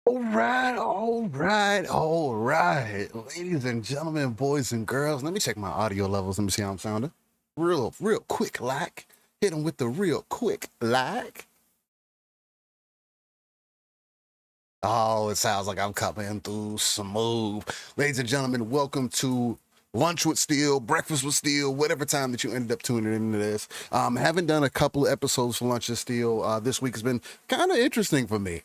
All right. Ladies and gentlemen, boys and girls, let me check my audio levels. Let me see how I'm sounding. Real quick like. Hit them with the real quick like. Oh, it sounds like I'm coming through smooth. Ladies and gentlemen, welcome to Lunch with Steel, Breakfast with Steel, whatever time that you ended up tuning into this. Haven't done a couple of episodes for Lunch with Steel. This week has been kind of interesting for me.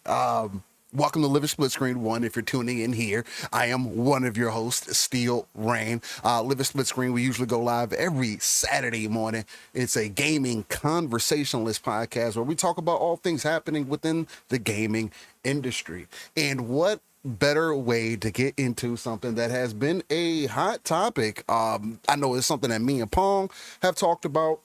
Welcome to Living Split Screen 1. If you're tuning in here, I am one of your hosts, Steel Rain. Living Split Screen, we usually go live every Saturday morning. It's a gaming conversationalist podcast where we talk about all things happening within the gaming industry. And what better way to get into something that has been a hot topic? I know it's something that me and Pong have talked about,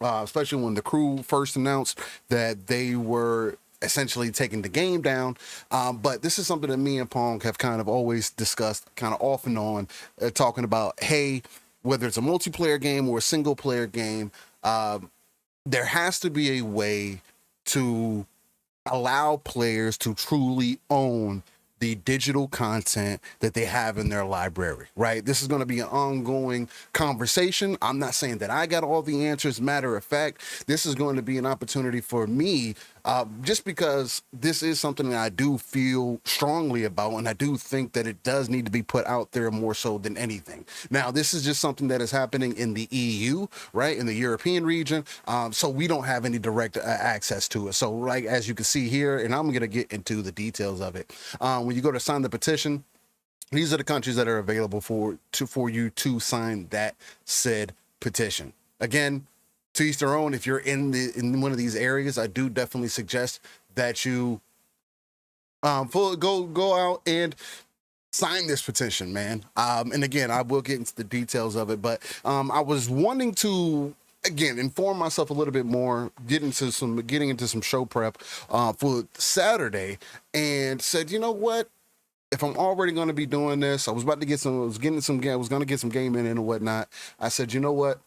especially when the crew first announced that they were essentially taking the game down. But this is something that me and Pong have kind of always discussed kind of off and on, talking about, hey, whether it's a multiplayer game or a single player game, there has to be a way to allow players to truly own the digital content that they have in their library, right? This is going to be an ongoing conversation. I'm not saying that I got all the answers. Matter of fact, this is going to be an opportunity for me, just because this is something that I do feel strongly about, and I do think that it does need to be put out there more so than anything. Now, this is just something that is happening in the EU, right, in the European region, so we don't have any direct access to it. So, like, as you can see here, and I'm going to get into the details of it. When you go to sign the petition, these are the countries that are available for you to sign that said petition. Again, to each their own. If you're in one of these areas, I do definitely suggest that you go out and sign this petition, man. And again, I will get into the details of it, but I was wanting to again inform myself a little bit more, getting into some show prep for Saturday, and said, you know what? If I'm already going to be doing this, I was going to get some game in and whatnot. I said, you know what?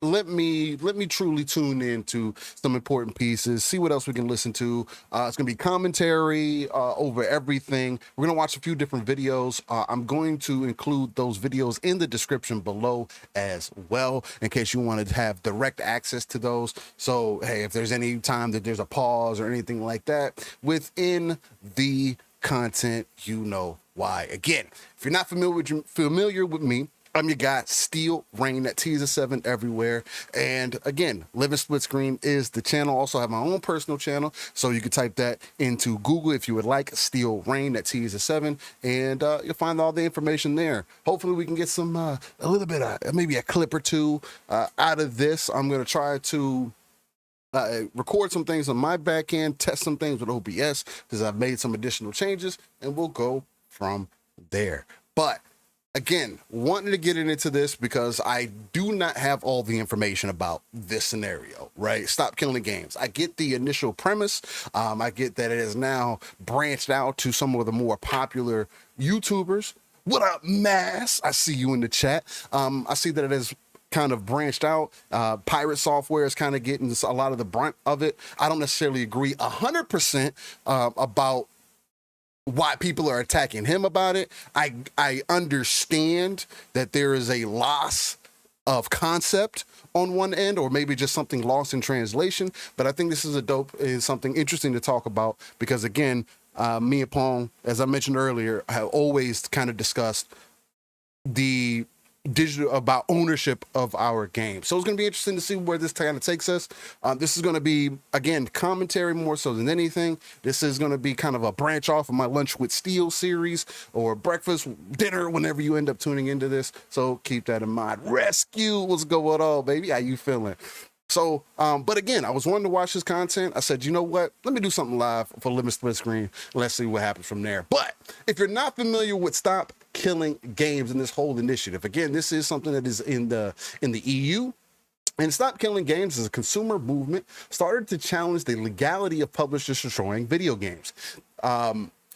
Let me truly tune into some important pieces, see what else we can listen to. It's gonna be commentary over everything. We're gonna watch a few different videos. I'm going to include those videos in the description below as well, in case you want to have direct access to those. So hey, if there's any time that there's a pause or anything like that within the content, you know why. Again, if you're not familiar with me, I'm your guy, Steel Rain. That T is a 7 everywhere. And again, Living Split Screen is the channel. Also have my own personal channel, so you can type that into Google if you would like, Steel Rain. That T is a 7, and you'll find all the information there. Hopefully we can get some a little bit of maybe a clip or two out of this. I'm going to try to record some things on my back end, test some things with OBS because I've made some additional changes, and we'll go from there. But again, wanting to get into this because I do not have all the information about this scenario, right? Stop killing games. I get the initial premise. I get that it is now branched out to some of the more popular YouTubers. What up, Mass? I see you in the chat. I see that it is kind of branched out. Pirate Software is kind of getting a lot of the brunt of it. I don't necessarily agree 100% about why people are attacking him about it. I understand that there is a loss of concept on one end, or maybe just something lost in translation. But I think this is something interesting to talk about because again, me and Pong, as I mentioned earlier, have always kind of discussed the about ownership of our game. So it's going to be interesting to see where this kind of takes us. This is going to be, again, commentary more so than anything. This is going to be kind of a branch off of my Lunch with Steel series, or breakfast, dinner, whenever you end up tuning into this. So keep that in mind. Rescue, what's going on, baby? How you feeling? So, but again, I was wanting to watch this content. I said, you know what? Let me do something live for Living Split Screen. Let's see what happens from there. But if you're not familiar with Stop Killing Games and this whole initiative, again, this is something that is in the EU. And Stop Killing Games is a consumer movement started to challenge the legality of publishers destroying video games.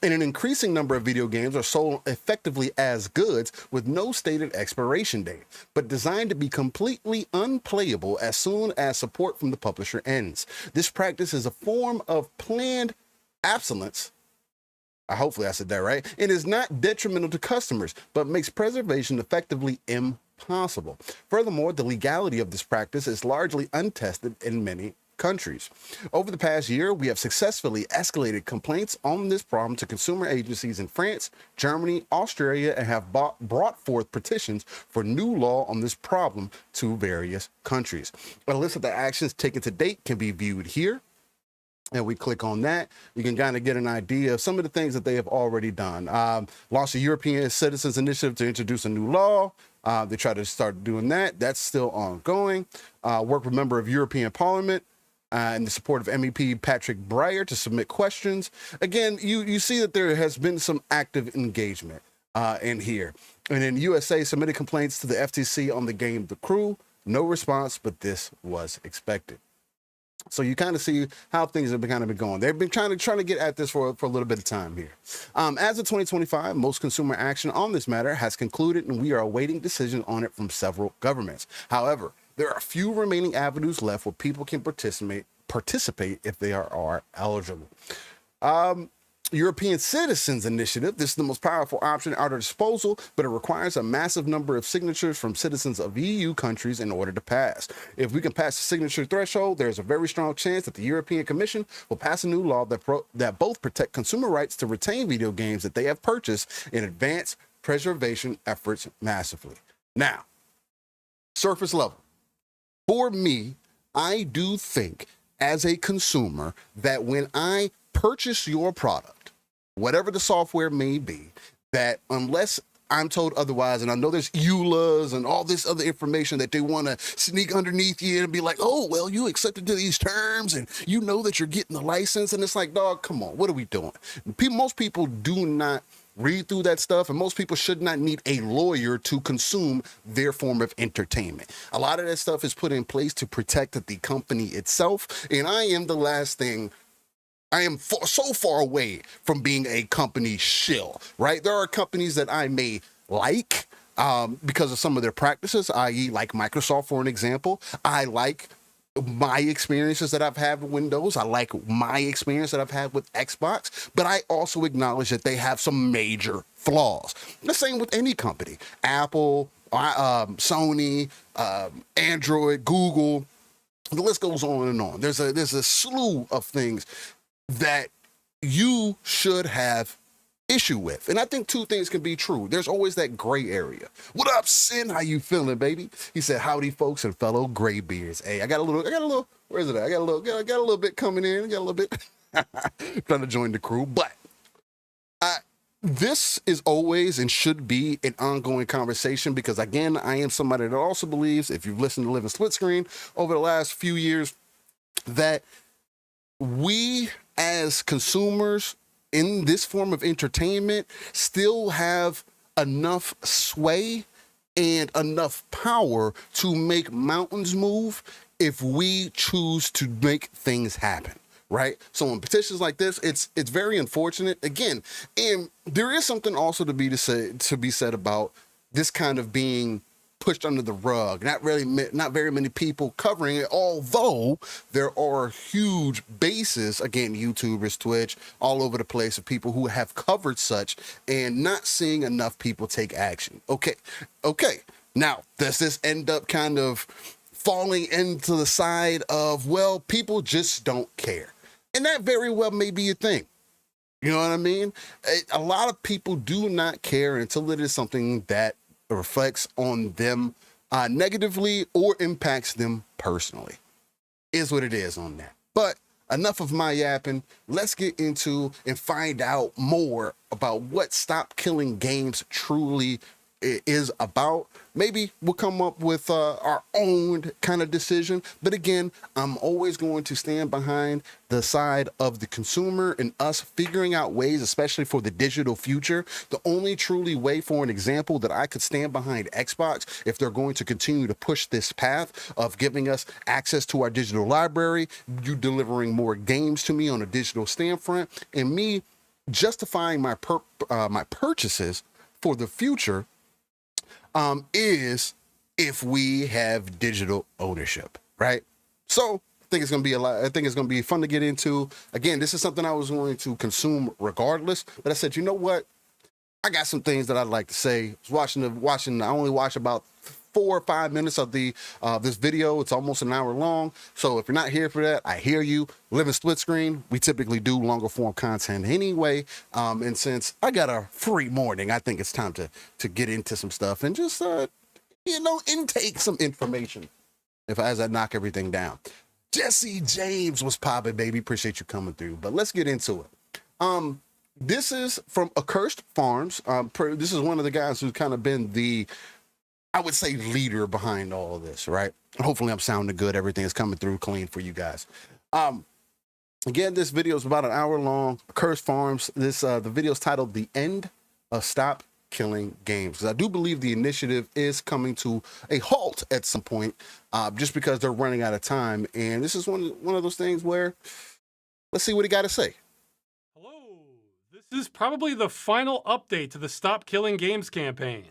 And an increasing number of video games are sold effectively as goods with no stated expiration date, but designed to be completely unplayable as soon as support from the publisher ends. This practice is a form of planned obsolescence Hopefully I said that right, and is not detrimental to customers, but makes preservation effectively impossible. Furthermore, the legality of this practice is largely untested in many countries. Over the past year, we have successfully escalated complaints on this problem to consumer agencies in France, Germany, Australia, and have brought forth petitions for new law on this problem to various countries. A list of the actions taken to date can be viewed here. And we click on that, you can kind of get an idea of some of the things that they have already done. Launched a European Citizens Initiative to introduce a new law. They try to start doing that. That's still ongoing. Work with member of European Parliament and the support of MEP Patrick Breyer to submit questions. Again, you see that there has been some active engagement in here. And in USA, submitted complaints to the FTC on the game The Crew. No response, but this was expected. So you kind of see how things have been kind of been going. They've been trying to get at this for a little bit of time here. As of 2025, most consumer action on this matter has concluded, and we are awaiting decisions on it from several governments. However, there are a few remaining avenues left where people can participate if they are eligible. European Citizens Initiative. This is the most powerful option at our disposal, but it requires a massive number of signatures from citizens of EU countries in order to pass. If we can pass the signature threshold, there's a very strong chance that the European Commission will pass a new law that both protect consumer rights to retain video games that they have purchased and advance preservation efforts massively. Now, surface level. For me, I do think as a consumer that when I purchase your product, whatever the software may be, that unless I'm told otherwise, and I know there's EULAs and all this other information that they want to sneak underneath you and be like, oh, well, you accepted to these terms and you know that you're getting the license. And it's like, dog, come on, what are we doing? Most people do not read through that stuff, and most people should not need a lawyer to consume their form of entertainment. A lot of that stuff is put in place to protect the company itself, and I am so far away from being a company shill, right? There are companies that I may like because of some of their practices, i.e. like Microsoft, for an example. I like my experiences that I've had with Windows. I like my experience that I've had with Xbox, but I also acknowledge that they have some major flaws. The same with any company, Apple, Sony, Android, Google, the list goes on and on. There's a slew of things that you should have issue with. And I think two things can be true. There's always that gray area. What up, Sin? How you feeling, baby? He said, howdy, folks and fellow graybeards. Hey, I got a little, where is it at? I got a little bit coming in. I got a little bit trying to join the crew. But this is always and should be an ongoing conversation because, again, I am somebody that also believes, if you've listened to Living Split Screen over the last few years, that we as consumers in this form of entertainment still have enough sway and enough power to make mountains move if we choose to make things happen, right? So in petitions like this, it's very unfortunate. Again, and there is something also to be said about this kind of being pushed under the rug. Not very many people covering it, although there are huge bases, again, YouTubers, Twitch, all over the place of people who have covered such and not seeing enough people take action. Okay. Now, does this end up kind of falling into the side of, well, people just don't care? And that very well may be a thing. You know what I mean? A lot of people do not care until it is something that reflects on them negatively or impacts them personally. Is what it is on that. But enough of my yapping. Let's get into and find out more about what Stop Killing Games truly is about. Maybe we'll come up with our own kind of decision. But again, I'm always going to stand behind the side of the consumer and us figuring out ways, especially for the digital future. The only truly way, for an example, that I could stand behind Xbox if they're going to continue to push this path of giving us access to our digital library, you delivering more games to me on a digital standpoint, and me justifying my purchases for the future is if we have digital ownership, right? So think it's gonna be a lot. I think it's gonna be fun to get into. Again, this is something I was going to consume regardless. But I said, you know what? I got some things that I'd like to say. I was watching. I only watched about 4 or 5 minutes of the this video. It's almost an hour long. So if you're not here for that, I hear you. Living split screen. We typically do longer form content anyway. And since I got a free morning, I think it's time to get into some stuff and just intake some information. As I knock everything down. Jesse James was popping, baby. Appreciate you coming through. But let's get into it. This is from Accursed Farms. This is one of the guys who's kind of been the, I would say, leader behind all of this, right? Hopefully I'm sounding good. Everything is coming through clean for you guys. Again, this video is about an hour long. Accursed Farms. The video is titled "The End of Stop Killing Games," because I do believe the initiative is coming to a halt at some point, just because they're running out of time. And this is one of those things where, let's see what he got to say. Hello, this is probably the final update to the Stop Killing Games campaign.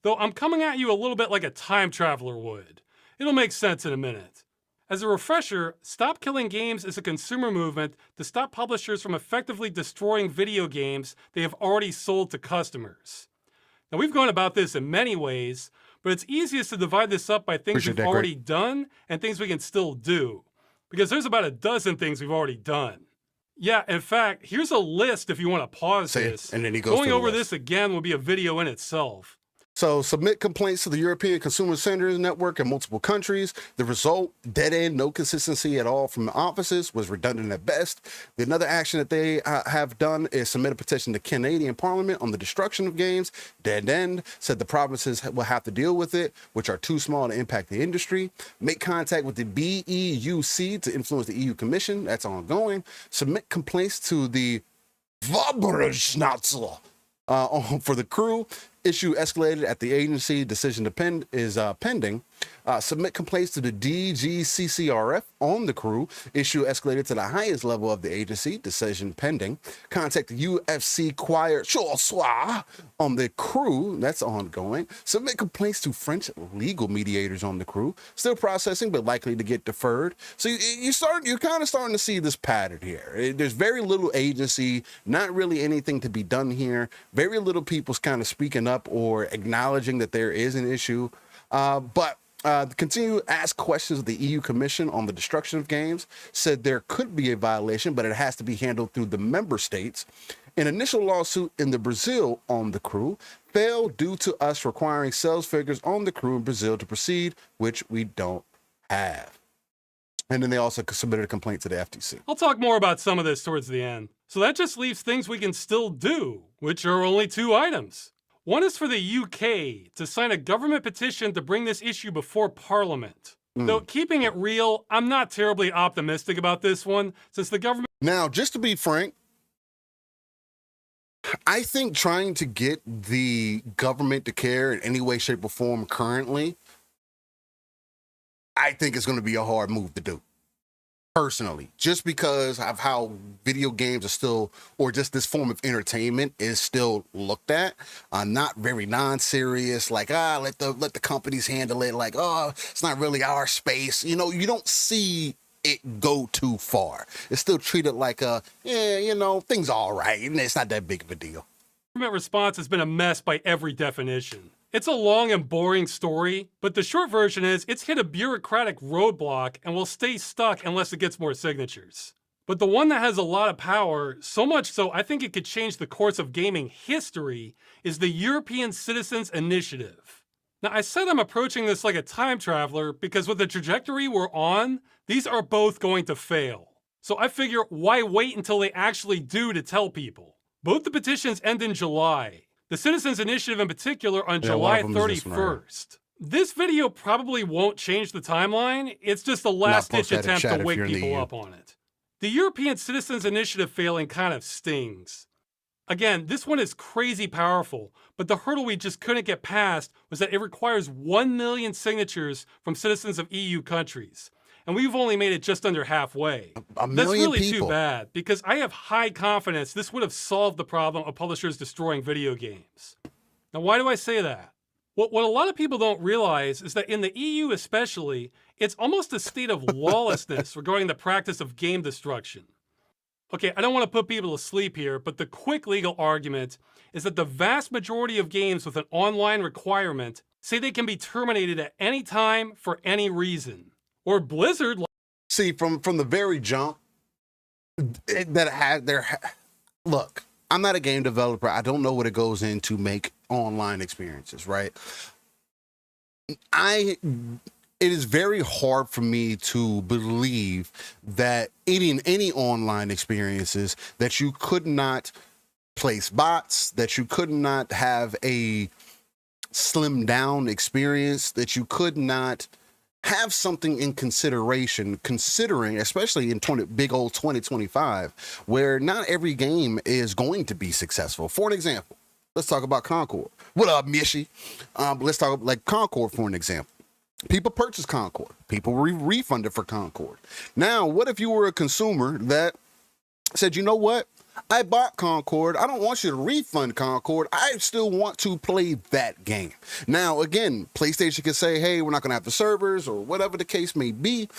Though I'm coming at you a little bit like a time traveler would. It'll make sense in a minute. As a refresher, Stop Killing Games is a consumer movement to stop publishers from effectively destroying video games they have already sold to customers. Now, we've gone about this in many ways, but it's easiest to divide this up by things we've already done and things we can still do, because there's about a dozen things we've already done. Yeah, in fact, here's a list if you want to pause this. And then he goes Going over this again will be a video in itself. So submit complaints to the European Consumer Centers Network in multiple countries. The result, dead end, no consistency at all from the offices, was redundant at best. Another action that they have done is submit a petition to Canadian Parliament on the destruction of games. Dead end, said the provinces will have to deal with it, which are too small to impact the industry. Make contact with the BEUC to influence the EU Commission. That's ongoing. Submit complaints to the Faberschnauzel for the crew. Issue escalated at the agency. Decision is pending. Submit complaints to the DGCCRF on the crew. Issue escalated to the highest level of the agency. Decision pending. Contact the UFC choir on the crew. That's ongoing. Submit complaints to French legal mediators on the crew. Still processing, but likely to get deferred. So you're kind of starting to see this pattern here. There's very little agency, not really anything to be done here. Very little people's kind of speaking up or acknowledging that there is an issue. But continue to ask questions of the EU Commission on the destruction of games, said there could be a violation, but it has to be handled through the member states. An initial lawsuit in the Brazil on the crew failed due to us requiring sales figures on the crew in Brazil to proceed, which we don't have. And then they also submitted a complaint to the FTC. I'll talk more about some of this towards the end. So that just leaves things we can still do, which are only 2 items. One is for the UK to sign a government petition to bring this issue before Parliament. Though, keeping it real, I'm not terribly optimistic about this one, since the government... Now, just to be frank, I think trying to get the government to care in any way, shape, or form currently, I think it's going to be a hard move to do. Personally, just because of how video games are still, or just this form of entertainment is still looked at, not very non-serious, like, let the companies handle it, like, it's not really our space. You don't see it go too far. It's still treated like things are all right, and it's not that big of a deal. Government response has been a mess by every definition. It's a long and boring story, but the short version is it's hit a bureaucratic roadblock and will stay stuck unless it gets more signatures. But the one that has a lot of power, so much so I think it could change the course of gaming history, is the European Citizens Initiative. Now, I said I'm approaching this like a time traveler because with the trajectory we're on, these are both going to fail. So I figure, why wait until they actually do to tell people? Both the petitions end in July. The Citizens Initiative in particular on July 31st. This video probably won't change the timeline. It's just a last-ditch attempt to wake people up on it. The European Citizens Initiative failing kind of stings. Again, this one is crazy powerful, but the hurdle we just couldn't get past was that it requires 1 million signatures from citizens of EU countries. And we've only made it just under halfway. That's really too bad, because I have high confidence this would have solved the problem of publishers destroying video games. Now, why do I say that? What a lot of people don't realize is that in the EU especially, It's almost a state of lawlessness regarding the practice of game destruction. Okay, I don't want to put people to sleep here, but the quick legal argument is that the vast majority of games with an online requirement say they can be terminated at any time for any reason. Or Blizzard. See, from the very jump, look, I'm not a game developer. I don't know what it goes in to make online experiences, right? It is very hard for me to believe that any online experiences that you could not place bots, that you could not have a slimmed down experience, that you could not have something in consideration, considering, especially in big old 2025, where not every game is going to be successful. For an example, let's talk about Concord. What up, Mishi? Let's talk like Concord for an example. People purchase Concord. People refunded for Concord. Now, what if you were a consumer that said, you know what? I bought Concord. I don't want you to refund Concord. I still want to play that game. Now, again, PlayStation could say, hey, we're not going to have the servers or whatever the case may be.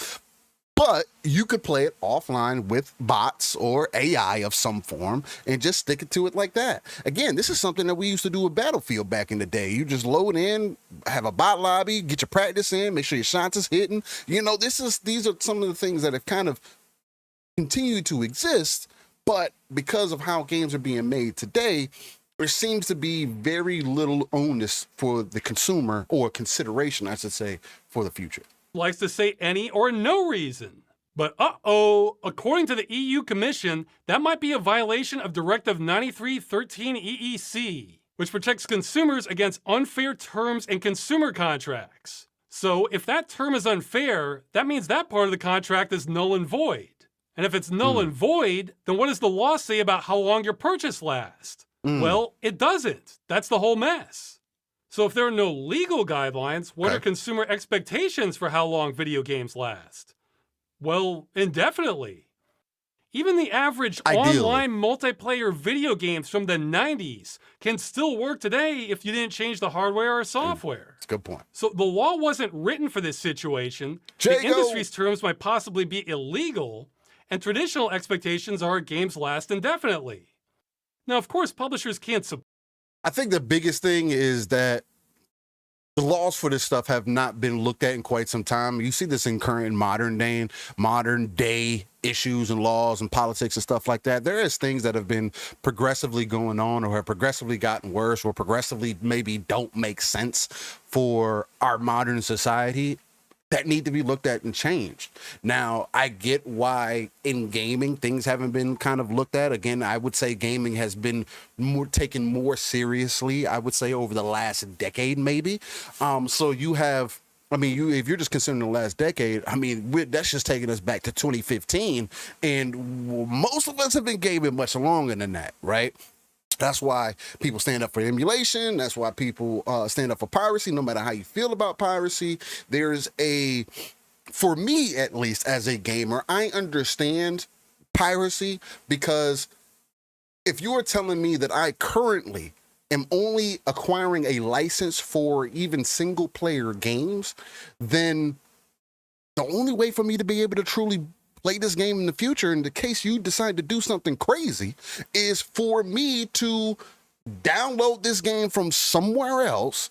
But you could play it offline with bots or AI of some form and just stick it to it like that. Again, this is something that we used to do with Battlefield back in the day. You just load in, have a bot lobby, get your practice in, make sure your shots is hitting. You know, these are some of the things that have kind of continued to exist. But because of how games are being made today, there seems to be very little onus for the consumer, or consideration, I should say, for the future. Likes to say any or no reason. But according to the EU Commission, that might be a violation of Directive 93/13 EEC, which protects consumers against unfair terms in consumer contracts. So if that term is unfair, that means that part of the contract is null and void. And if it's null and void, then what does the law say about how long your purchase lasts? Well, it doesn't. That's the whole mess. So if there are no legal guidelines, what are consumer expectations for how long video games last? Well, indefinitely. Even the average online multiplayer video games from the 90s can still work today if you didn't change the hardware or software. That's a good point. So the law wasn't written for this situation. The industry's terms might possibly be illegal, and traditional expectations are games last indefinitely. Now, of course, publishers can't support. I think the biggest thing is that the laws for this stuff have not been looked at in quite some time. You see this in current modern day issues and laws and politics and stuff like that. There is things that have been progressively going on, or have progressively gotten worse, or progressively maybe don't make sense for our modern society, that need to be looked at and changed. Now, I get why in gaming things haven't been kind of looked at. Again, I would say gaming has been taken more seriously, I would say, over the last decade, maybe. So you have, if you're just considering the last decade, that's just taking us back to 2015. And most of us have been gaming much longer than that, right? That's why people stand up for emulation. That's why people stand up for piracy, no matter how you feel about piracy. For me at least, as a gamer, I understand piracy, because if you are telling me that I currently am only acquiring a license for even single player games, then the only way for me to be able to truly play this game in the future, in the case you decide to do something crazy, is for me to download this game from somewhere else,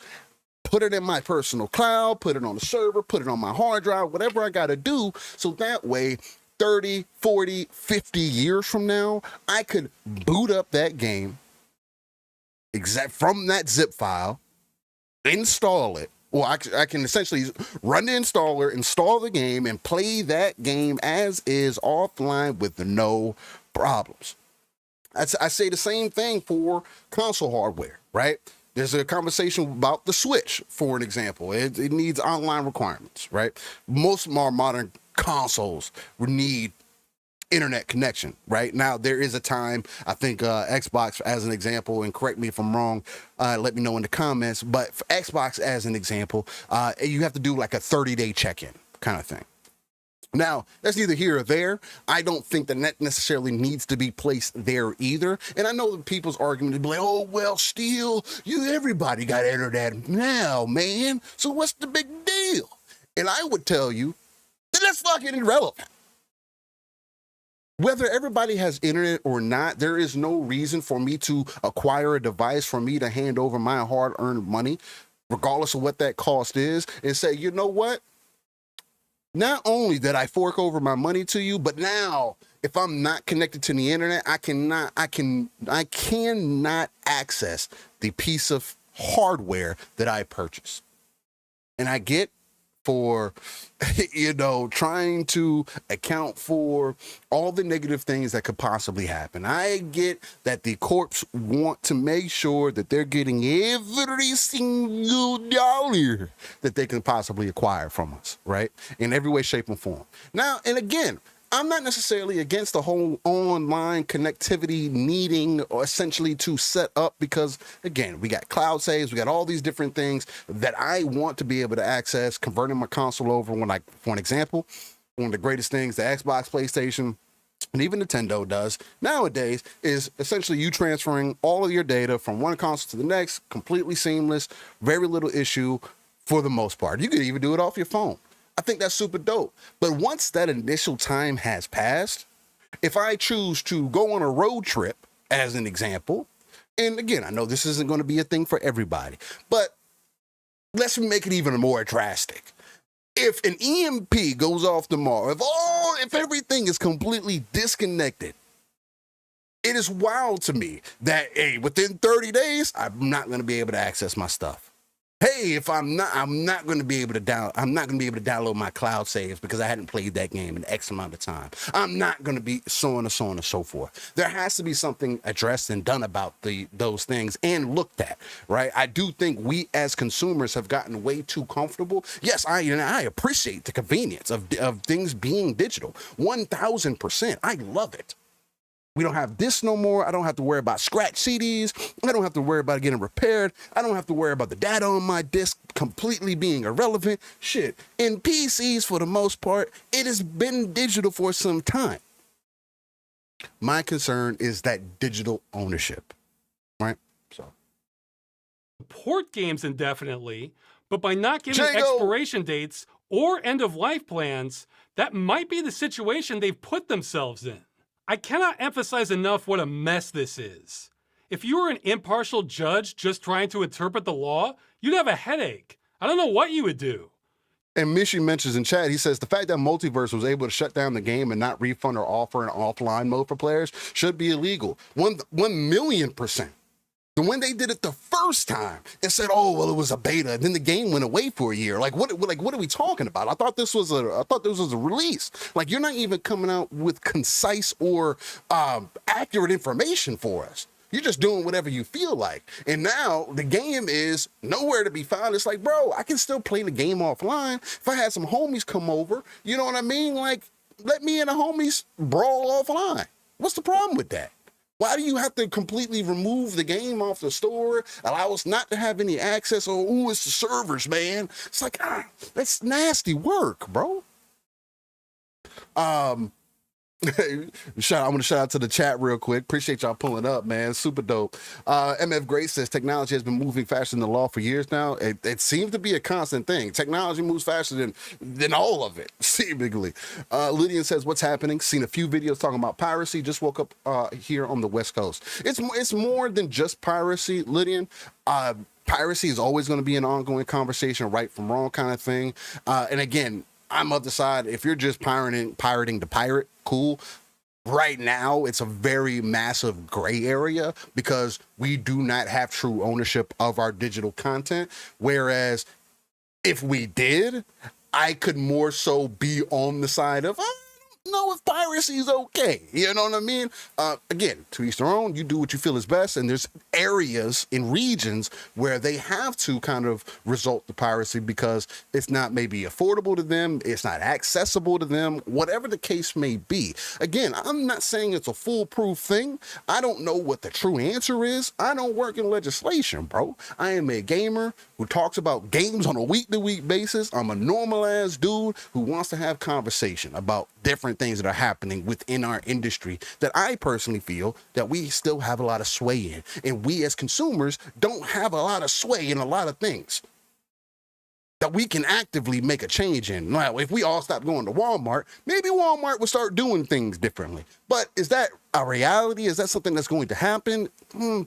put it in my personal cloud, put it on a server, put it on my hard drive, whatever I got to do, so that way 30, 40, 50 years from now, I could boot up that game from that zip file, install it. Well, I can essentially run the installer, install the game, and play that game as is offline with no problems. I say the same thing for console hardware, right? There's a conversation about the Switch, for an example. It needs online requirements, right? Most of our modern consoles need internet connection. Right now, there is a time, I think Xbox as an example, and correct me if I'm wrong, let me know in the comments, but for Xbox as an example, you have to do like a 30-day check-in kind of thing. Now, that's neither here or there. I don't think the net necessarily needs to be placed there either. And I know that people's argument is like, oh, well, still, everybody got internet now, man. So what's the big deal? And I would tell you that that's fucking irrelevant. Whether everybody has internet or not, there is no reason for me to acquire a device, for me to hand over my hard-earned money, regardless of what that cost is, and say, you know what? Not only did I fork over my money to you, but now if I'm not connected to the internet, I cannot access the piece of hardware that I purchased. And I get for, trying to account for all the negative things that could possibly happen. I get that the corps want to make sure that they're getting every single dollar that they can possibly acquire from us, right? In every way, shape, and form. Now, and again, I'm not necessarily against the whole online connectivity needing or essentially to set up, because again, we got cloud saves, we got all these different things that I want to be able to access, converting my console over for an example, one of the greatest things the Xbox, PlayStation, and even Nintendo does nowadays is essentially you transferring all of your data from one console to the next, completely seamless, very little issue for the most part. You could even do it off your phone. I think that's super dope. But once that initial time has passed, if I choose to go on a road trip, as an example, and again, I know this isn't going to be a thing for everybody, but let's make it even more drastic. If an EMP goes off tomorrow, if everything is completely disconnected, it is wild to me that, hey, within 30 days, I'm not going to be able to access my stuff. Hey, if I'm not going to be able to download my cloud saves because I hadn't played that game in X amount of time. I'm not going to be so on and so forth. There has to be something addressed and done about those things and looked at, right? I do think we as consumers have gotten way too comfortable. Yes, I appreciate the convenience of things being digital. 1000%. I love it. We don't have this no more. I don't have to worry about scratch CDs. I don't have to worry about getting repaired. I don't have to worry about the data on my disk completely being irrelevant. Shit. In PCs, for the most part, it has been digital for some time. My concern is that digital ownership, right? So, port games indefinitely, but by not giving expiration dates or end-of-life plans, that might be the situation they've put themselves in. I cannot emphasize enough what a mess this is. If you were an impartial judge just trying to interpret the law, you'd have a headache. I don't know what you would do. And Mishi mentions in chat, he says, the fact that Multiverse was able to shut down the game and not refund or offer an offline mode for players should be illegal. 1,000,000%. When they did it the first time and said, "Oh, well, it was a beta," and then the game went away for a year. Like, what are we talking about? I thought this was a release. Like, you're not even coming out with concise or accurate information for us. You're just doing whatever you feel like. And now the game is nowhere to be found. It's like, bro, I can still play the game offline. If I had some homies come over, you know what I mean? Like, let me and the homies brawl offline. What's the problem with that? Why do you have to completely remove the game off the store, allow us not to have any access? Oh, it's the servers, man. It's like, that's nasty work, bro. I'm gonna shout out to the chat real quick. Appreciate y'all pulling up, man. Super dope. MF Grace says technology has been moving faster than the law for years now. It seems to be a constant thing. Technology moves faster than all of it, seemingly. Lydian says, what's happening? Seen a few videos talking about piracy. Just woke up here on the West Coast. It's more than just piracy, Lydian. Piracy is always going to be an ongoing conversation, right from wrong kind of thing. And again, I'm of the side, if you're just pirating to pirate, cool. Right now, it's a very massive gray area because we do not have true ownership of our digital content. Whereas if we did, I could more so be on the side of, know if piracy is okay. You know what I mean? Again, to each their own, you do what you feel is best. And there's areas in regions where they have to kind of resort to piracy because it's not maybe affordable to them. It's not accessible to them, whatever the case may be. Again, I'm not saying it's a foolproof thing. I don't know what the true answer is. I don't work in legislation, bro. I am a gamer who talks about games on a week-to-week basis. I'm a normalized dude who wants to have conversation about different things that are happening within our industry that I personally feel that we still have a lot of sway in. And we as consumers don't have a lot of sway in a lot of things. that we can actively make a change in. Now, if we all stop going to Walmart, maybe Walmart will start doing things differently. But is that a reality? Is that something that's going to happen?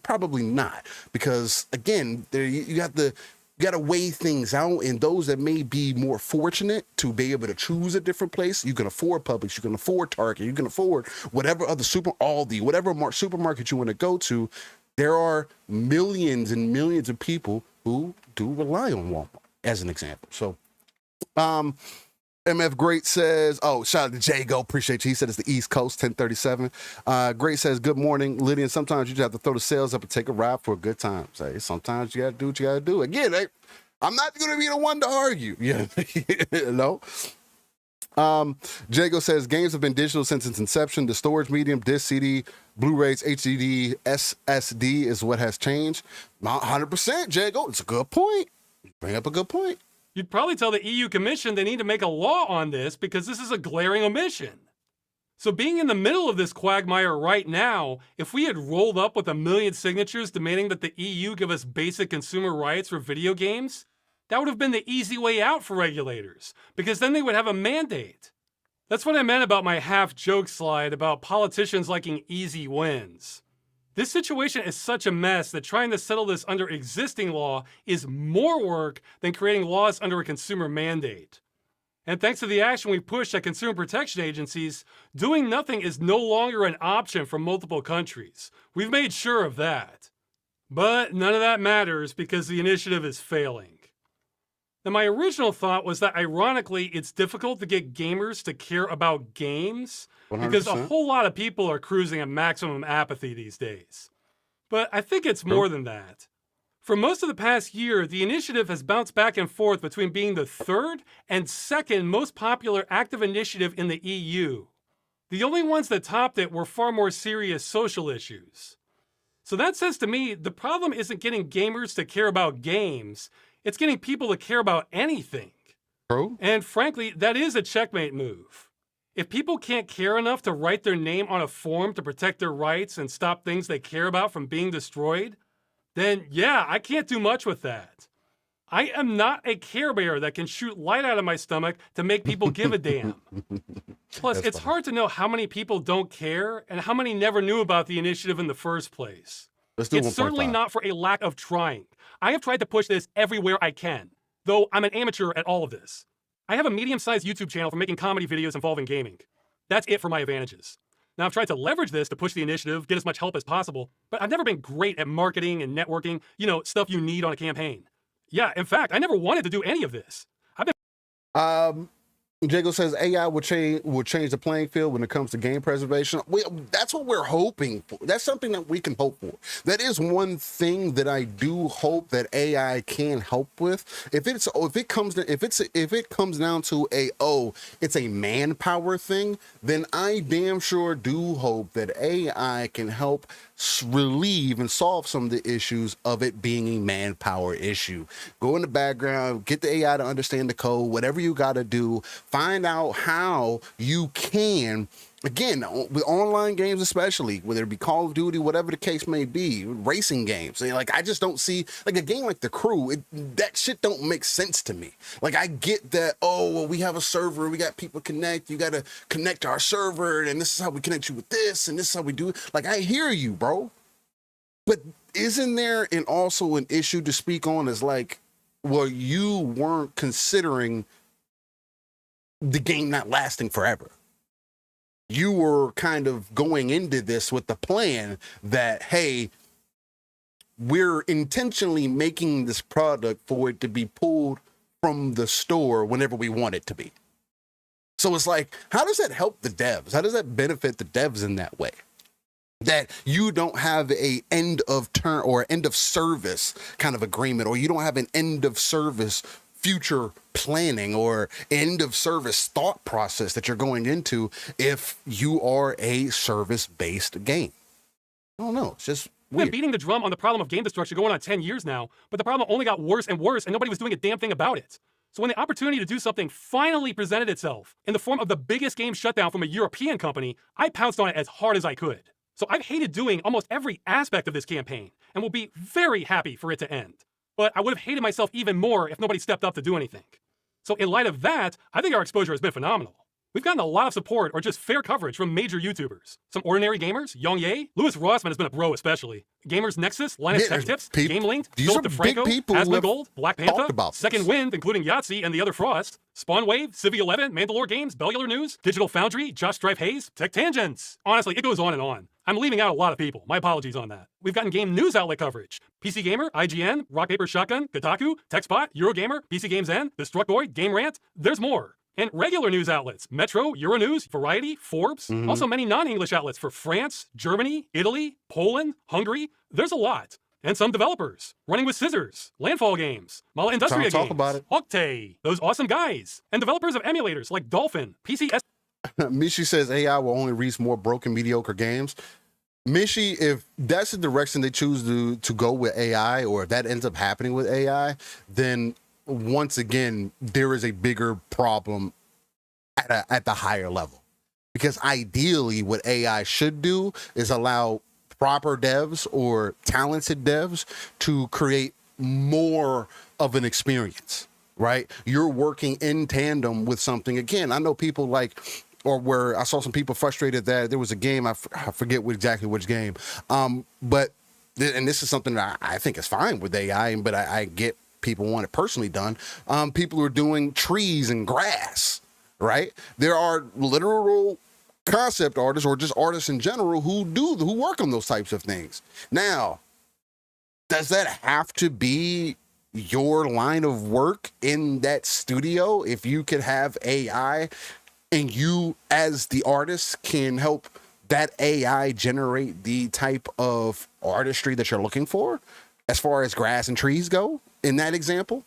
Probably not. Because again, there you got to weigh things out, and those that may be more fortunate to be able to choose a different place, you can afford Publix, you can afford Target, you can afford whatever other Aldi, whatever supermarket you want to go to. There are millions and millions of people who do rely on Walmart, as an example. So, MF Great says, oh, shout out to Jago, appreciate you. He said it's the East Coast, 1037. Great says, good morning, Lydian. Sometimes you just have to throw the sails up and take a ride for a good time. Say, sometimes you got to do what you got to do. Again, I'm not going to be the one to argue. Yeah, you know? Jago says, games have been digital since its inception. The storage medium, disc, CD, Blu-rays, HDD, SSD is what has changed. 100%, Jago. It's a good point. You bring up a good point. You'd probably tell the EU Commission they need to make a law on this because this is a glaring omission. So being in the middle of this quagmire right now, if we had rolled up with 1 million signatures demanding that the EU give us basic consumer rights for video games, that would have been the easy way out for regulators, because then they would have a mandate. That's what I meant about my half-joke slide about politicians liking easy wins. This situation is such a mess that trying to settle this under existing law is more work than creating laws under a consumer mandate. And thanks to the action we pushed at consumer protection agencies, doing nothing is no longer an option for multiple countries. We've made sure of that. But none of that matters because the initiative is failing. Now, my original thought was that ironically, it's difficult to get gamers to care about games 100%. Because a whole lot of people are cruising at maximum apathy these days. But I think it's more than that. For most of the past year, the initiative has bounced back and forth between being the third and second most popular active initiative in the EU. The only ones that topped it were far more serious social issues. So that says to me, the problem isn't getting gamers to care about games, it's getting people to care about anything. True. And frankly, that is a checkmate move. If people can't care enough to write their name on a form to protect their rights and stop things they care about from being destroyed, then yeah, I can't do much with that. I am not a Care Bear that can shoot light out of my stomach to make people give a damn. Plus, it's hard to know how many people don't care and how many never knew about the initiative in the first place. It's certainly not for a lack of trying. I have tried to push this everywhere I can, though I'm an amateur at all of this. I have a medium-sized YouTube channel for making comedy videos involving gaming. That's it for my advantages. Now, I've tried to leverage this to push the initiative, get as much help as possible, but I've never been great at marketing and networking, stuff you need on a campaign. Yeah, in fact, I never wanted to do any of this. Jago says AI will change the playing field when it comes to game preservation. That's what we're hoping for. That's something that we can hope for. That is one thing that I do hope that AI can help with. If it comes down to it's a manpower thing, then I damn sure do hope that AI can help relieve and solve some of the issues of it being a manpower issue. Go in the background, get the AI to understand the code, whatever you got to do, find out how you can, again, with online games especially, whether it be Call of Duty, whatever the case may be, racing games. I just don't see, a game like The Crew, that shit don't make sense to me. I get that, we have a server, we got people connect, you got to connect to our server, and this is how we connect you with this, and this is how we do it. I hear you, bro. But isn't there also an issue to speak on as you weren't considering the game not lasting forever? You were kind of going into this with the plan that, hey, we're intentionally making this product for it to be pulled from the store whenever we want it to be. So it's how does that help the devs? How does that benefit the devs in that way? That you don't have a end of term or end of service kind of agreement, or you don't have an end of service future planning or end of service thought process that you're going into if you are a service-based game. I don't know. It's just weird. I've been beating the drum on the problem of game destruction going on 10 years now, but the problem only got worse and worse, and nobody was doing a damn thing about it. So when the opportunity to do something finally presented itself in the form of the biggest game shutdown from a European company, I pounced on it as hard as I could. So I've hated doing almost every aspect of this campaign and will be very happy for it to end. but I would have hated myself even more if nobody stepped up to do anything. So in light of that, I think our exposure has been phenomenal. We've gotten a lot of support or just fair coverage from major YouTubers. Some ordinary gamers, Young Ye, Louis Rossman has been a bro especially. Gamers Nexus, Linus Tech Tips, Game Linked, Philip DeFranco, Asma Gold, Black Panther, Second Wind, including Yahtzee and the other Frost, Spawn Wave, Civi 11, Mandalore Games, Bellular News, Digital Foundry, Josh Strife Hayes, Tech Tangents. Honestly, it goes on and on. I'm leaving out a lot of people. My apologies on that. We've gotten game news outlet coverage. PC Gamer, IGN, Rock Paper Shotgun, Kotaku, TechSpot, Eurogamer, PC Games N, Destructoid, Game Rant. There's more. And regular news outlets, Metro, Euronews, Variety, Forbes, also many non-English outlets for France, Germany, Italy, Poland, Hungary. There's a lot. And some developers, Running with Scissors, Landfall Games, Mala Industria Games, Octay, those awesome guys, and developers of emulators like Dolphin, PCS. Mishi says AI will only release more broken, mediocre games. Mishi, if that's the direction they choose to go with AI, or if that ends up happening with AI, then once again, there is a bigger problem at the higher level. Because ideally, what AI should do is allow proper devs or talented devs to create more of an experience, right? You're working in tandem with something. Again, I know people like, or where I saw some people frustrated that there was a game, I forget exactly which game, but, and this is something that I think is fine with AI, but I get people want it personally done. People who are doing trees and grass, right? There are literal concept artists or just artists in general who work on those types of things. Now, does that have to be your line of work in that studio? If you could have AI and you as the artist can help that AI generate the type of artistry that you're looking for as far as grass and trees go in that example,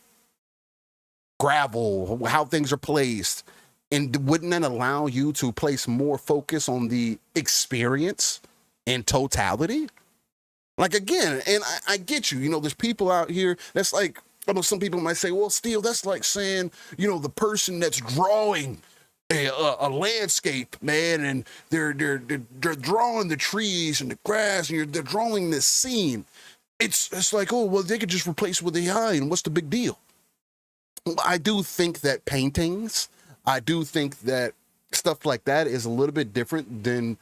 gravel, how things are placed, and wouldn't that allow you to place more focus on the experience in totality? Like, again, and I get you, there's people out here that's like, I know some people might say, well, Steel, that's like saying, the person that's drawing a landscape, man, and they're drawing the trees and the grass, and they're drawing this scene. It's like, oh, well, they could just replace it with AI, and what's the big deal? I do think that paintings, I do think that stuff like that is a little bit different than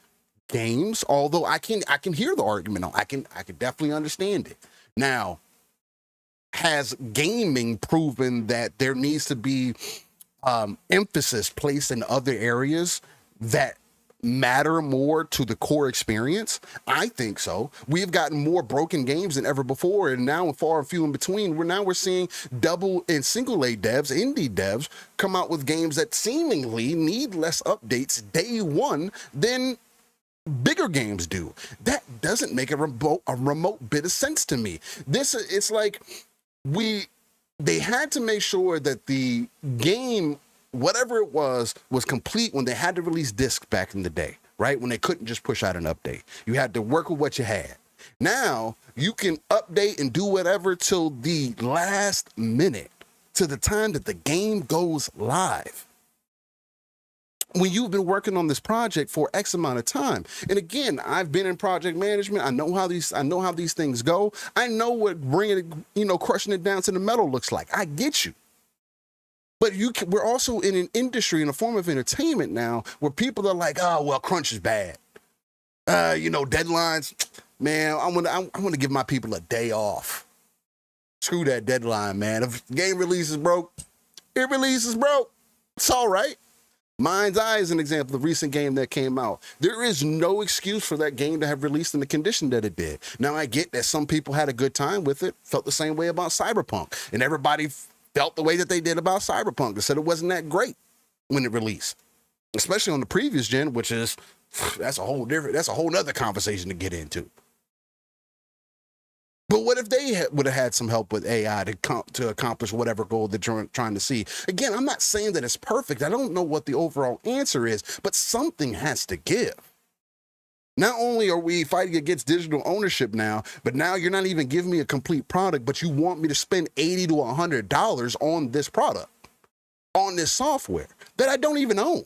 games, although I can hear the argument. I can definitely understand it. Now, has gaming proven that there needs to be emphasis placed in other areas that matter more to the core experience? I think so. We've gotten more broken games than ever before, and now far and few in between. We're seeing double and single A devs, indie devs, come out with games that seemingly need less updates day one than bigger games do. That doesn't make a remote bit of sense to me. It's like they had to make sure that the game, whatever it was complete when they had to release discs back in the day, right? When they couldn't just push out an update. You had to work with what you had. Now you can update and do whatever till the last minute, to the time that the game goes live. When you've been working on this project for X amount of time. And again, I've been in project management. I know how these things go. I know what bringing it, crushing it down to the metal looks like. I get you. But we're also in an industry, in a form of entertainment now, where people are like, oh, well, crunch is bad. Deadlines, man, I'm gonna give my people a day off. Screw that deadline, man. If the game releases broke, it releases broke. It's all right. Mind's Eye is an example of a recent game that came out. There is no excuse for that game to have released in the condition that it did. Now, I get that some people had a good time with it, felt the same way about Cyberpunk, and everybody felt the way that they did about Cyberpunk. They said it wasn't that great when it released, especially on the previous gen, which is, that's a whole nother conversation to get into. But what if they would have had some help with AI to accomplish whatever goal they're trying to see? Again, I'm not saying that it's perfect. I don't know what the overall answer is, but something has to give. Not only are we fighting against digital ownership now, but now you're not even giving me a complete product, but you want me to spend $80 to $100 on this product, on this software that I don't even own.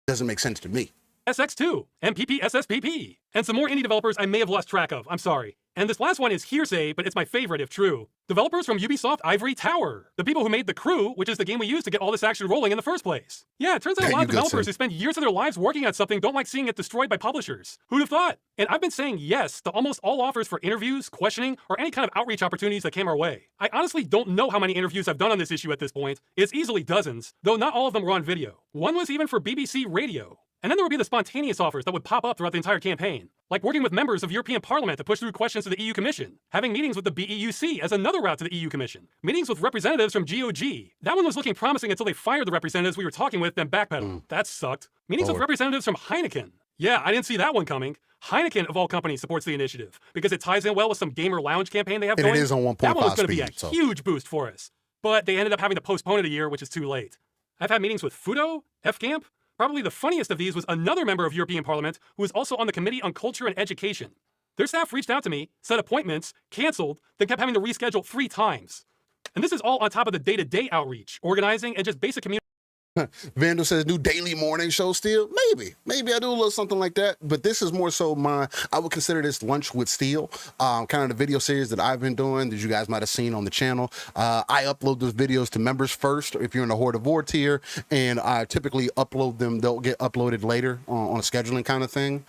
Doesn't make sense to me. SX2, MPP, SSPP, and some more indie developers I may have lost track of. I'm sorry. And this last one is hearsay, but it's my favorite if true. Developers from Ubisoft Ivory Tower, the people who made The Crew, which is the game we used to get all this action rolling in the first place. Yeah, it turns out a lot of developers who spend years of their lives working on something don't like seeing it destroyed by publishers. Who'd have thought? And I've been saying yes to almost all offers for interviews, questioning, or any kind of outreach opportunities that came our way. I honestly don't know how many interviews I've done on this issue at this point. It's easily dozens, though not all of them were on video. One was even for BBC Radio. And then there would be the spontaneous offers that would pop up throughout the entire campaign, like working with members of European Parliament to push through questions to the EU Commission, having meetings with the BEUC as another route to the EU Commission, meetings with representatives from GOG. That one was looking promising until they fired the representatives we were talking with, then backpedaled. That sucked. Meetings with representatives from Heineken. Yeah, I didn't see that one coming. Heineken, of all companies, supports the initiative because it ties in well with some gamer lounge campaign they have going. It is on 1.5 That one was going to be speed, a huge boost for us. But they ended up having to postpone it a year, which is too late. I've had meetings with Fudo, FGAMP. Probably the funniest of these was another member of European Parliament who was also on the Committee on Culture and Education. Their staff reached out to me, set appointments, canceled, then kept having to reschedule 3 times. And this is all on top of the day-to-day outreach, organizing, and just basic community. Vandal says, new daily morning show still? Maybe I do a little something like that, but this is more so I would consider this Lunch with Steel, kind of the video series that I've been doing that you guys might have seen on the channel. I upload those videos to members first, if you're in the Horde of War tier, and I typically upload them, they'll get uploaded later on a scheduling kind of thing.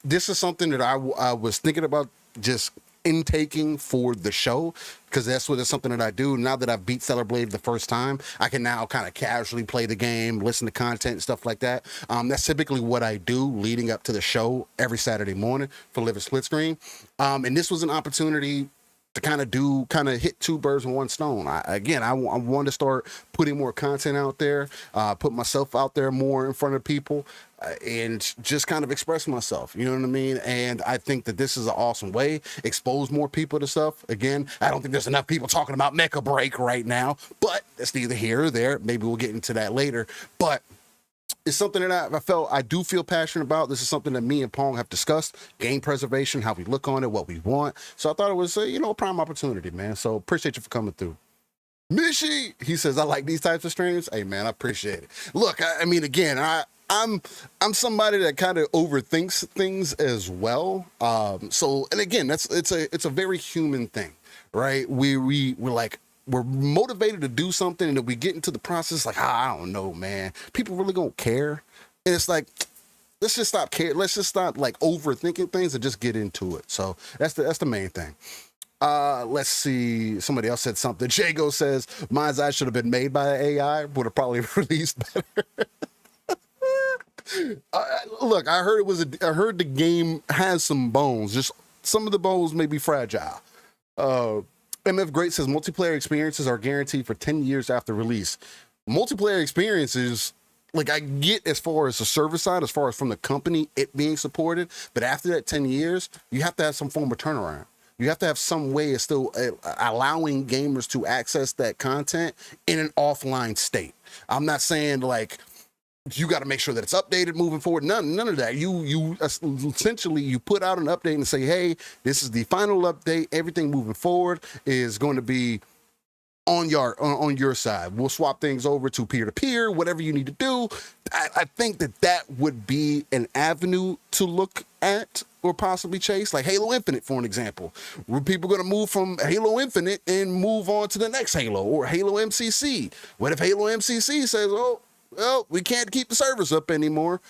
This is something that I was thinking about just intaking for the show, because that's something that I do. Now that I've beat Stellar Blade the first time, I can now kind of casually play the game, listen to content and stuff like that. That's typically what I do leading up to the show every Saturday morning for Live a Split Screen. And this was an opportunity to hit 2 birds with 1 stone. I want to start putting more content out there, put myself out there more in front of people, and just kind of express myself, you know what I mean? And I think that this is an awesome way, expose more people to stuff. Again, I don't think there's enough people talking about Mecha Break right now, but that's neither here or there. Maybe we'll get into that later, but it's something that I do feel passionate about. This is something that me and Pong have discussed, game preservation, how we look on it, what we want. So I thought it was a prime opportunity, man. So appreciate you for coming through. Mishi, he says, I like these types of streams. Hey man, I appreciate it. Look, I mean, again, I'm somebody that kind of overthinks things as well. And again, it's a very human thing, right? We're motivated to do something, and then we get into the process like, I don't know, man. People really gonna care? And it's like, let's just stop caring. Let's just stop like overthinking things and just get into it. So that's the main thing. Let's see. Somebody else said something. Jago says, Mind's Eye should have been made by AI. Would have probably released better. Look, I heard the game has some bones. Just some of the bones may be fragile. MF Great says multiplayer experiences are guaranteed for 10 years after release. Multiplayer experiences, like I get as far as the service side, as far as from the company, it being supported, but after that 10 years, you have to have some form of turnaround. You have to have some way of still allowing gamers to access that content in an offline state. I'm not saying like, you got to make sure that it's updated moving forward. None of that. You essentially you put out an update and say, hey, this is the final update. Everything moving forward is going to be on your side. We'll swap things over to peer-to-peer, whatever you need to do. I think that would be an avenue to look at or possibly chase, like Halo Infinite, for an example. Were people going to move from Halo Infinite and move on to the next Halo, or Halo MCC? What if Halo MCC says, oh, well, we can't keep the servers up anymore?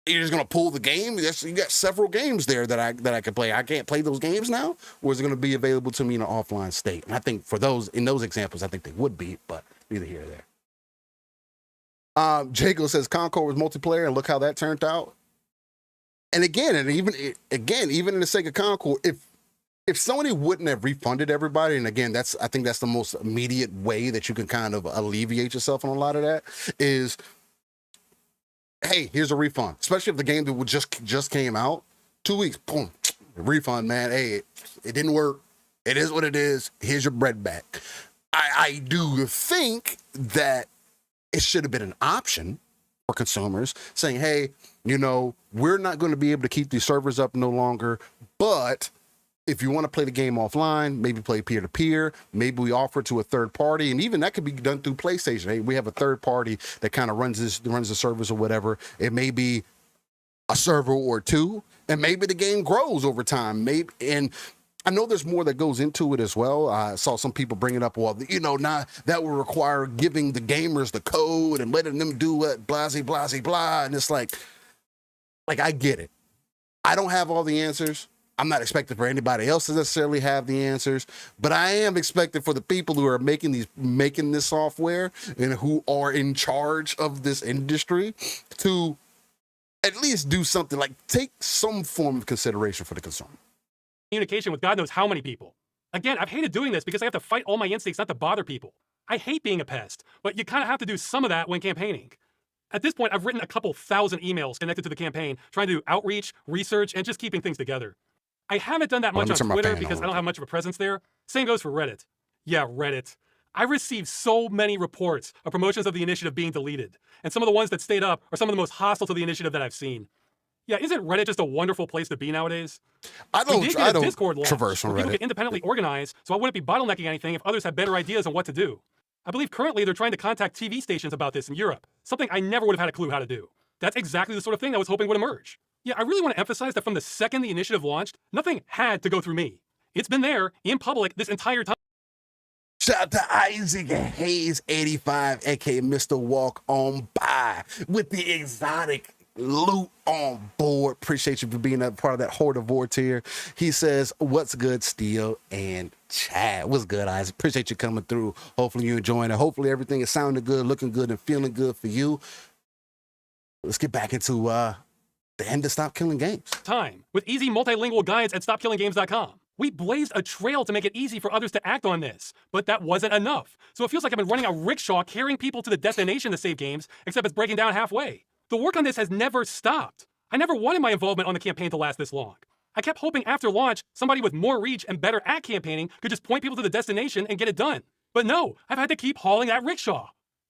You're just gonna pull the game? You got several games there that I could play. I can't play those games now, or is it gonna be available to me in an offline state? And I think for those examples, I think they would be, but neither here or there. Jago says Concord was multiplayer, and look how that turned out. And even in the sake of Concord, if Sony wouldn't have refunded everybody, and again, I think that's the most immediate way that you can kind of alleviate yourself on a lot of that is, hey, here's a refund. Especially if the game that just came out, 2 weeks, boom, refund, man. Hey, it didn't work. It is what it is. Here's your bread back. I do think that it should have been an option for consumers saying, hey, we're not going to be able to keep these servers up no longer, but if you want to play the game offline, maybe play peer-to-peer, maybe we offer it to a third party, and even that could be done through PlayStation. Hey, we have a third party that kind of runs the servers or whatever. It may be a server or two, and maybe the game grows over time. Maybe, and I know there's more that goes into it as well. I saw some people bring it up. Well, now that will require giving the gamers the code and letting them do what blah, blah, blah. And it's like I get it. I don't have all the answers. I'm not expecting for anybody else to necessarily have the answers, but I am expecting for the people who are making this software and who are in charge of this industry to at least do something, like take some form of consideration for the consumer. Communication with God knows how many people. Again, I've hated doing this because I have to fight all my instincts not to bother people. I hate being a pest, but you kind of have to do some of that when campaigning. At this point, I've written a couple thousand emails connected to the campaign, trying to do outreach, research, and just keeping things together. I haven't done that much on Twitter because I don't have much of a presence there. Same goes for Reddit. Yeah, Reddit. I received so many reports of promotions of the initiative being deleted, and some of the ones that stayed up are some of the most hostile to the initiative that I've seen. Yeah, isn't Reddit just a wonderful place to be nowadays? I don't Discord launch traverse on where Reddit. people can independently organize, so I wouldn't be bottlenecking anything if others had better ideas on what to do. I believe currently they're trying to contact TV stations about this in Europe, something I never would have had a clue how to do. That's exactly the sort of thing I was hoping would emerge. Yeah, I really want to emphasize that from the second the initiative launched, nothing had to go through me. It's been there in public this entire time. Shout out to Isaac Hayes 85, aka Mr. Walk On By, with the exotic loot on board. Appreciate you for being a part of that Hortivore tier. He says, what's good, Steel and Chad? What's good, Isaac? Appreciate you coming through. Hopefully you're enjoying it. Hopefully everything is sounding good, looking good, and feeling good for you. Let's get back into the end of Stop Killing Games. Time with easy multilingual guides at stopkillinggames.com. We blazed a trail to make it easy for others to act on this, but that wasn't enough. So it feels like I've been running a rickshaw carrying people to the destination to save games, except it's breaking down halfway. The work on this has never stopped. I never wanted my involvement on the campaign to last this long. I kept hoping after launch, somebody with more reach and better at campaigning could just point people to the destination and get it done. But no, I've had to keep hauling that rickshaw.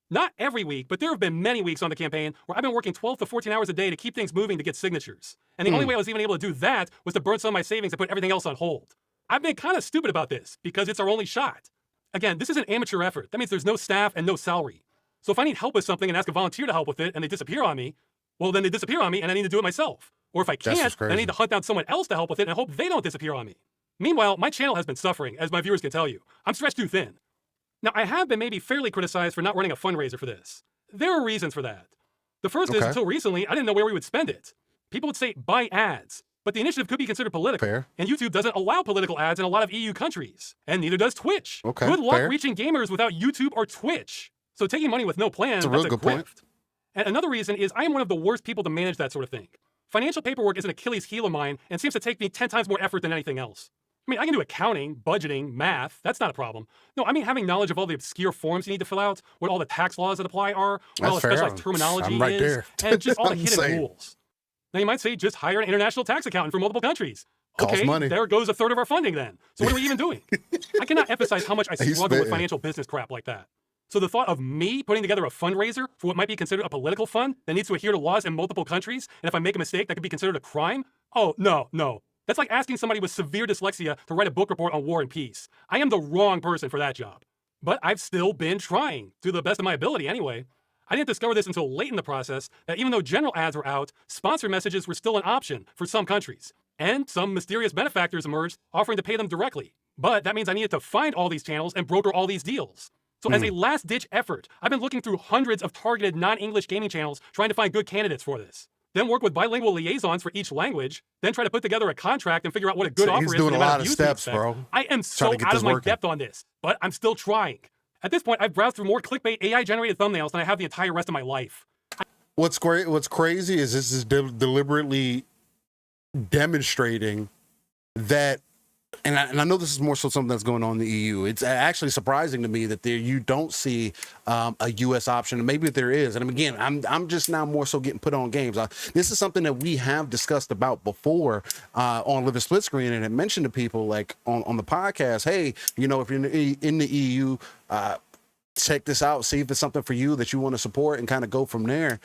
Not every week, but there have been many weeks on the campaign where I've been working 12 to 14 hours a day to keep things moving to get signatures. And the only way I was even able to do that was to burn some of my savings and put everything else on hold. I've been kind of stupid about this because it's our only shot. Again, this is an amateur effort. That means there's no staff and no salary. So if I need help with something and ask a volunteer to help with it and they disappear on me, well, then they disappear on me and I need to do it myself. Or if I can't, I need to hunt down someone else to help with it and hope they don't disappear on me. Meanwhile, my channel has been suffering, as my viewers can tell you. I'm stretched too thin. Now, I have been maybe fairly criticized for not running a fundraiser for this. There are reasons for that. The first is, until recently, I didn't know where we would spend it. People would say, buy ads. But the initiative could be considered political. Fair. And YouTube doesn't allow political ads in a lot of EU countries. And neither does Twitch. Okay, good luck fair. reaching gamers without YouTube or Twitch. So taking money with no plan, That's a that's real a good point. grift. And another reason is I am one of the worst people to manage that sort of thing. Financial paperwork is an Achilles heel of mine and seems to take me 10 times more effort than anything else. I mean, I can do accounting, budgeting, math. That's not a problem. No, I mean having knowledge of all the obscure forms you need to fill out, what all the tax laws that apply are, what all the specialized terminology right is, there. and just all the I'm hidden saying. rules. Now you might say just hire an international tax accountant for multiple countries. Costs Okay, money. there goes a third of our funding then. So what are we even doing? I cannot emphasize how much I He's struggle with spitting. financial business crap like that. So the thought of me putting together a fundraiser for what might be considered a political fund that needs to adhere to laws in multiple countries, and if I make a mistake, that could be considered a crime? Oh, no. That's like asking somebody with severe dyslexia to write a book report on war and peace. I am the wrong person for that job. But I've still been trying, to the best of my ability anyway. I didn't discover this until late in the process, that even though general ads were out, sponsor messages were still an option for some countries. And some mysterious benefactors emerged offering to pay them directly. But that means I needed to find all these channels and broker all these deals. So as a last-ditch effort, I've been looking through hundreds of targeted non-English gaming channels trying to find good candidates for this. Then work with bilingual liaisons for each language, then try to put together a contract and figure out what a good offer is for the doing a amount lot of of views we steps, expect. bro. I am so Trying to get out this of my working. depth on this, but I'm still trying. At this point, I've browsed through more clickbait AI-generated thumbnails than I have the entire rest of my life. What's great? What's crazy is this is deliberately demonstrating that, and I know this is more so something that's going on in the EU. It's actually surprising to me that you don't see a U.S. option, and maybe there is. And again, I'm just now more so getting put on games. This is something that we have discussed about before on Live a Split Screen, and it mentioned to people like on the podcast, hey, if you're in the EU. Check this out, see if it's something for you that you want to support and kind of go from there.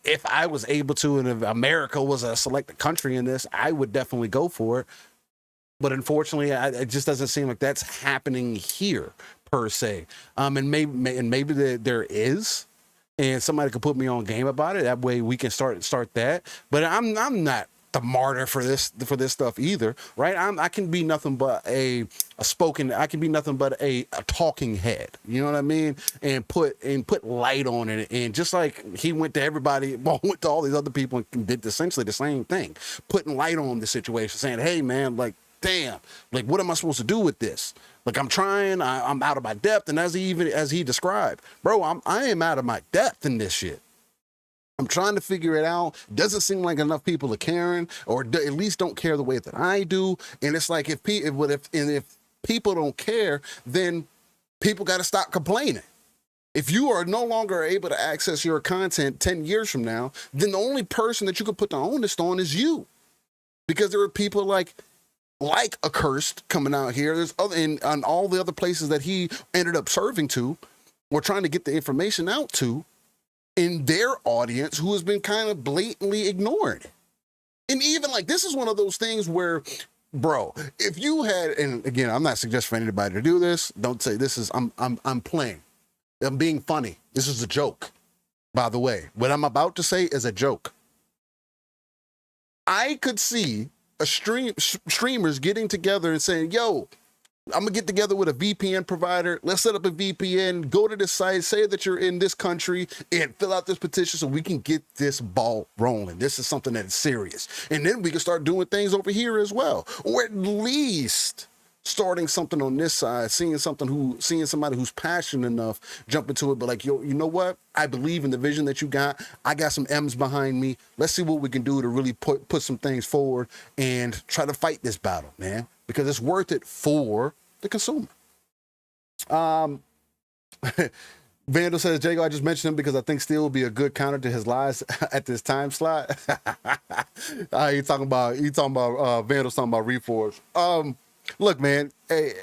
If I was able to, and if America was a selected country in this, I would definitely go for it. But unfortunately, it just doesn't seem like that's happening here per se. And maybe there is, and somebody could put me on game about it. That way we can start that. But I'm not the martyr for this stuff either, right? I can be nothing but I can be nothing but a talking head, you know what I mean, and put light on it. And just like he went to everybody, well, went to all these other people and did essentially the same thing, putting light on the situation, saying, hey man, like, damn, like, what am I supposed to do with this? Like, I'm trying, I'm out of my depth. And as he described, bro, I am out of my depth in this shit. I'm trying to figure it out. Doesn't seem like enough people are caring, or at least don't care the way that I do. And it's like, if people don't care, then people got to stop complaining. If you are no longer able to access your content 10 years from now, then the only person that you could put the onus on is you. Because there are people like Accursed coming out here. There's other, and all the other places that he ended up serving to, or trying to get the information out to, in their audience, who has been kind of blatantly ignored. And even like, this is one of those things where, bro, if you had, and again, I'm not suggesting for anybody to do this. Don't say this is, I'm playing. I'm being funny. This is a joke, by the way. What I'm about to say is a joke. I could see streamers getting together and saying, yo, I'm gonna get together with a VPN provider. Let's set up a VPN, go to this site, say that you're in this country, and fill out this petition so we can get this ball rolling. This is something that is serious. And then we can start doing things over here as well. Or at least starting something on this side, seeing somebody who's passionate enough, jump into it, but like, yo, you know what? I believe in the vision that you got. I got some M's behind me. Let's see what we can do to really put some things forward and try to fight this battle, man. Because it's worth it for the consumer. Vandal says, Jago, I just mentioned him because I think Steel will be a good counter to his lies at this time slot. Vandal's talking about Reforge. Look, man, hey,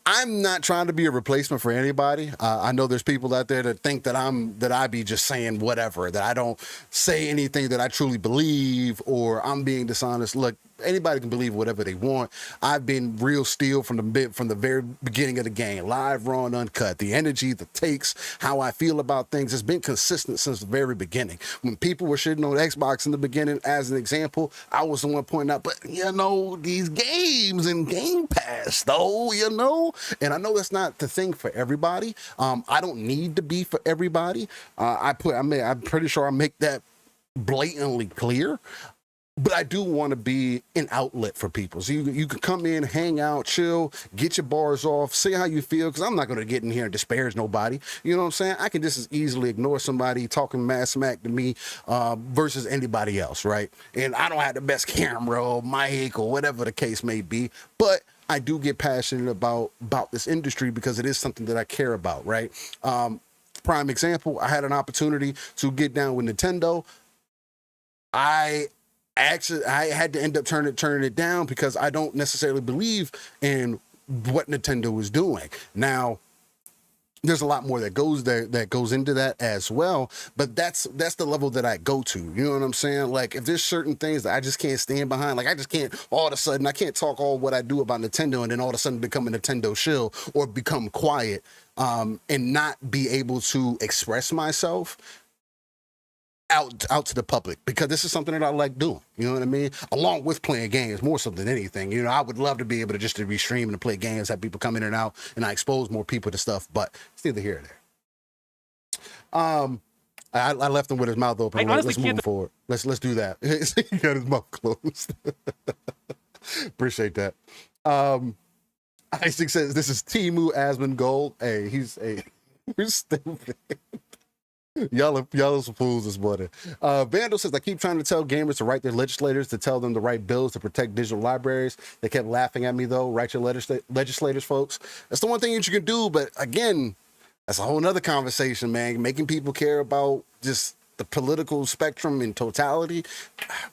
I'm not trying to be a replacement for anybody. I know there's people out there that think that I be just saying whatever, that I don't say anything that I truly believe, or I'm being dishonest. Look, anybody can believe whatever they want. I've been real Steel from the very beginning of the game, live, raw, and uncut. The energy, the takes, how I feel about things has been consistent since the very beginning. When people were shitting on Xbox in the beginning, as an example, I was the one pointing out, but you know, these games and Game Pass, though, you know, and I know that's not the thing for everybody. I don't need to be for everybody. I'm pretty sure I make that blatantly clear. But I do want to be an outlet for people. So you can come in, hang out, chill, get your bars off, say how you feel, because I'm not going to get in here and disparage nobody. You know what I'm saying? I can just as easily ignore somebody talking mad smack to me versus anybody else, right? And I don't have the best camera or mic or whatever the case may be, but I do get passionate about this industry because it is something that I care about, right? Prime example, I had an opportunity to get down with Nintendo. I had to end up turning it down because I don't necessarily believe in what Nintendo is doing. Now, there's a lot more that goes into that as well, but that's the level that I go to. You know what I'm saying? Like, if there's certain things that I just can't stand behind, like I just can't all of a sudden, I can't talk all what I do about Nintendo and then all of a sudden become a Nintendo shill or become quiet and not be able to express myself out to the public, because this is something that I like doing, you know what I mean? Along with playing games, more so than anything. You know, I would love to be able to be streaming and play games, have people come in and out, and I expose more people to stuff, but it's neither here or there. I left him with his mouth open. Let's move forward. Let's do that. He got his mouth closed. Appreciate that. Isaac says, this is Timu Asmongold. Hey, he's stupid. Y'all are some fools this morning. Vandal says, I keep trying to tell gamers to write their legislators to tell them to write bills to protect digital libraries. They kept laughing at me, though. Write your legislators, folks. That's the one thing that you can do, but again, that's a whole nother conversation, man. Making people care about just the political spectrum in totality.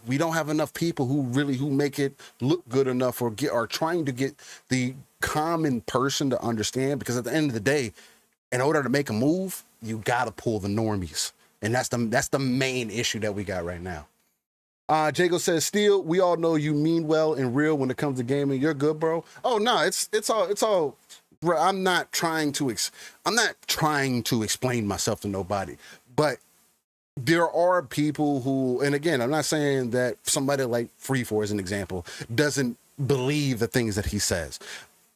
We don't have enough people who make it look good enough, or are trying to get the common person to understand, because at the end of the day, in order to make a move, you gotta pull the normies, and that's the main issue that we got right now. Jago says, Steel, we all know you mean well and real when it comes to gaming. You're good, bro. Oh no, it's all. Bro, I'm not trying to explain myself to nobody, but there are people who, and again, I'm not saying that somebody like Free4 as an example doesn't believe the things that he says,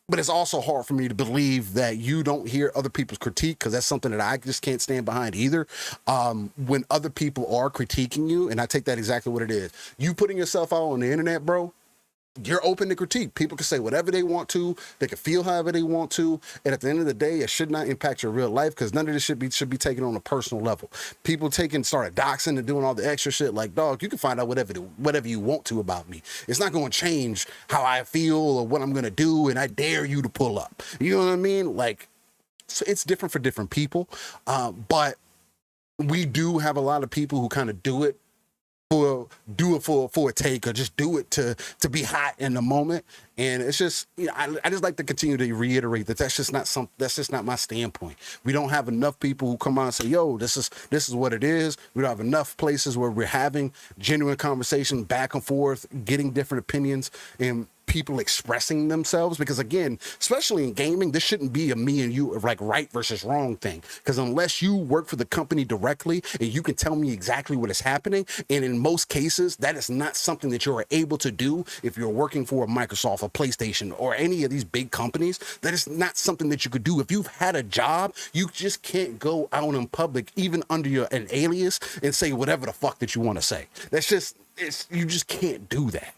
but it's also hard for me to believe that you don't hear other people's critique, because that's something that I just can't stand behind either. When other people are critiquing you, and I take that exactly what it is, you putting yourself out on the internet, bro, you're open to critique. People can say whatever they want to. They can feel however they want to. And at the end of the day, it should not impact your real life, because none of this should be taken on a personal level. People started doxing and doing all the extra shit. Like, dog, you can find out whatever you want to about me. It's not going to change how I feel or what I'm going to do, and I dare you to pull up. You know what I mean? Like, so it's different for different people. But we do have a lot of people who kind of do it for a take, or just do it to be hot in the moment. And it's just, you know, I just like to continue to reiterate that that's just not my standpoint. We don't have enough people who come out and say, yo, this is what it is. We don't have enough places where we're having genuine conversation back and forth, getting different opinions, and people expressing themselves. Because again, especially in gaming, this shouldn't be a me and you, like, right versus wrong thing, because unless you work for the company directly and you can tell me exactly what is happening, and in most cases that is not something that you're able to do if you're working for a Microsoft, a PlayStation, or any of these big companies. That is not something that you could do. If you've had a job, you just can't go out in public, even under an alias, and say whatever the fuck that you want to say. You just can't do that.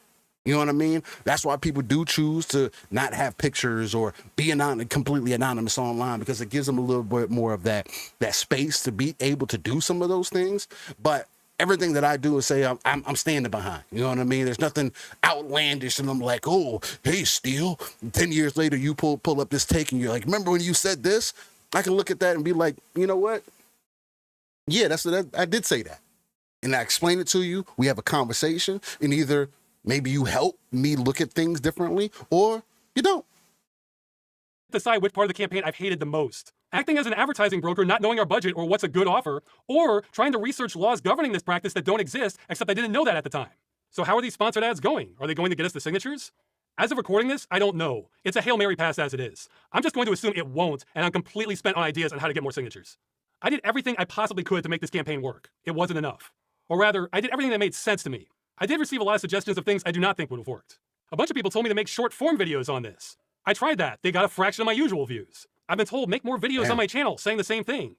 You know what I mean? That's why people do choose to not have pictures or be completely anonymous online, because it gives them a little bit more of that space to be able to do some of those things. But everything that I do is say I'm standing behind. You know what I mean? There's nothing outlandish, and I'm like, oh, hey, Steele. 10 years later, you pull up this take, and you're like, remember when you said this? I can look at that and be like, you know what? Yeah, I did say that, and I explain it to you. We have a conversation, and either maybe you help me look at things differently, or you don't. Decide which part of the campaign I've hated the most. Acting as an advertising broker, not knowing our budget or what's a good offer, or trying to research laws governing this practice that don't exist, except I didn't know that at the time. So how are these sponsored ads going? Are they going to get us the signatures? As of recording this, I don't know. It's a Hail Mary pass as it is. I'm just going to assume it won't, and I'm completely spent on ideas on how to get more signatures. I did everything I possibly could to make this campaign work. It wasn't enough. Or rather, I did everything that made sense to me. I did receive a lot of suggestions of things I do not think would have worked. A bunch of people told me to make short form videos on this. I tried that. They got a fraction of my usual views. I've been told make more videos on my channel saying the same thing.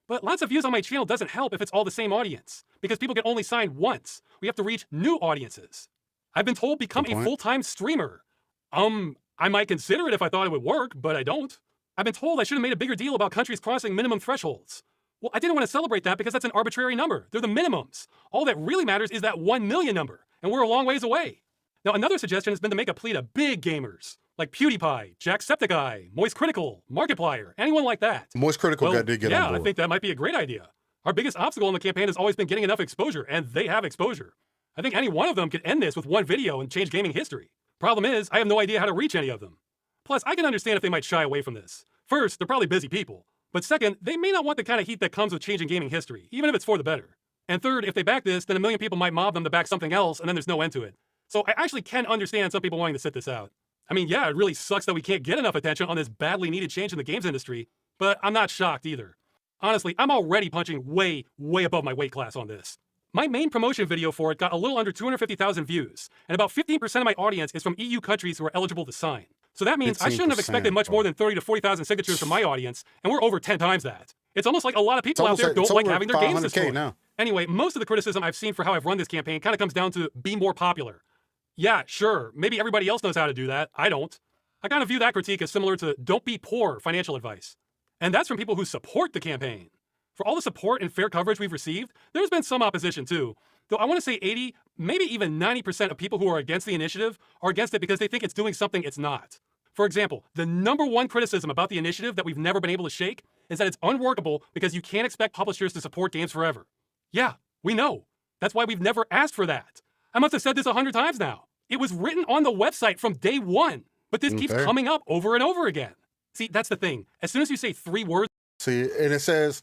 But lots of views on my channel doesn't help if it's all the same audience, because people get only signed once. We have to reach new audiences. I've been told become a full-time streamer. I might consider it if I thought it would work, but I don't. I've been told I should have made a bigger deal about countries crossing minimum thresholds. Well, I didn't want to celebrate that because that's an arbitrary number. They're the minimums. All that really matters is that 1 million number, and we're a long ways away. Now, another suggestion has been to make a plea to big gamers, like PewDiePie, Jacksepticeye, Moist Critical, Markiplier, anyone like that. Moist Critical did get on board. Yeah, I think that might be a great idea. Our biggest obstacle in the campaign has always been getting enough exposure, and they have exposure. I think any one of them could end this with one video and change gaming history. Problem is, I have no idea how to reach any of them. Plus, I can understand if they might shy away from this. First, they're probably busy people. But second, they may not want the kind of heat that comes with changing gaming history, even if it's for the better. And third, if they back this, then 1 million people might mob them to back something else, and then there's no end to it. So I actually can understand some people wanting to sit this out. I mean, yeah, it really sucks that we can't get enough attention on this badly needed change in the games industry, but I'm not shocked either. Honestly, I'm already punching way above my weight class on this. My main promotion video for it got a little under 250,000 views, and about 15% of my audience is from EU countries who are eligible to sign. So that means I shouldn't have expected much more than 30 to 40,000 signatures from my audience, and we're over 10 times that. It's almost like a lot of people out there don't like having their games destroyed. Now. Anyway, most of the criticism I've seen for how I've run this campaign kind of comes down to be more popular. Yeah, sure, maybe everybody else knows how to do that. I don't. I kind of view that critique as similar to don't be poor financial advice. And that's from people who support the campaign. For all the support and fair coverage we've received, there's been some opposition too. Though I want to say 80, maybe even 90% of people who are against the initiative are against it because they think it's doing something it's not. For example, the #1 criticism about the initiative that we've never been able to shake is that it's unworkable because you can't expect publishers to support games forever. Yeah, we know. That's why we've never asked for that. I must have said this 100 times now. It was written on the website from day one, but this keeps coming up over and over again. See, that's the thing. As soon as you say 3 words... See, and it says,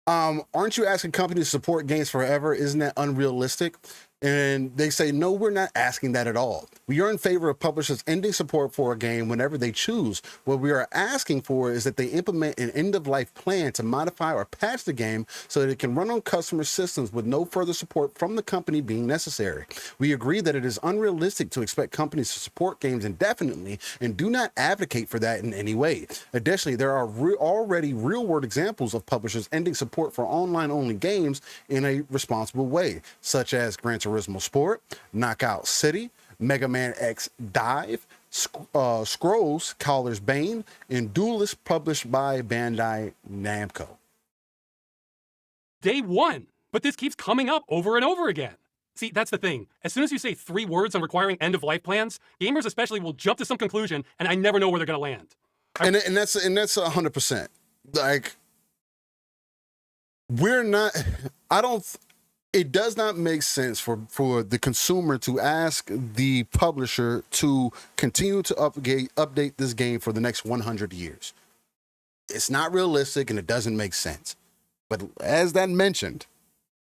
aren't you asking companies to support games forever? Isn't that unrealistic? And they say, no, we're not asking that at all. We are in favor of publishers ending support for a game whenever they choose. What we are asking for is that they implement an end-of-life plan to modify or patch the game so that it can run on customer systems with no further support from the company being necessary. We agree that it is unrealistic to expect companies to support games indefinitely and do not advocate for that in any way. Additionally, there are already real-world examples of publishers ending support for online-only games in a responsible way, such as Gran Turismo Sport, Knockout City, Mega Man X Dive, Scrolls, Caller's Bane, and Duelist published by Bandai Namco. Day one, but this keeps coming up over and over again. See, that's the thing. As soon as you say 3 words on requiring end-of-life plans, gamers especially will jump to some conclusion, and I never know where they're going to land. And that's 100%. Like, we're not. It does not make sense for the consumer to ask the publisher to continue to update this game for the next 100 years. It's not realistic and it doesn't make sense. But as that mentioned,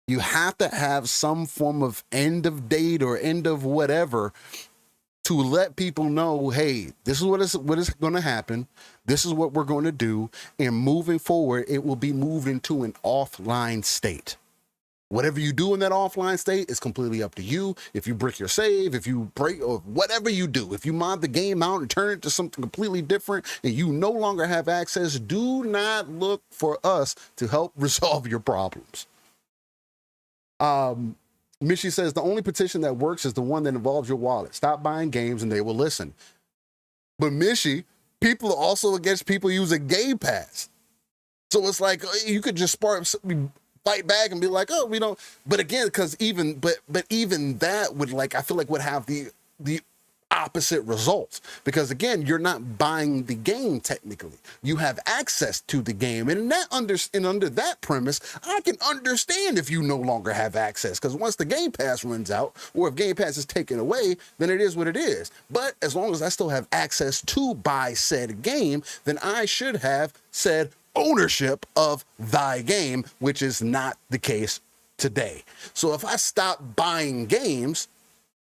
you have to have some form of end of date or end of whatever to let people know, hey, this is what is going to happen. This is what we're going to do. And moving forward, it will be moved into an offline state. Whatever you do in that offline state is completely up to you. If you brick your save, if you break, or whatever you do, if you mod the game out and turn it to something completely different and you no longer have access, do not look for us to help resolve your problems. Mishi says the only petition that works is the one that involves your wallet. Stop buying games and they will listen. But Mishi, people are also against people using Game Pass. So it's like you could just fight back and be like, oh, we don't. But again, because even that would, like, I feel like would have the opposite results, because again, you're not buying the game technically. You have access to the game, and under that premise, I can understand if you no longer have access, because once the Game Pass runs out, or if Game Pass is taken away, then it is what it is. But as long as I still have access to buy said game, then I should have said ownership of thy game, which is not the case today. So if I stop buying games,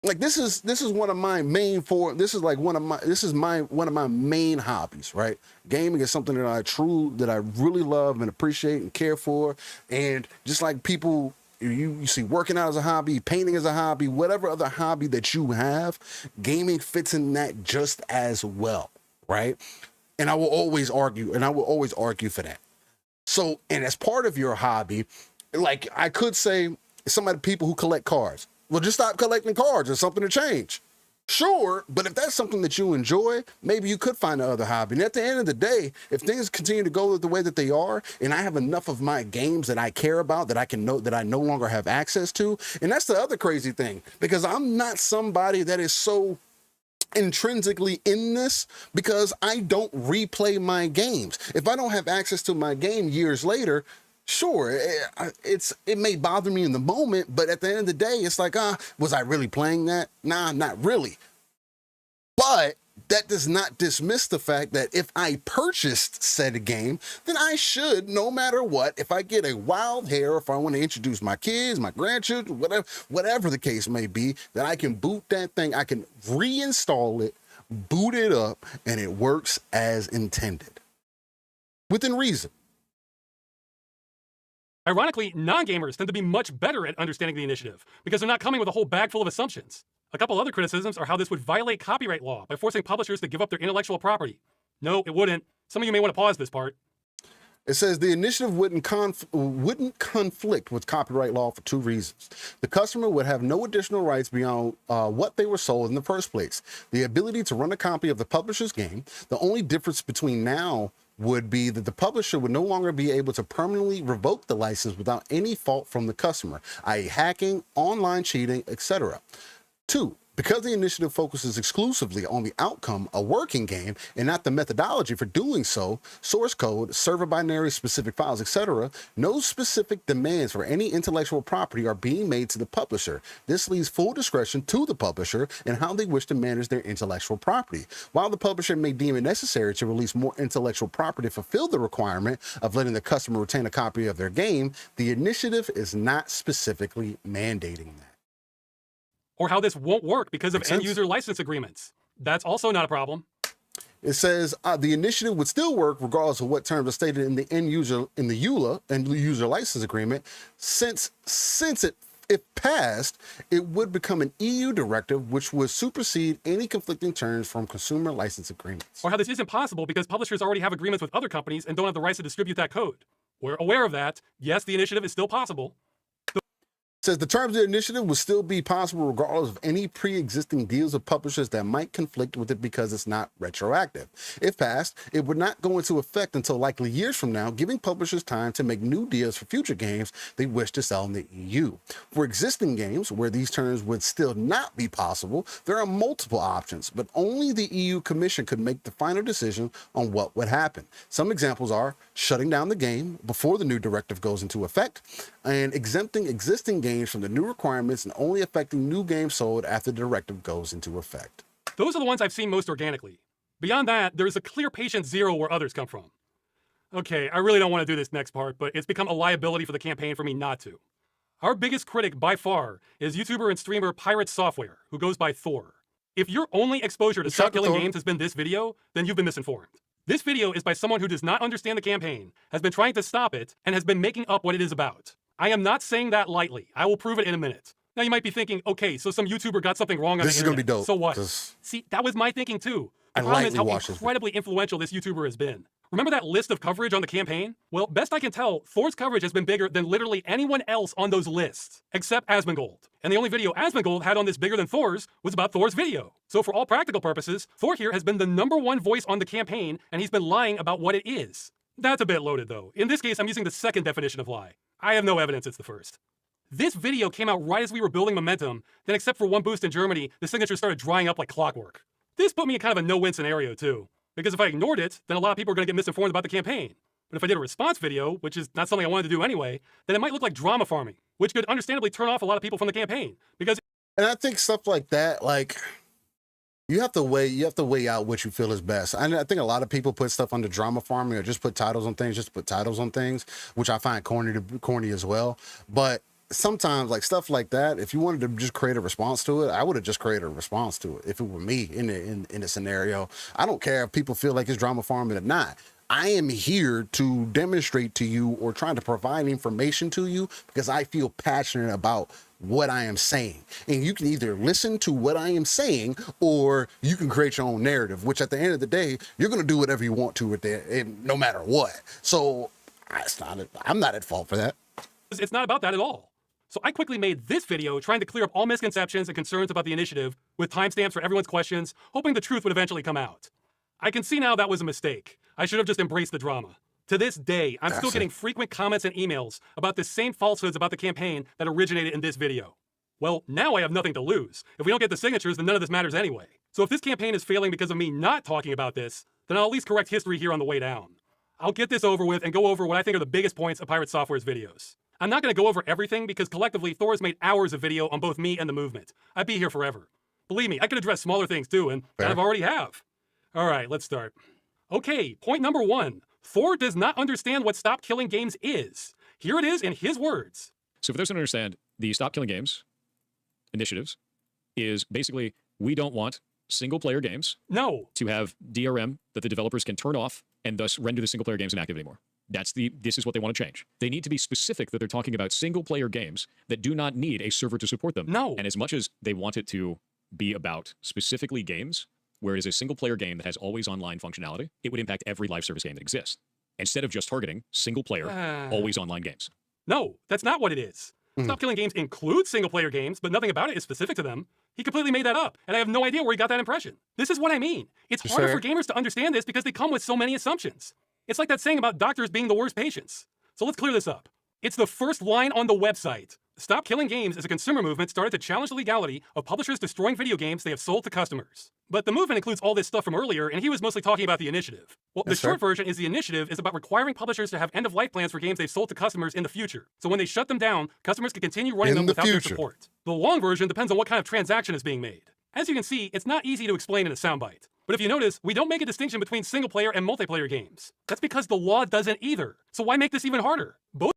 like this is one of my main one of my main hobbies, right? Gaming is something that I really love and appreciate and care for. And just like people you see working out as a hobby, painting as a hobby, whatever other hobby that you have, gaming fits in that just as well, right? And I will always argue for that. So, and as part of your hobby, like I could say, some of the people who collect cards, well, just stop collecting cards or something to change. Sure, but if that's something that you enjoy, maybe you could find another hobby. And at the end of the day, if things continue to go the way that they are, and I have enough of my games that I care about that I no longer have access to, and that's the other crazy thing, because I'm not somebody that is so intrinsically in this, because I don't replay my games. If I don't have access to my game years later, sure, it may bother me in the moment, but at the end of the day, it's like, was I really playing that? Nah, not really. But that does not dismiss the fact that if I purchased said game, then I should, no matter what, if I get a wild hair, if I want to introduce my kids, my grandchildren, whatever the case may be, that I can boot that thing, I can reinstall it, boot it up, and it works as intended. Within reason. Ironically, non-gamers tend to be much better at understanding the initiative, because they're not coming with a whole bag full of assumptions. A couple other criticisms are how this would violate copyright law by forcing publishers to give up their intellectual property. No, it wouldn't. Some of you may want to pause this part. It says the initiative wouldn't conflict with copyright law for 2 reasons. The customer would have no additional rights beyond what they were sold in the first place. The ability to run a copy of the publisher's game. The only difference between now would be that the publisher would no longer be able to permanently revoke the license without any fault from the customer, i.e. hacking, online cheating, etc. 2, because the initiative focuses exclusively on the outcome, a working game, and not the methodology for doing so, source code, server binary, specific files, etc., no specific demands for any intellectual property are being made to the publisher. This leaves full discretion to the publisher in how they wish to manage their intellectual property. While the publisher may deem it necessary to release more intellectual property to fulfill the requirement of letting the customer retain a copy of their game, the initiative is not specifically mandating that. or how this won't work because of Makes sense. end-user license agreements. That's also not a problem. It says the initiative would still work regardless of what terms are stated in the EULA and user license agreement, since it, if passed, it would become an EU directive which would supersede any conflicting terms from consumer license agreements. Or how this isn't possible because publishers already have agreements with other companies and don't have the rights to distribute that code. We're aware of that. Yes, the initiative is still possible. Says the terms of the initiative will still be possible regardless of any pre-existing deals with publishers that might conflict with it because it's not retroactive. If passed, it would not go into effect until likely years from now, giving publishers time to make new deals for future games they wish to sell in the EU. For existing games where these terms would still not be possible, there are multiple options, but only the EU Commission could make the final decision on what would happen. Some examples are shutting down the game before the new directive goes into effect, and exempting existing games from the new requirements and only affecting new games sold after the directive goes into effect. Those are the ones I've seen most organically. Beyond that, there is a clear patient zero where others come from. Okay, I really don't want to do this next part, but it's become a liability for the campaign for me not to. Our biggest critic by far is YouTuber and streamer Pirate Software, who goes by Thor. If your only exposure to Stop Killing Games has been this video, then you've been misinformed. This video is by someone who does not understand the campaign, has been trying to stop it, and has been making up what it is about. I am not saying that lightly. I will prove it in a minute. Now you might be thinking, okay, so some YouTuber got something wrong on the internet. This is gonna be dope. So what? See, that was my thinking too. The problem is how incredibly influential this YouTuber has been. Remember that list of coverage on the campaign? Well, best I can tell, Thor's coverage has been bigger than literally anyone else on those lists, except Asmongold. And the only video Asmongold had on this bigger than Thor's was about Thor's video. So for all practical purposes, Thor here has been the #1 voice on the campaign, and he's been lying about what it is. That's a bit loaded though. In this case, I'm using the second definition of lie. I have no evidence it's the first. This video came out right as we were building momentum, then except for one boost in Germany, the signatures started drying up like clockwork. This put me in kind of a no-win scenario too, because if I ignored it, then a lot of people are going to get misinformed about the campaign. But if I did a response video, which is not something I wanted to do anyway, then it might look like drama farming, which could understandably turn off a lot of people from the campaign, because... And I think stuff like that, like, you have to weigh out what you feel is best. I think a lot of people put stuff under drama farming or just put titles on things, which I find corny as well. But sometimes, like, stuff like that, if you wanted to just create a response to it, I would have just created a response to it if it were me in a scenario. I don't care if people feel like it's drama farming or not. I am here to demonstrate to you or trying to provide information to you because I feel passionate about what I am saying. And you can either listen to what I am saying or you can create your own narrative, which at the end of the day, you're going to do whatever you want to with it, no matter what. So I'm not at fault for that. It's not about that at all. So I quickly made this video trying to clear up all misconceptions and concerns about the initiative with timestamps for everyone's questions, hoping the truth would eventually come out. I can see now that was a mistake. I should have just embraced the drama. To this day, I'm still getting frequent comments and emails about the same falsehoods about the campaign that originated in this video. Well, now I have nothing to lose. If we don't get the signatures, then none of this matters anyway. So if this campaign is failing because of me not talking about this, then I'll at least correct history here on the way down. I'll get this over with and go over what I think are the biggest points of Pirate Software's videos. I'm not going to go over everything because collectively Thor has made hours of video on both me and the movement. I'd be here forever. Believe me, I could address smaller things too, and kind of already have. All right, let's start. Okay, point number 1. Thor does not understand what Stop Killing Games is. Here it is in his words. So for those who don't understand, the Stop Killing Games initiatives is basically, we don't want single-player games to have DRM that the developers can turn off and thus render the single-player games inactive anymore. This is what they want to change. They need to be specific that they're talking about single-player games that do not need a server to support them. And as much as they want it to be about specifically games, where it is a single-player game that has always online functionality, it would impact every live service game that exists, instead of just targeting single-player, always online games. No, that's not what it is. Stop Killing Games includes single-player games, but nothing about it is specific to them. He completely made that up, and I have no idea where he got that impression. This is what I mean. It's harder for gamers to understand this because they come with so many assumptions. It's like that saying about doctors being the worst patients. So let's clear this up. It's the first line on the website. Stop Killing Games is a consumer movement started to challenge the legality of publishers destroying video games they have sold to customers. But the movement includes all this stuff from earlier, and he was mostly talking about the initiative. Well, the short version is the initiative is about requiring publishers to have end-of-life plans for games they've sold to customers in the future. So when they shut them down, customers can continue running them without their support. The long version depends on what kind of transaction is being made. As you can see, it's not easy to explain in a soundbite. But if you notice, we don't make a distinction between single-player and multiplayer games. That's because the law doesn't either. So why make this even harder? Both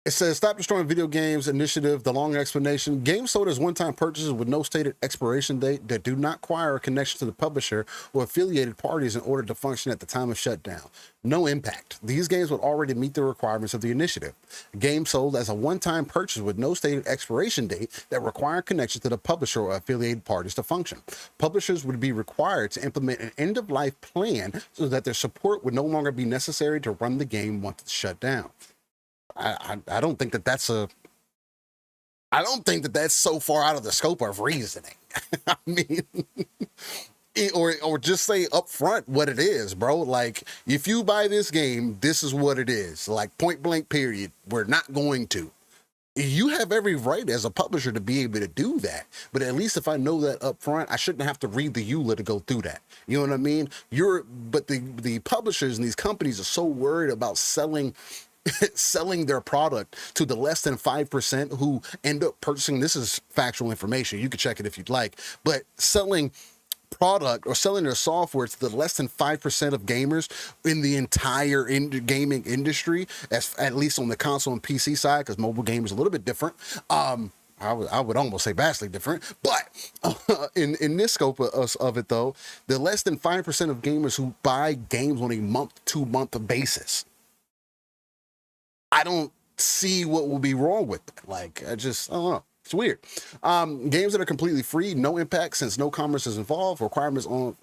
It says, stop destroying video games initiative, the long explanation. Games sold as one-time purchases with no stated expiration date that do not require a connection to the publisher or affiliated parties in order to function at the time of shutdown. No impact. These games would already meet the requirements of the initiative. Games sold as a one-time purchase with no stated expiration date that require connection to the publisher or affiliated parties to function. Publishers would be required to implement an end-of-life plan so that their support would no longer be necessary to run the game once it's shut down. I don't think that that's so far out of the scope of reasoning. I mean, or just say up front what it is, bro. Like, if you buy this game, this is what it is. Like, point blank, period. We're not going to. You have every right as a publisher to be able to do that. But at least if I know that up front, I shouldn't have to read the EULA to go through that. You know what I mean? But the publishers and these companies are so worried about selling their product to the less than 5% who end up purchasing. This is factual information. You can check it if you'd like, but selling product or selling their software to the less than 5% of gamers in the entire gaming industry, at least on the console and PC side, because mobile gaming is a little bit different. I would almost say vastly different, but in this scope of it though, the less than 5% of gamers who buy games on a month-to-month basis, I don't see what will be wrong with it. Like, I don't know. It's weird. Games that are completely free, no impact since no commerce is involved. Requirements on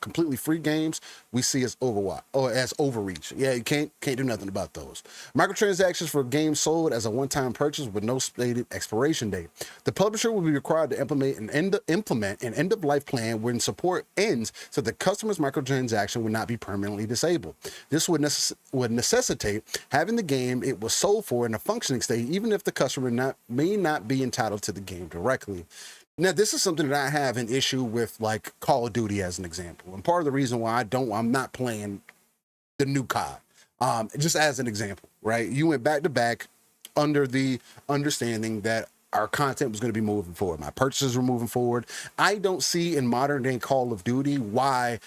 completely free games we see as overreach. Yeah, you can't do nothing about those. Microtransactions for games sold as a one-time purchase with no stated expiration date. The publisher will be required to implement an end-of-life plan when support ends, so the customer's microtransaction would not be permanently disabled. This would necessitate having the game it was sold for in a functioning state, even if the customer may not be entitled to the game directly. Now, this is something that I have an issue with, like Call of Duty as an example. And part of the reason why I'm not playing the new COD, just as an example, right? You went back to back under the understanding that our content was going to be moving forward. My purchases were moving forward. I don't see in modern day Call of Duty why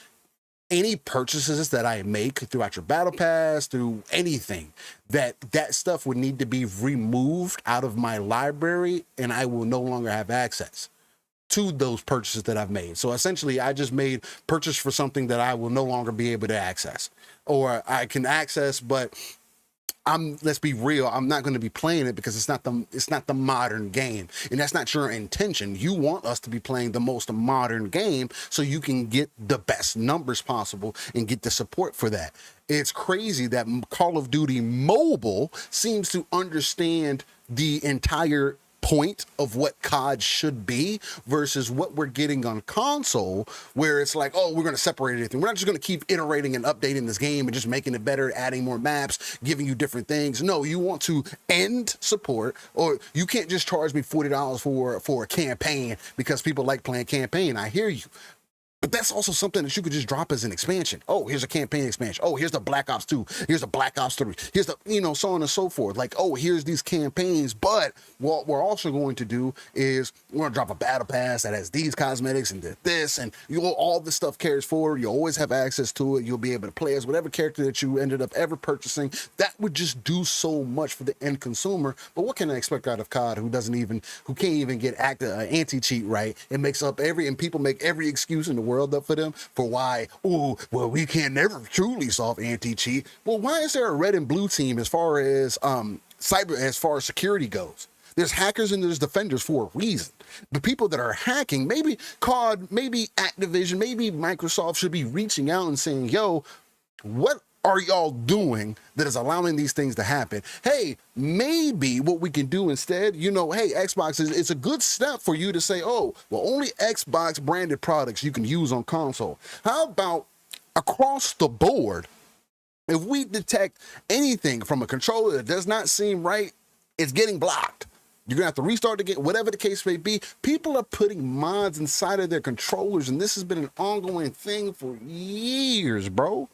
any purchases that I make throughout your battle pass, through anything, that stuff would need to be removed out of my library and I will no longer have access to those purchases that I've made. So essentially I just made purchase for something that I will no longer be able to access, or I can access, but let's be real, I'm not going to be playing it because it's not the modern game. And that's not your intention. You want us to be playing the most modern game so you can get the best numbers possible and get the support for that. It's crazy that Call of Duty Mobile seems to understand the entire point of what COD should be versus what we're getting on console, where it's like, oh, we're going to separate everything. We're not just going to keep iterating and updating this game and just making it better, adding more maps, giving you different things. No, you want to end support, or you can't just charge me $40 for a campaign because people like playing campaign. I hear you. But that's also something that you could just drop as an expansion. Oh, here's a campaign expansion. Oh, here's the Black Ops 2. Here's the Black Ops 3. Here's the, so on and so forth. Like, oh, here's these campaigns. But what we're also going to do is we're going to drop a battle pass that has these cosmetics and this, and all this stuff carries forward. You always have access to it. You'll be able to play as whatever character that you ended up ever purchasing. That would just do so much for the end consumer. But what can I expect out of COD who can't even get anti-cheat right, and people make every excuse in the world up for them for why, we can never truly solve anti-cheat. Well, why is there a red and blue team as far as security goes? There's hackers and there's defenders for a reason. The people that are hacking, maybe COD, maybe Activision, maybe Microsoft should be reaching out and saying, yo, what are y'all doing that is allowing these things to happen? Hey, maybe what we can do instead, hey, Xbox it's a good step for you to say, oh, well, only Xbox branded products you can use on console. How about across the board, if we detect anything from a controller that does not seem right, it's getting blocked. You're gonna have to restart the game, whatever the case may be. People are putting mods inside of their controllers, and this has been an ongoing thing for years, bro.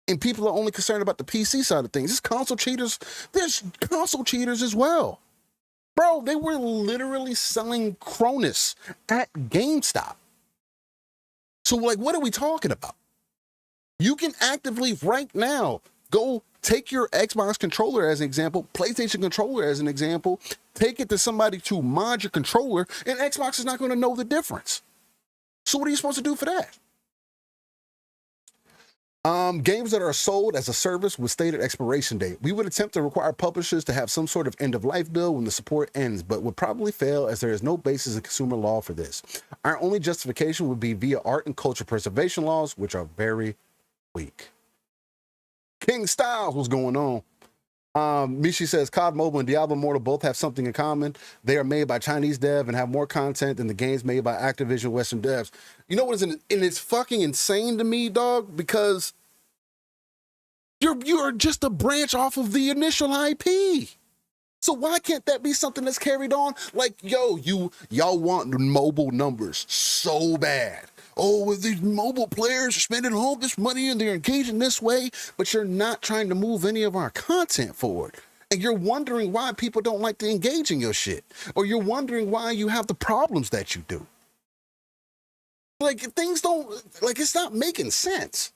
And people are only concerned about the PC side of things. There's console cheaters as well. Bro, they were literally selling Cronus at GameStop. So, like, what are we talking about? You can actively, right now, Go take your Xbox controller as an example, PlayStation controller as an example, take it to somebody to mod your controller, and Xbox is not going to know the difference. So what are you supposed to do for that? Games that are sold as a service with stated expiration date. We would attempt to require publishers to have some sort of end-of-life bill when the support ends, but would probably fail as there is no basis in consumer law for this. Our only justification would be via art and culture preservation laws, which are very weak. King Styles, what's going on? Mishi says, COD Mobile and Diablo Immortal both have something in common. They are made by Chinese dev and have more content than the games made by Activision Western devs. You know what is and it's fucking insane to me, dog, because you're just a branch off of the initial IP. So why can't that be something that's carried on? Like, yo, y'all want mobile numbers so bad. Oh, well, these mobile players are spending all this money and they're engaging this way, but you're not trying to move any of our content forward. And you're wondering why people don't like to engage in your shit. Or you're wondering why you have the problems that you do. Like, things don't, like, it's not making sense.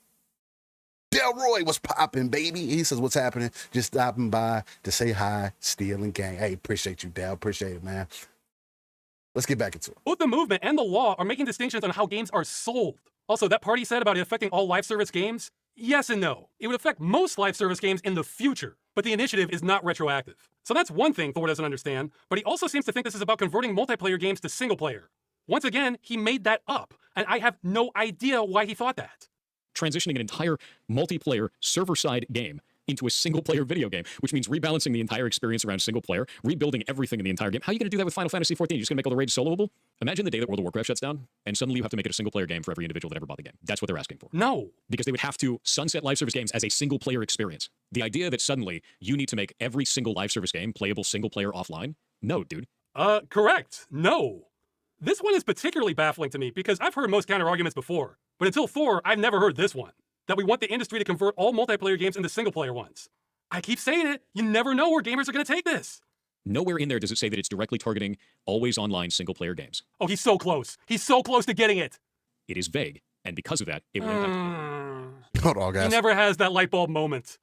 Delroy was popping, baby. He says, what's happening? Just stopping by to say hi, stealing gang. Hey, appreciate you, Del. Appreciate it, man. Let's get back into it. Both the movement and the law are making distinctions on how games are sold. Also, that party said about it affecting all live service games, yes and no. It would affect most live service games in the future, but the initiative is not retroactive. So that's one thing Thor doesn't understand, but he also seems to think this is about converting multiplayer games to single player. Once again, he made that up, and I have no idea why he thought that. Transitioning an entire multiplayer server-side game into a single-player video game, which means rebalancing the entire experience around single player, rebuilding everything in the entire game. How are you going to do that with Final Fantasy XIV? You're just going to make all the raids soloable? Imagine the day that World of Warcraft shuts down, and suddenly you have to make it a single-player game for every individual that ever bought the game. That's what they're asking for. No. Because they would have to sunset live service games as a single-player experience. The idea that suddenly you need to make every single live service game playable single-player offline? No, dude. Correct. No. This one is particularly baffling to me because I've heard most counter-arguments before, but until Thor, I've never heard this one. That we want the industry to convert all multiplayer games into single-player ones. I keep saying it, you never know where gamers are going to take this. Nowhere in there does it say that it's directly targeting always online single-player games. Oh, he's so close. He's so close to getting it. It is vague, and because of that, it will impact. Hold on, guys. He never has that light bulb moment.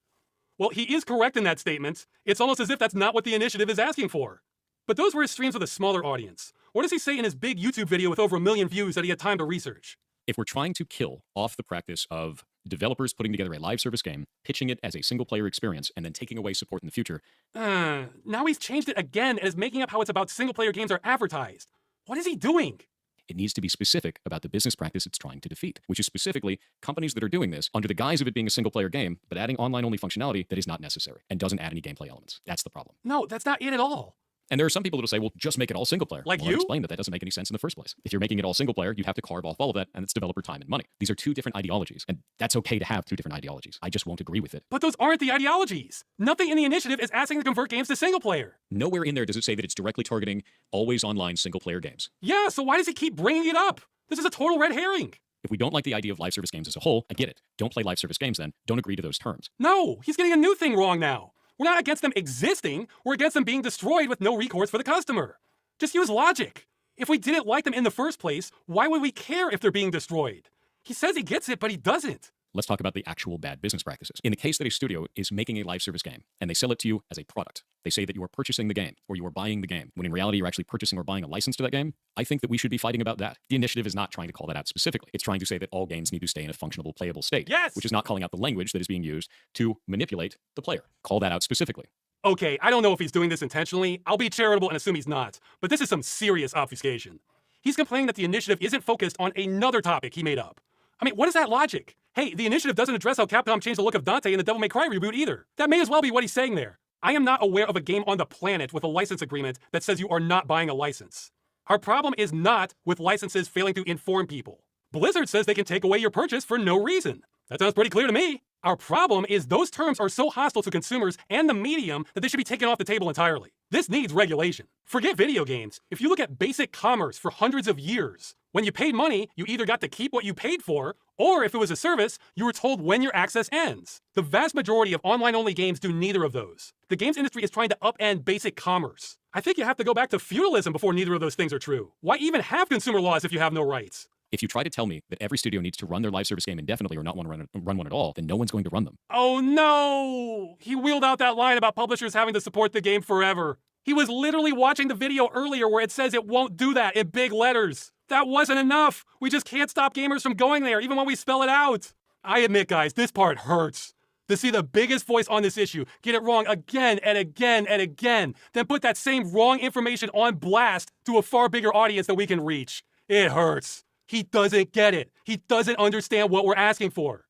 Well, he is correct in that statement. It's almost as if that's not what the initiative is asking for. But those were his streams with a smaller audience. What does he say in his big YouTube video with over 1 million views that he had time to research? If we're trying to kill off the practice of developers putting together a live service game, pitching it as a single-player experience, and then taking away support in the future. Now he's changed it again and is making up how it's about single-player games are advertised. What is he doing? It needs to be specific about the business practice it's trying to defeat, which is specifically companies that are doing this under the guise of it being a single-player game, but adding online-only functionality that is not necessary and doesn't add any gameplay elements. That's the problem. No, that's not it at all. And there are some people that'll say, well, just make it all single player. Like well, you? I'll explain that doesn't make any sense in the first place. If you're making it all single player, you have to carve off all of that, and it's developer time and money. These are two different ideologies, and that's okay to have two different ideologies. I just won't agree with it. But those aren't the ideologies. Nothing in the initiative is asking to convert games to single player. Nowhere in there does it say that it's directly targeting always online single player games. Yeah, so why does he keep bringing it up? This is a total red herring. If we don't like the idea of live service games as a whole, I get it. Don't play live service games then. Don't agree to those terms. No, he's getting a new thing wrong now. We're not against them existing, we're against them being destroyed with no recourse for the customer. Just use logic. If we didn't like them in the first place, why would we care if they're being destroyed? He says he gets it, but he doesn't. Let's talk about the actual bad business practices. In the case that a studio is making a live service game, and they sell it to you as a product, they say that you are purchasing the game, or you are buying the game, when in reality you're actually purchasing or buying a license to that game, I think that we should be fighting about that. The initiative is not trying to call that out specifically. It's trying to say that all games need to stay in a functional, playable state. Yes! Which is not calling out the language that is being used to manipulate the player. Call that out specifically. Okay, I don't know if he's doing this intentionally. I'll be charitable and assume he's not. But this is some serious obfuscation. He's complaining that the initiative isn't focused on another topic he made up. I mean, what is that logic? Hey, the initiative doesn't address how Capcom changed the look of Dante in the Devil May Cry reboot either. That may as well be what he's saying there. I am not aware of a game on the planet with a license agreement that says you are not buying a license. Our problem is not with licenses failing to inform people. Blizzard says they can take away your purchase for no reason. That sounds pretty clear to me. Our problem is those terms are so hostile to consumers and the medium that they should be taken off the table entirely. This needs regulation. Forget video games. If you look at basic commerce for hundreds of years, when you paid money, you either got to keep what you paid for, or if it was a service, you were told when your access ends. The vast majority of online-only games do neither of those. The games industry is trying to upend basic commerce. I think you have to go back to feudalism before neither of those things are true. Why even have consumer laws if you have no rights? If you try to tell me that every studio needs to run their live service game indefinitely or not want to run one at all, then no one's going to run them. Oh no! He wheeled out that line about publishers having to support the game forever. He was literally watching the video earlier where it says it won't do that in big letters. That wasn't enough. We just can't stop gamers from going there, even when we spell it out. I admit, guys, this part hurts. To see the biggest voice on this issue get it wrong again and again and again, then put that same wrong information on blast to a far bigger audience that we can reach. It hurts. He doesn't get it. He doesn't understand what we're asking for.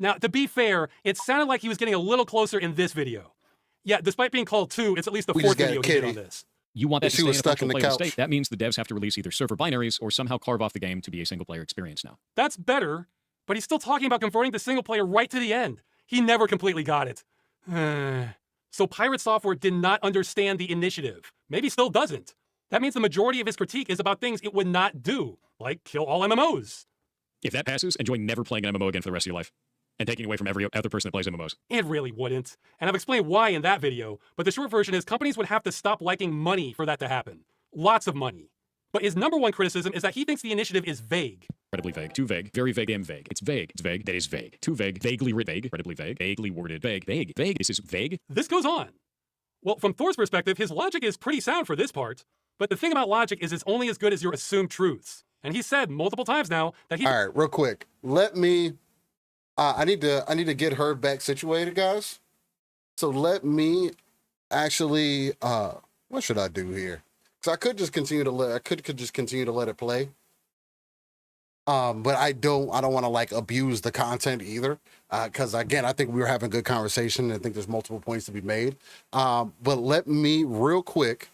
Now, to be fair, it sounded like he was getting a little closer in this video. Yeah, despite being called 2, it's at least the 4th video he did on this. You want that to stay in a stuck in the functional couch. state. That means the devs have to release either server binaries or somehow carve off the game to be a single-player experience now. That's better, but he's still talking about converting the single player right to the end. He never completely got it. So Pirate Software did not understand the initiative. Maybe still doesn't. That means the majority of his critique is about things it would not do, like kill all MMOs. If that passes, enjoy never playing an MMO again for the rest of your life. And taking away from every other person that plays MMOs. It really wouldn't. And I've explained why in that video, but the short version is companies would have to stop liking money for that to happen. Lots of money. But his number one criticism is that he thinks the initiative is vague. Incredibly vague. Too vague. Very vague and vague. It's vague. It's vague. That is vague. Too vague. Vaguely written. Vague. Incredibly vague. Vaguely worded. Vague. Vague. Vague. This is vague. This goes on. Well, from Thor's perspective, his logic is pretty sound for this part. But the thing about logic is it's only as good as your assumed truths. And he said multiple times now that he... All right, real quick. Let me... I need to get her back situated, guys. So let me actually... what should I do here? Because I could just continue to let... I could just continue to let it play. But I don't want to like abuse the content either. Because again, I think we were having a good conversation. I think there's multiple points to be made. But let me real quick...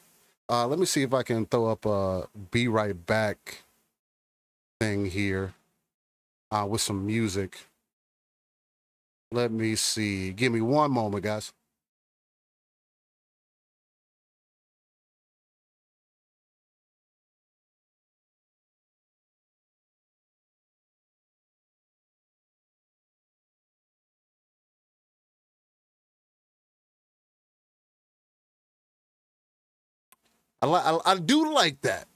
let me see if I can throw up a be right back thing here with some music. Let me see. Give me one moment, guys. I do like that.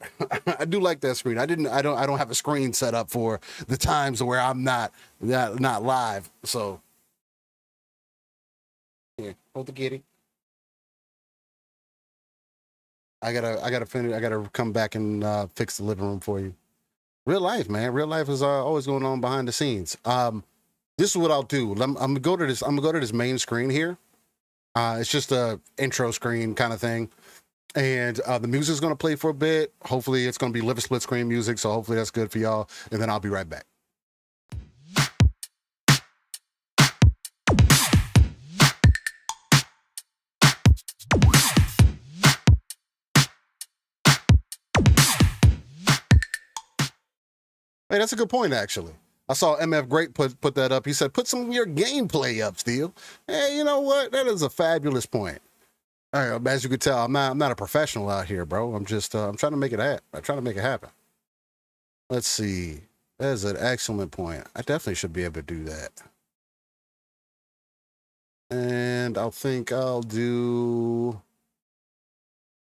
I do like that screen. I don't have a screen set up for the times where I'm not live. So here, hold the kitty. I gotta finish. I gotta come back and fix the living room for you. Real life, man. Real life is always going on behind the scenes. This is what I'll do. I'm gonna go to this. I'm gonna go to this main screen here. It's just a intro screen kind of thing. And the music's going to play for a bit. Hopefully it's going to be live split screen music. So hopefully that's good for y'all. And then I'll be right back. Hey, that's a good point, actually. I saw MF Great put that up. He said, put some of your gameplay up, Steel. Hey, you know what? That is a fabulous point. All right, as you can tell, I'm not a professional out here, bro. I'm just I'm trying to make it happen. I'm trying to make it happen. Let's see. That is an excellent point. I definitely should be able to do that. And I think I'll do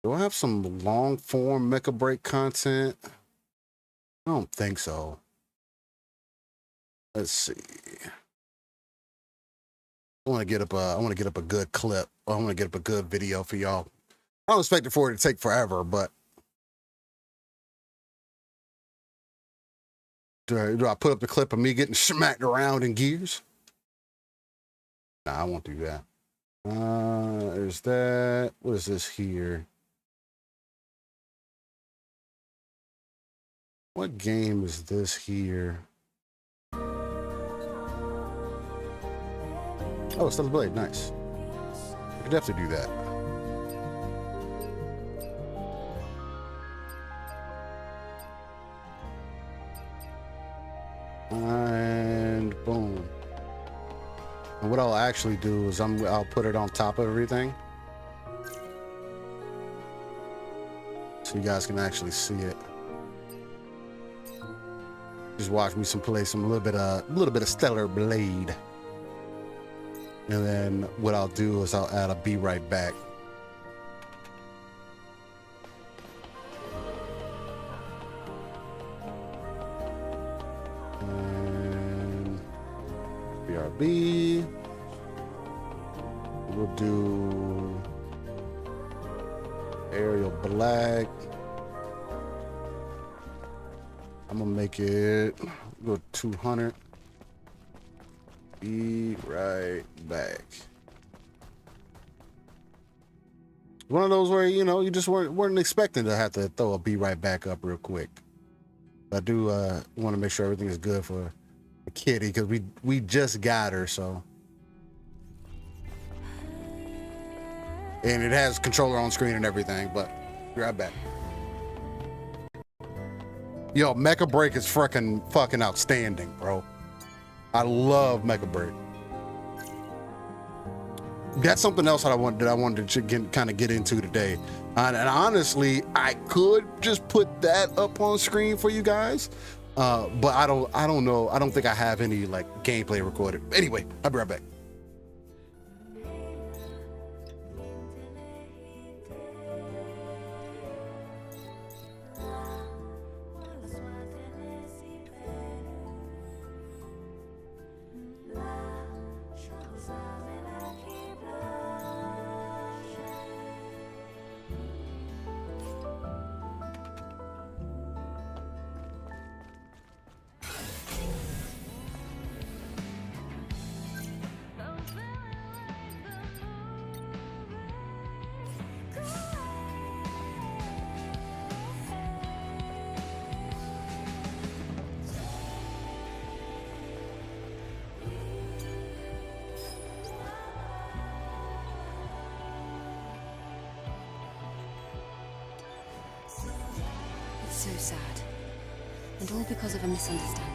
I have some long form Mecha Break content? I don't think so. Let's see. I want to get up a good clip. I want to get up a good video for y'all. I don't expect it for it to take forever, but do I put up the clip of me getting smacked around in gears? Nah, I won't do that. There's that. What is this here? What game is this here? Oh, it's still a blade. Nice. I could definitely do that. And boom. And what I'll actually do is I'll put it on top of everything, so you guys can actually see it. Just watch me play a little bit of Stellar Blade. And then what I'll do is I'll add a be right back. BRB. We'll do Arial Black. I'm gonna make it go 200. Be right back. One of those where, you know, you just weren't expecting to have to throw a be right back up real quick. I do want to make sure everything is good for the kitty, because we just got her, so. And it has controller on screen and everything, but be right back. Yo, Mecha Break is fucking outstanding, bro. I love Mecha Break. That's something else that I wanted to get into today. And honestly, I could just put that up on screen for you guys, but I don't know. I don't think I have any like gameplay recorded. Anyway, I'll be right back. So sad. And all because of a misunderstanding.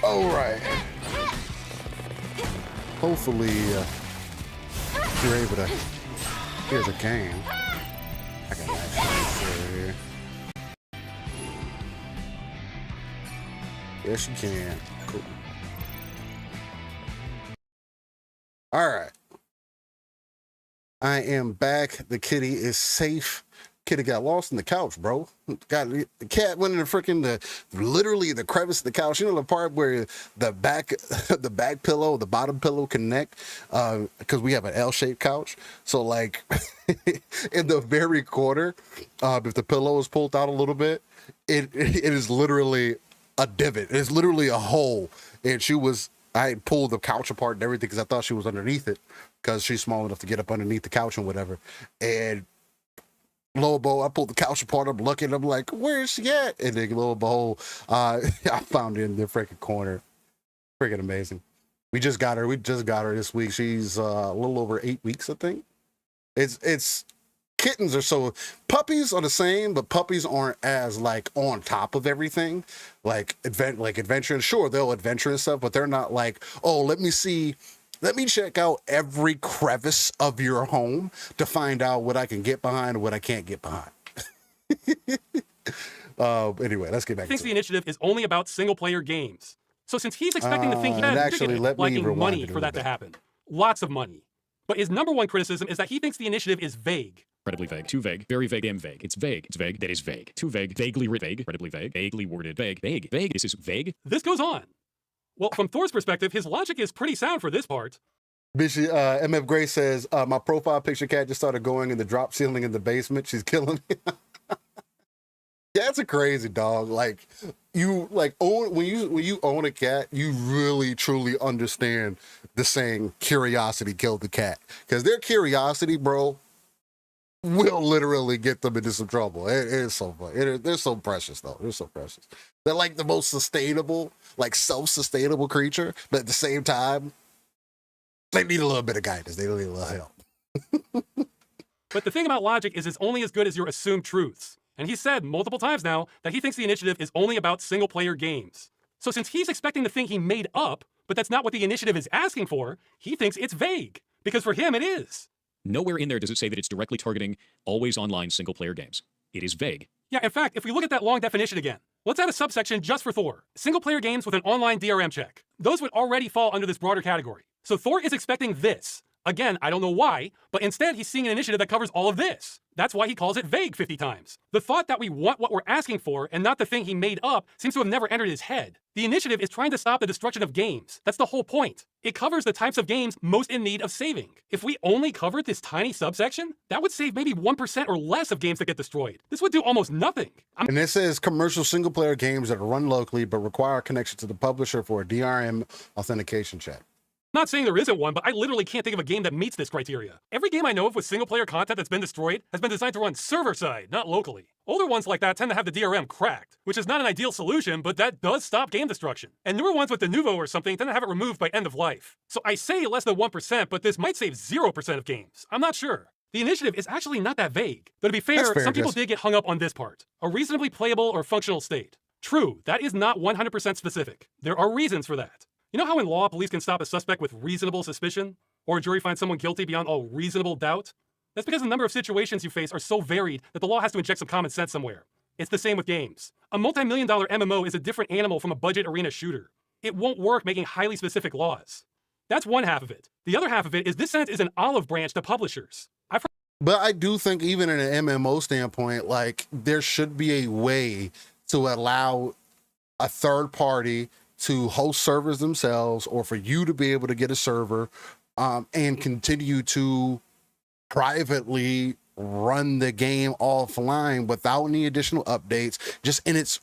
All right. Hopefully, you're able to hear the game. I got that here. Yes, you can. Cool. All right. I am back. The kitty is safe. Kitty got lost in the couch, bro. The cat went in literally the crevice of the couch. You know the part where the back pillow, the bottom pillow connect, because we have an L-shaped couch. So like in the very corner, if the pillow is pulled out a little bit, it is literally a divot. It's literally a hole. And I had pulled the couch apart and everything because I thought she was underneath it because she's small enough to get up underneath the couch and whatever. And lo and behold, I pulled the couch apart. I'm looking. I'm like, where is she at? And then lo and behold, I found her in the freaking corner. Freaking amazing. We just got her this week. She's a little over 8 weeks, I think. It's kittens are so, puppies are the same, but puppies aren't as like on top of everything. Like adventure. Sure, they'll adventure and stuff, but they're not like, oh, let me check out every crevice of your home to find out what I can get behind and what I can't get behind. Anyway, let's get back to it. Thinks the initiative is only about single-player games. So since he's expecting to think he had liking money for that to happen. Lots of money. But his number one criticism is that he thinks the initiative is vague. Incredibly vague. Too vague. Very vague and vague. It's vague. It's vague. That is vague. Too vague. Vaguely written. Vague. Incredibly vague. Vaguely worded. Vague. Vague. Vague. This is vague. This goes on. Well, from Thor's perspective, his logic is pretty sound for this part. MF Gray says, my profile picture cat just started going in the drop ceiling in the basement. She's killing me. Yeah, it's a crazy dog. Like when you own a cat, you really truly understand the saying "curiosity killed the cat," because their curiosity, bro, will literally get them into some trouble. It is so funny. They're so precious, though. They're so precious. They're like the most sustainable, like self-sustainable creature, but at the same time, they need a little bit of guidance. They need a little help. But the thing about logic is it's only as good as your assumed truths. And he said multiple times now that he thinks the initiative is only about single-player games. So since he's expecting the thing he made up, but that's not what the initiative is asking for, he thinks it's vague. Because for him, it is. Nowhere in there does it say that it's directly targeting always online single-player games. It is vague. Yeah, in fact, if we look at that long definition again, let's add a subsection just for Thor. Single-player games with an online DRM check. Those would already fall under this broader category. So Thor is expecting this. Again, I don't know why, but instead he's seeing an initiative that covers all of this. That's why he calls it vague 50 times. The thought that we want what we're asking for and not the thing he made up seems to have never entered his head. The initiative is trying to stop the destruction of games. That's the whole point. It covers the types of games most in need of saving. If we only covered this tiny subsection, that would save maybe 1% or less of games that get destroyed. This would do almost nothing. And it says commercial single-player games that are run locally but require a connection to the publisher for a DRM authentication check. I'm not saying there isn't one, but I literally can't think of a game that meets this criteria. Every game I know of with single-player content that's been destroyed has been designed to run server-side, not locally. Older ones like that tend to have the DRM cracked, which is not an ideal solution, but that does stop game destruction. And newer ones with the Nuvo or something tend to have it removed by end of life. So I say less than 1%, but this might save 0% of games. I'm not sure. The initiative is actually not that vague. But to be fair, some people did get hung up on this part. A reasonably playable or functional state. True, that is not 100% specific. There are reasons for that. You know how in law, police can stop a suspect with reasonable suspicion? Or a jury finds someone guilty beyond all reasonable doubt? That's because the number of situations you face are so varied that the law has to inject some common sense somewhere. It's the same with games. A multi-million-dollar MMO is a different animal from a budget arena shooter. It won't work making highly specific laws. That's one half of it. The other half of it is this sentence is an olive branch to publishers. But I do think even in an MMO standpoint, like there should be a way to allow a third party to host servers themselves, or for you to be able to get a server and continue to privately run the game offline without any additional updates, just in its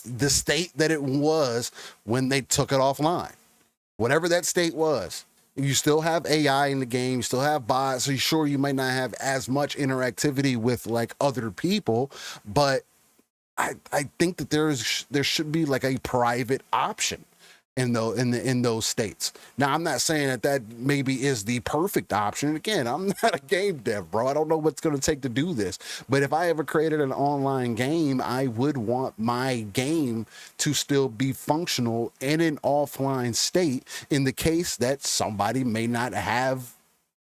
the state that it was when they took it offline. Whatever that state was. You still have AI in the game, you still have bots, so sure you might not have as much interactivity with like other people, but I think that there should be like a private option in those states. Now, I'm not saying that maybe is the perfect option. Again, I'm not a game dev, bro. I don't know what's going to take to do this. But if I ever created an online game, I would want my game to still be functional in an offline state in the case that somebody may not have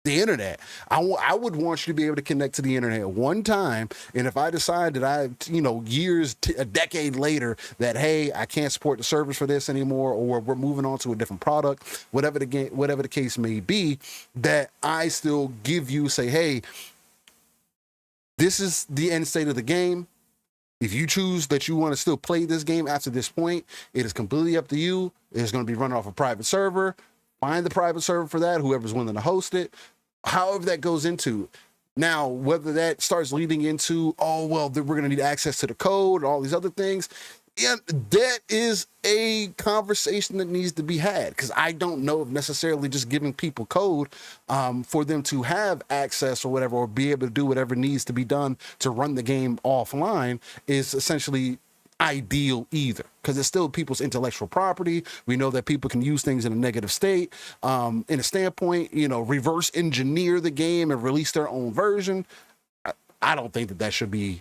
the internet. I would want you to be able to connect to the internet one time, and if I decide that a decade later that, hey, I can't support the service for this anymore, or we're moving on to a different product, whatever the case may be, that I still give you, say, hey, this is the end state of the game. If you choose that you want to still play this game after this point, it is completely up to you. It's going to be running off a private server. Find the private server for that, whoever's willing to host it, however that goes into. Now, whether that starts leading into, oh, well, we're going to need access to the code, all these other things, yeah, that is a conversation that needs to be had, because I don't know if necessarily just giving people code for them to have access or whatever, or be able to do whatever needs to be done to run the game offline is essentially ideal either, because it's still people's intellectual property. We know that people can use things in a negative state. In a standpoint, reverse engineer the game and release their own version. I don't think that should be.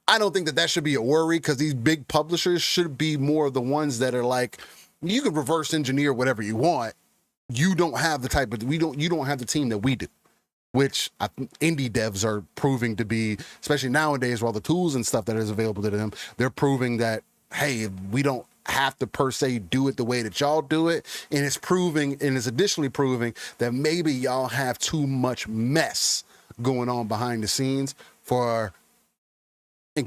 I don't think that should be a worry, because these big publishers should be more of the ones that are like, you can reverse engineer whatever you want. You don't have the you don't have the team that we do, which I think indie devs are proving to be, especially nowadays, with all the tools and stuff that is available to them. They're proving that, hey, we don't have to per se do it the way that y'all do it. And it's additionally proving that maybe y'all have too much mess going on behind the scenes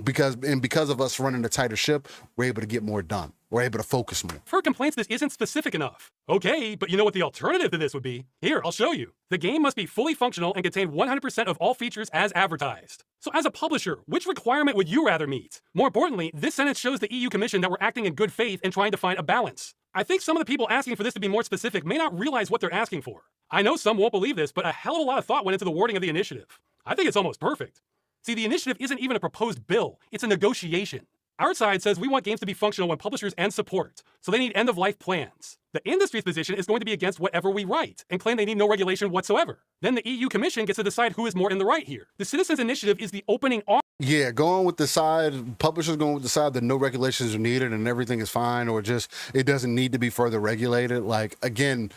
because of us running a tighter ship, we're able to get more done. We're able to focus more. For complaints, this isn't specific enough. Okay, but you know what the alternative to this would be? Here, I'll show you. The game must be fully functional and contain 100% of all features as advertised. So as a publisher, which requirement would you rather meet? More importantly, this sentence shows the EU Commission that we're acting in good faith and trying to find a balance. I think some of the people asking for this to be more specific may not realize what they're asking for. I know some won't believe this, but a hell of a lot of thought went into the wording of the initiative. I think it's almost perfect. See, the initiative isn't even a proposed bill, it's a negotiation. Our side says we want games to be functional when publishers end support, so they need end-of-life plans. The industry's position is going to be against whatever we write, and claim they need no regulation whatsoever. Then the EU Commission gets to decide who is more in the right here. The Citizens Initiative is the opening arm. Yeah, publishers going with the side that no regulations are needed and everything is fine, or just it doesn't need to be further regulated. Like, again,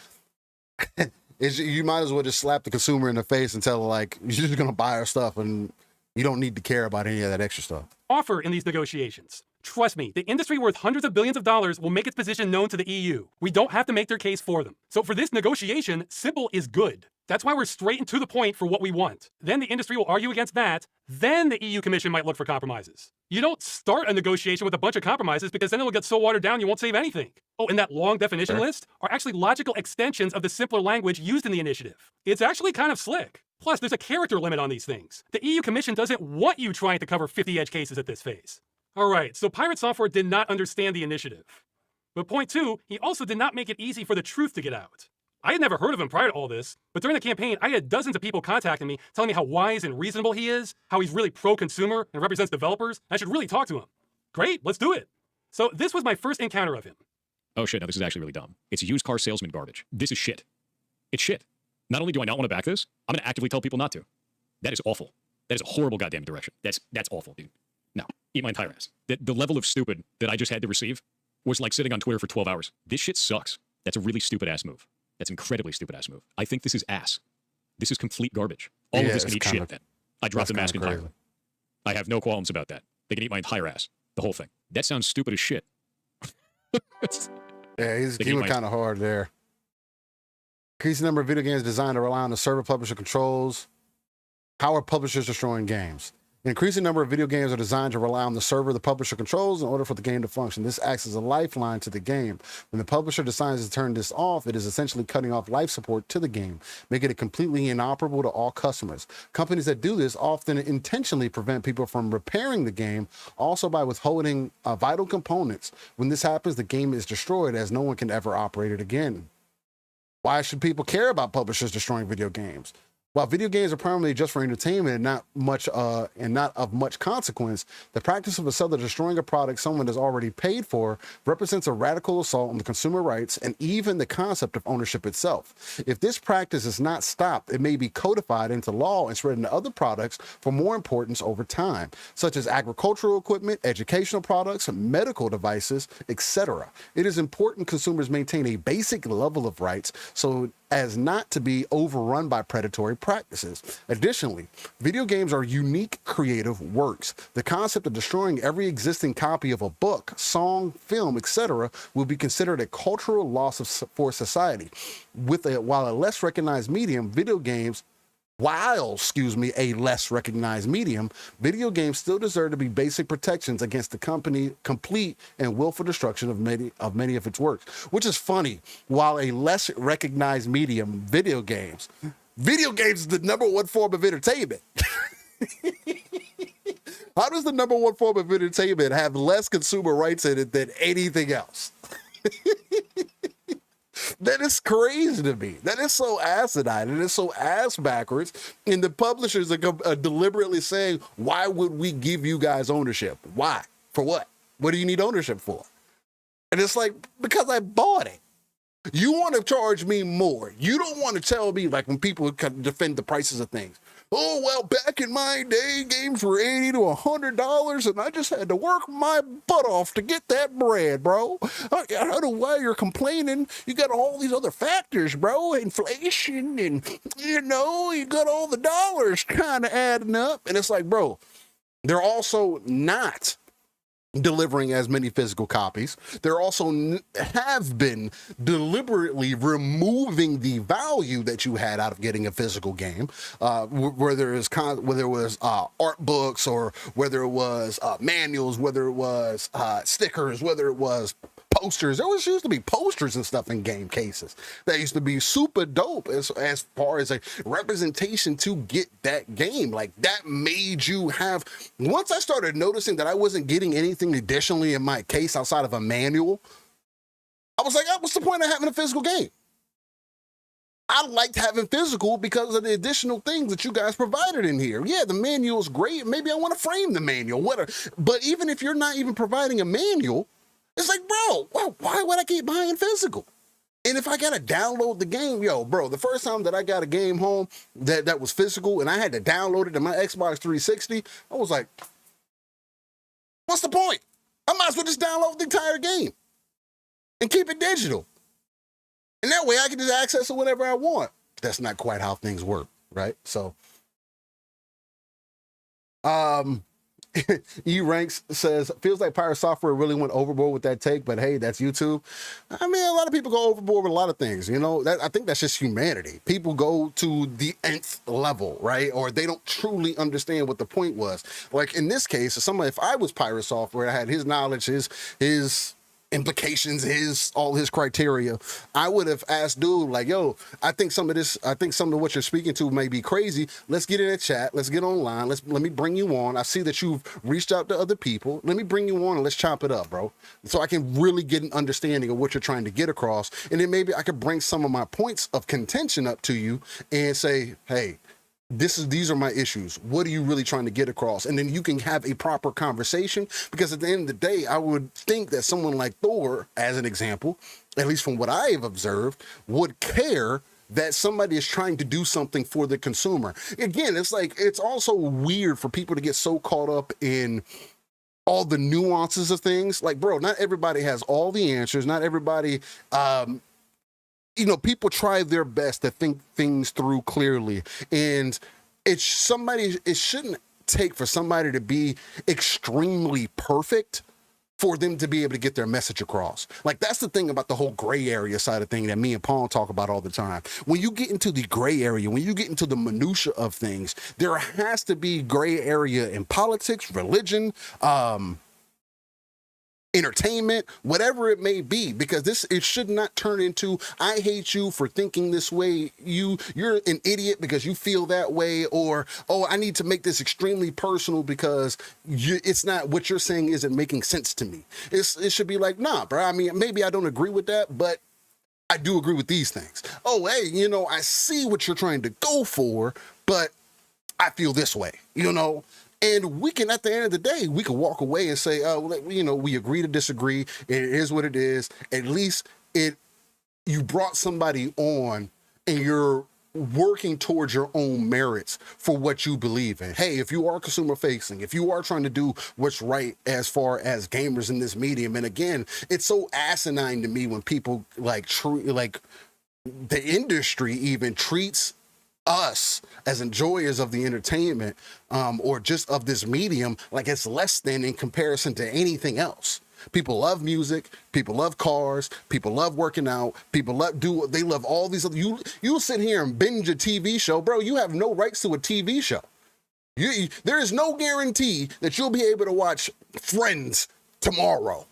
you might as well just slap the consumer in the face and tell her, like, you're just going to buy our stuff and you don't need to care about any of that extra stuff. Offer in these negotiations. Trust me, the industry worth hundreds of billions of dollars will make its position known to the EU. We don't have to make their case for them. So for this negotiation, simple is good. That's why we're straight and to the point for what we want. Then the industry will argue against that. Then the EU Commission might look for compromises. You don't start a negotiation with a bunch of compromises, because then it'll get so watered down you won't save anything. Oh, and that long definition list are actually logical extensions of the simpler language used in the initiative. It's actually kind of slick. Plus, there's a character limit on these things. The EU Commission doesn't want you trying to cover 50 edge cases at this phase. Alright, so Pirate Software did not understand the initiative. But point two, he also did not make it easy for the truth to get out. I had never heard of him prior to all this, but during the campaign, I had dozens of people contacting me, telling me how wise and reasonable he is, how he's really pro-consumer and represents developers. I should really talk to him. Great, let's do it. So this was my first encounter of him. Oh shit, now this is actually really dumb. It's used car salesman garbage. This is shit. It's shit. Not only do I not want to back this, I'm going to actively tell people not to. That is awful. That is a horrible goddamn direction. That's awful, dude. No, eat my entire ass. The level of stupid that I just had to receive was like sitting on Twitter for 12 hours. This shit sucks. That's a really stupid ass move. That's an incredibly stupid ass move. I think this is ass. This is complete garbage. All of this can eat shit then. I dropped the mask entirely. I have no qualms about that. They can eat my entire ass. The whole thing. That sounds stupid as shit. Yeah, he went kind of hard there. Increasing number of video games designed to rely on the server publisher controls. How are publishers destroying games? An increasing number of video games are designed to rely on the server the publisher controls in order for the game to function. This acts as a lifeline to the game. When the publisher decides to turn this off, it is essentially cutting off life support to the game, making it completely inoperable to all customers. Companies that do this often intentionally prevent people from repairing the game, also by withholding vital components. When this happens, the game is destroyed, as no one can ever operate it again. Why should people care about publishers destroying video games? While video games are primarily just for entertainment and not of much consequence, the practice of a seller destroying a product someone has already paid for represents a radical assault on the consumer rights and even the concept of ownership itself. If this practice is not stopped, it may be codified into law and spread into other products for more importance over time, such as agricultural equipment, educational products, medical devices, etc. It is important consumers maintain a basic level of rights so as not to be overrun by predatory practices. Additionally, video games are unique creative works. The concept of destroying every existing copy of a book, song, film, etc. will be considered a cultural loss for society. While a less recognized medium, video games video games still deserve to be basic protections against the complete and willful destruction of many of its works. Which is funny. While a less recognized medium, video games is the number one form of entertainment. How does the number one form of entertainment have less consumer rights in it than anything else? That is crazy to me. That is so asinine and it's so ass backwards. And the publishers are deliberately saying, why would we give you guys ownership? Why? For what? What do you need ownership for? And it's like, because I bought it. You want to charge me more. You don't want to tell me, like when people defend the prices of things. Oh, well, back in my day, games were $80 to $100, and I just had to work my butt off to get that bread, bro. I don't know why you're complaining. You got all these other factors, bro. Inflation and, you got all the dollars kind of adding up. And it's like, bro, they're also not delivering as many physical copies. They're also have been deliberately removing the value that you had out of getting a physical game, whether it was art books or whether it was manuals, whether it was stickers, whether it was posters. There used to be posters and stuff in game cases that used to be super dope as far as a representation to get that game. Like that made you have, once I started noticing that I wasn't getting anything additionally in my case outside of a manual, I was like, what's the point of having a physical game? I liked having physical because of the additional things that you guys provided in here. Yeah, the manual is great. Maybe I want to frame the manual, whatever. But even if you're not even providing a manual, it's like, bro, why would I keep buying physical? And if I gotta download the game, bro, the first time that I got a game home that was physical and I had to download it to my Xbox 360, I was like, what's the point? I might as well just download the entire game and keep it digital. And that way I can just access it whenever I want. That's not quite how things work, right? So, E-Ranks says, feels like Pirate Software really went overboard with that take, but hey, that's YouTube. I mean, a lot of people go overboard with a lot of things, I think that's just humanity. People go to the nth level, right? Or they don't truly understand what the point was. Like in this case, if I was Pirate Software, I had his knowledge, his implications, all his criteria, I would have asked dude, like, yo, I think some of what you're speaking to may be crazy. Let's get in a chat. Let's get online. Let me bring you on. I see that you've reached out to other people. Let me bring you on and let's chop it up, bro. So I can really get an understanding of what you're trying to get across. And then maybe I could bring some of my points of contention up to you and say, hey, these are my issues. What are you really trying to get across? And then you can have a proper conversation, because at the end of the day, I would think that someone like Thor, as an example, at least from what I have observed, would care that somebody is trying to do something for the consumer. Again, it's also weird for people to get so caught up in all the nuances of things. Like, bro, not everybody has all the answers. Not everybody, people try their best to think things through clearly, and it shouldn't take for somebody to be extremely perfect for them to be able to get their message across. Like, that's the thing about the whole gray area side of thing that me and Paul talk about all the time. When you get into the gray area, when you get into the minutia of things, there has to be gray area in politics, religion, entertainment, whatever it may be, because it should not turn into, I hate you for thinking this way, you're an idiot because you feel that way, or, oh, I need to make this extremely personal because it's not, what you're saying isn't making sense to me. It should be like, nah, bro, I mean, maybe I don't agree with that, but I do agree with these things. Oh, hey, you know, I see what you're trying to go for, but I feel this way, you know? And we can, at the end of the day, we can walk away and say, oh, well, you know, we agree to disagree. It is what it is. At least you brought somebody on and you're working towards your own merits for what you believe in. Hey, if you are consumer facing, if you are trying to do what's right as far as gamers in this medium, and again, it's so asinine to me when people like the industry even treats us as enjoyers of the entertainment or just of this medium like it's less than in comparison to anything else. People love music, people love cars, people love working out, people they love all these other, you sit here and binge a TV show, bro, you have no rights to a TV show. There is no guarantee that you'll be able to watch Friends tomorrow.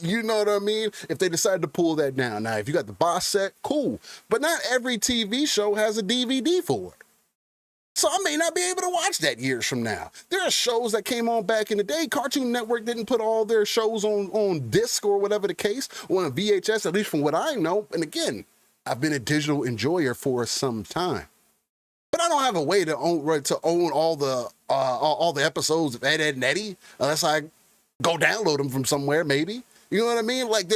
You know what I mean? If they decide to pull that down. Now, if you got the box set, cool. But not every TV show has a DVD for it. So I may not be able to watch that years from now. There are shows that came on back in the day. Cartoon Network didn't put all their shows on disc or whatever the case, or on VHS, at least from what I know. And again, I've been a digital enjoyer for some time. But I don't have a way to own all the episodes of Ed, Ed, and Eddie unless I go download them from somewhere, maybe. You know what I mean? Like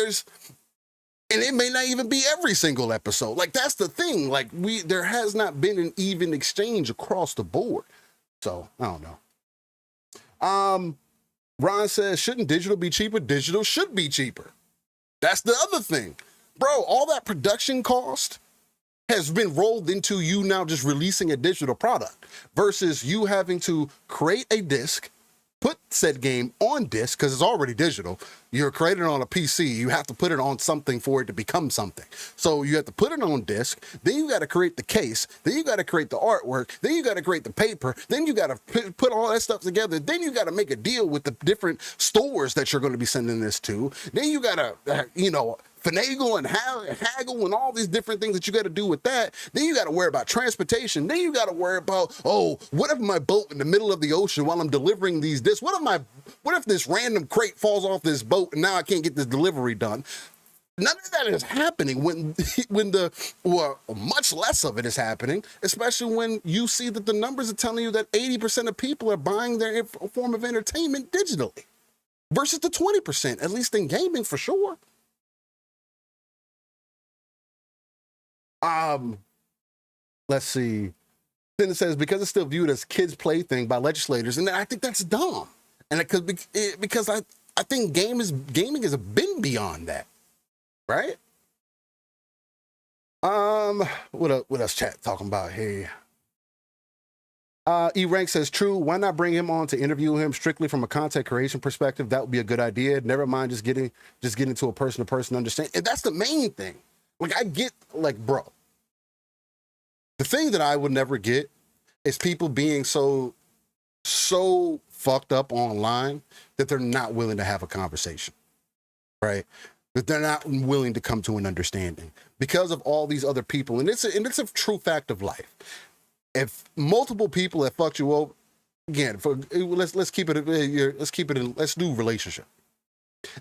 and it may not even be every single episode. Like that's the thing. Like there has not been an even exchange across the board. So I don't know. Ron says, shouldn't digital be cheaper? Digital should be cheaper. That's the other thing. Bro, all that production cost has been rolled into you now just releasing a digital product versus you having to create a disc, put said game on disc because it's already digital. You're creating it on a PC. You have to put it on something for it to become something. So you have to put it on disc. Then you got to create the case. Then you got to create the artwork. Then you got to create the paper. Then you got to put all that stuff together. Then you got to make a deal with the different stores that you're going to be sending this to. Then you got to, finagle and haggle and all these different things that you got to do with that. Then you got to worry about transportation. Then you got to worry about, oh, what if my boat in the middle of the ocean while I'm delivering these discs? What if this random crate falls off this boat and now I can't get this delivery done? None of that is happening much less of it is happening, especially when you see that the numbers are telling you that 80% of people are buying their form of entertainment digitally versus the 20%, at least in gaming for sure. Let's see. Then it says, because it's still viewed as kids' plaything by legislators, and I think that's dumb. And because I think gaming has been beyond that, right? What else chat talking about here? E-Rank says, true, why not bring him on to interview him strictly from a content creation perspective? That would be a good idea. Never mind just getting to a person-to-person understanding. And that's the main thing. Like, I get, like, bro, the thing that I would never get is people being so fucked up online that they're not willing to have a conversation, right? That they're not willing to come to an understanding because of all these other people. And it's a true fact of life. If multiple people have fucked you over, again, let's do relationship.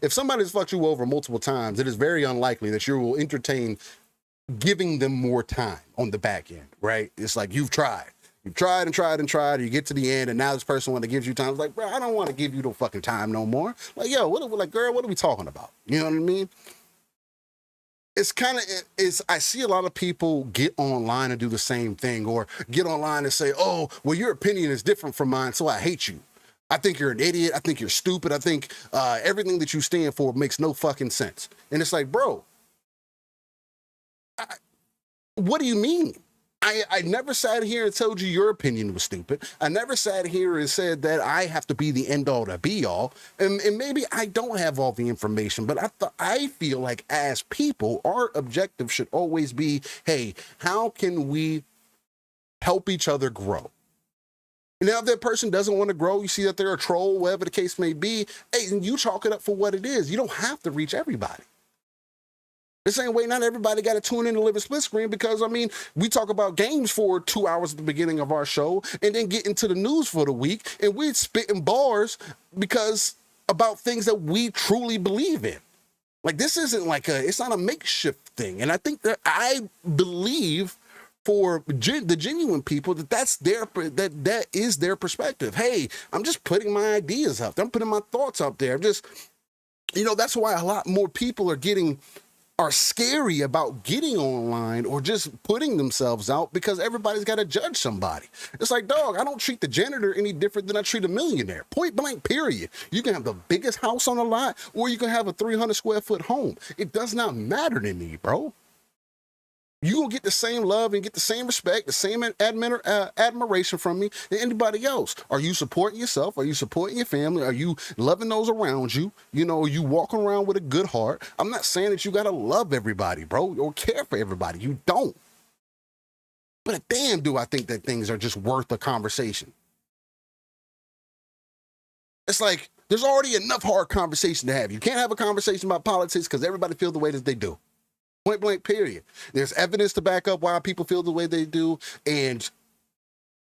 If somebody's fucked you over multiple times, it is very unlikely that you will entertain giving them more time on the back end, right? It's like you've tried and tried, you get to the end, and now this person want to give you time. It's like, bro, I don't want to give you no fucking time no more. Like, yo, girl, what are we talking about? You know what I mean? I see a lot of people get online and do the same thing, or get online and say, oh, well, your opinion is different from mine, so I hate you. I think you're an idiot. I think you're stupid. I think everything that you stand for makes no fucking sense. And it's like, bro, what do you mean? I never sat here and told you your opinion was stupid. I never sat here and said that I have to be the end all to be all. And maybe I don't have all the information, but I feel like as people, our objective should always be, hey, how can we help each other grow? Now, if that person doesn't want to grow, you see that they're a troll, whatever the case may be, hey, and you chalk it up for what it is. You don't have to reach everybody. The same way, not everybody got to tune in to Live a Split Screen because, I mean, we talk about games for 2 hours at the beginning of our show and then get into the news for the week, and we're spitting bars about things that we truly believe in. Like, this isn't it's not a makeshift thing. And I think that I believe for the genuine people that is their perspective. Hey, I'm just putting my ideas out there. I'm putting my thoughts out there. I'm just, that's why a lot more people are scary about getting online or just putting themselves out, because everybody's got to judge somebody. It's like, dog, I don't treat the janitor any different than I treat a millionaire. Point blank, period. You can have the biggest house on the lot, or you can have a 300 square foot home. It does not matter to me, bro. You gonna get the same love and get the same respect, the same admiration from me than anybody else. Are you supporting yourself? Are you supporting your family? Are you loving those around you? Are you walking around with a good heart? I'm not saying that you gotta love everybody, bro, or care for everybody. You don't. But damn, do I think that things are just worth a conversation. It's like, there's already enough hard conversation to have. You can't have a conversation about politics because everybody feels the way that they do. Point blank, period. There's evidence to back up why people feel the way they do. And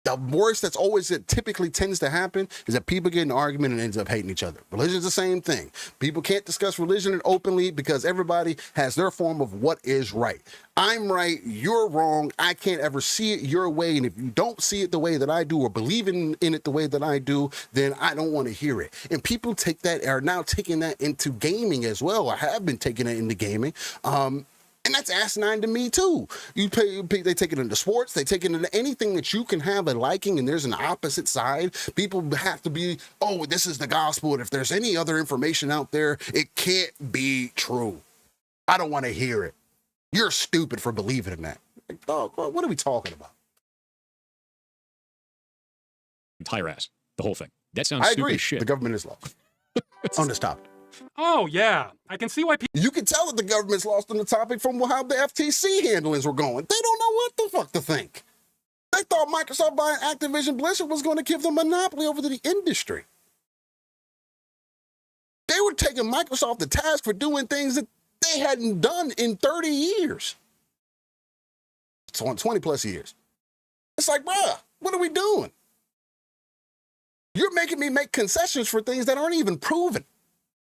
the worst that typically tends to happen is that people get in an argument and ends up hating each other. Religion's the same thing. People can't discuss religion openly because everybody has their form of what is right. I'm right, you're wrong. I can't ever see it your way. And if you don't see it the way that I do or believe in it the way that I do, then I don't want to hear it. And people are now taking that into gaming as well, or have been taking it into gaming. And that's asinine to me too. They take it into sports, they take it into anything that you can have a liking, and there's an opposite side. People have to be, oh, this is the gospel, and if there's any other information out there, it can't be true. I don't want to hear it. You're stupid for believing in that. Like, dog, what are we talking about? Entire ass. The whole thing. That sounds I stupid agree. as shit. The government is lost on this topic. Oh, yeah. I can see why people... You can tell that the government's lost on the topic from how the FTC handlings were going. They don't know what the fuck to think. They thought Microsoft buying Activision Blizzard was going to give them monopoly over the industry. They were taking Microsoft to task for doing things that they hadn't done in 30 years. So on 20 plus years. It's like, bruh, what are we doing? You're making me make concessions for things that aren't even proven.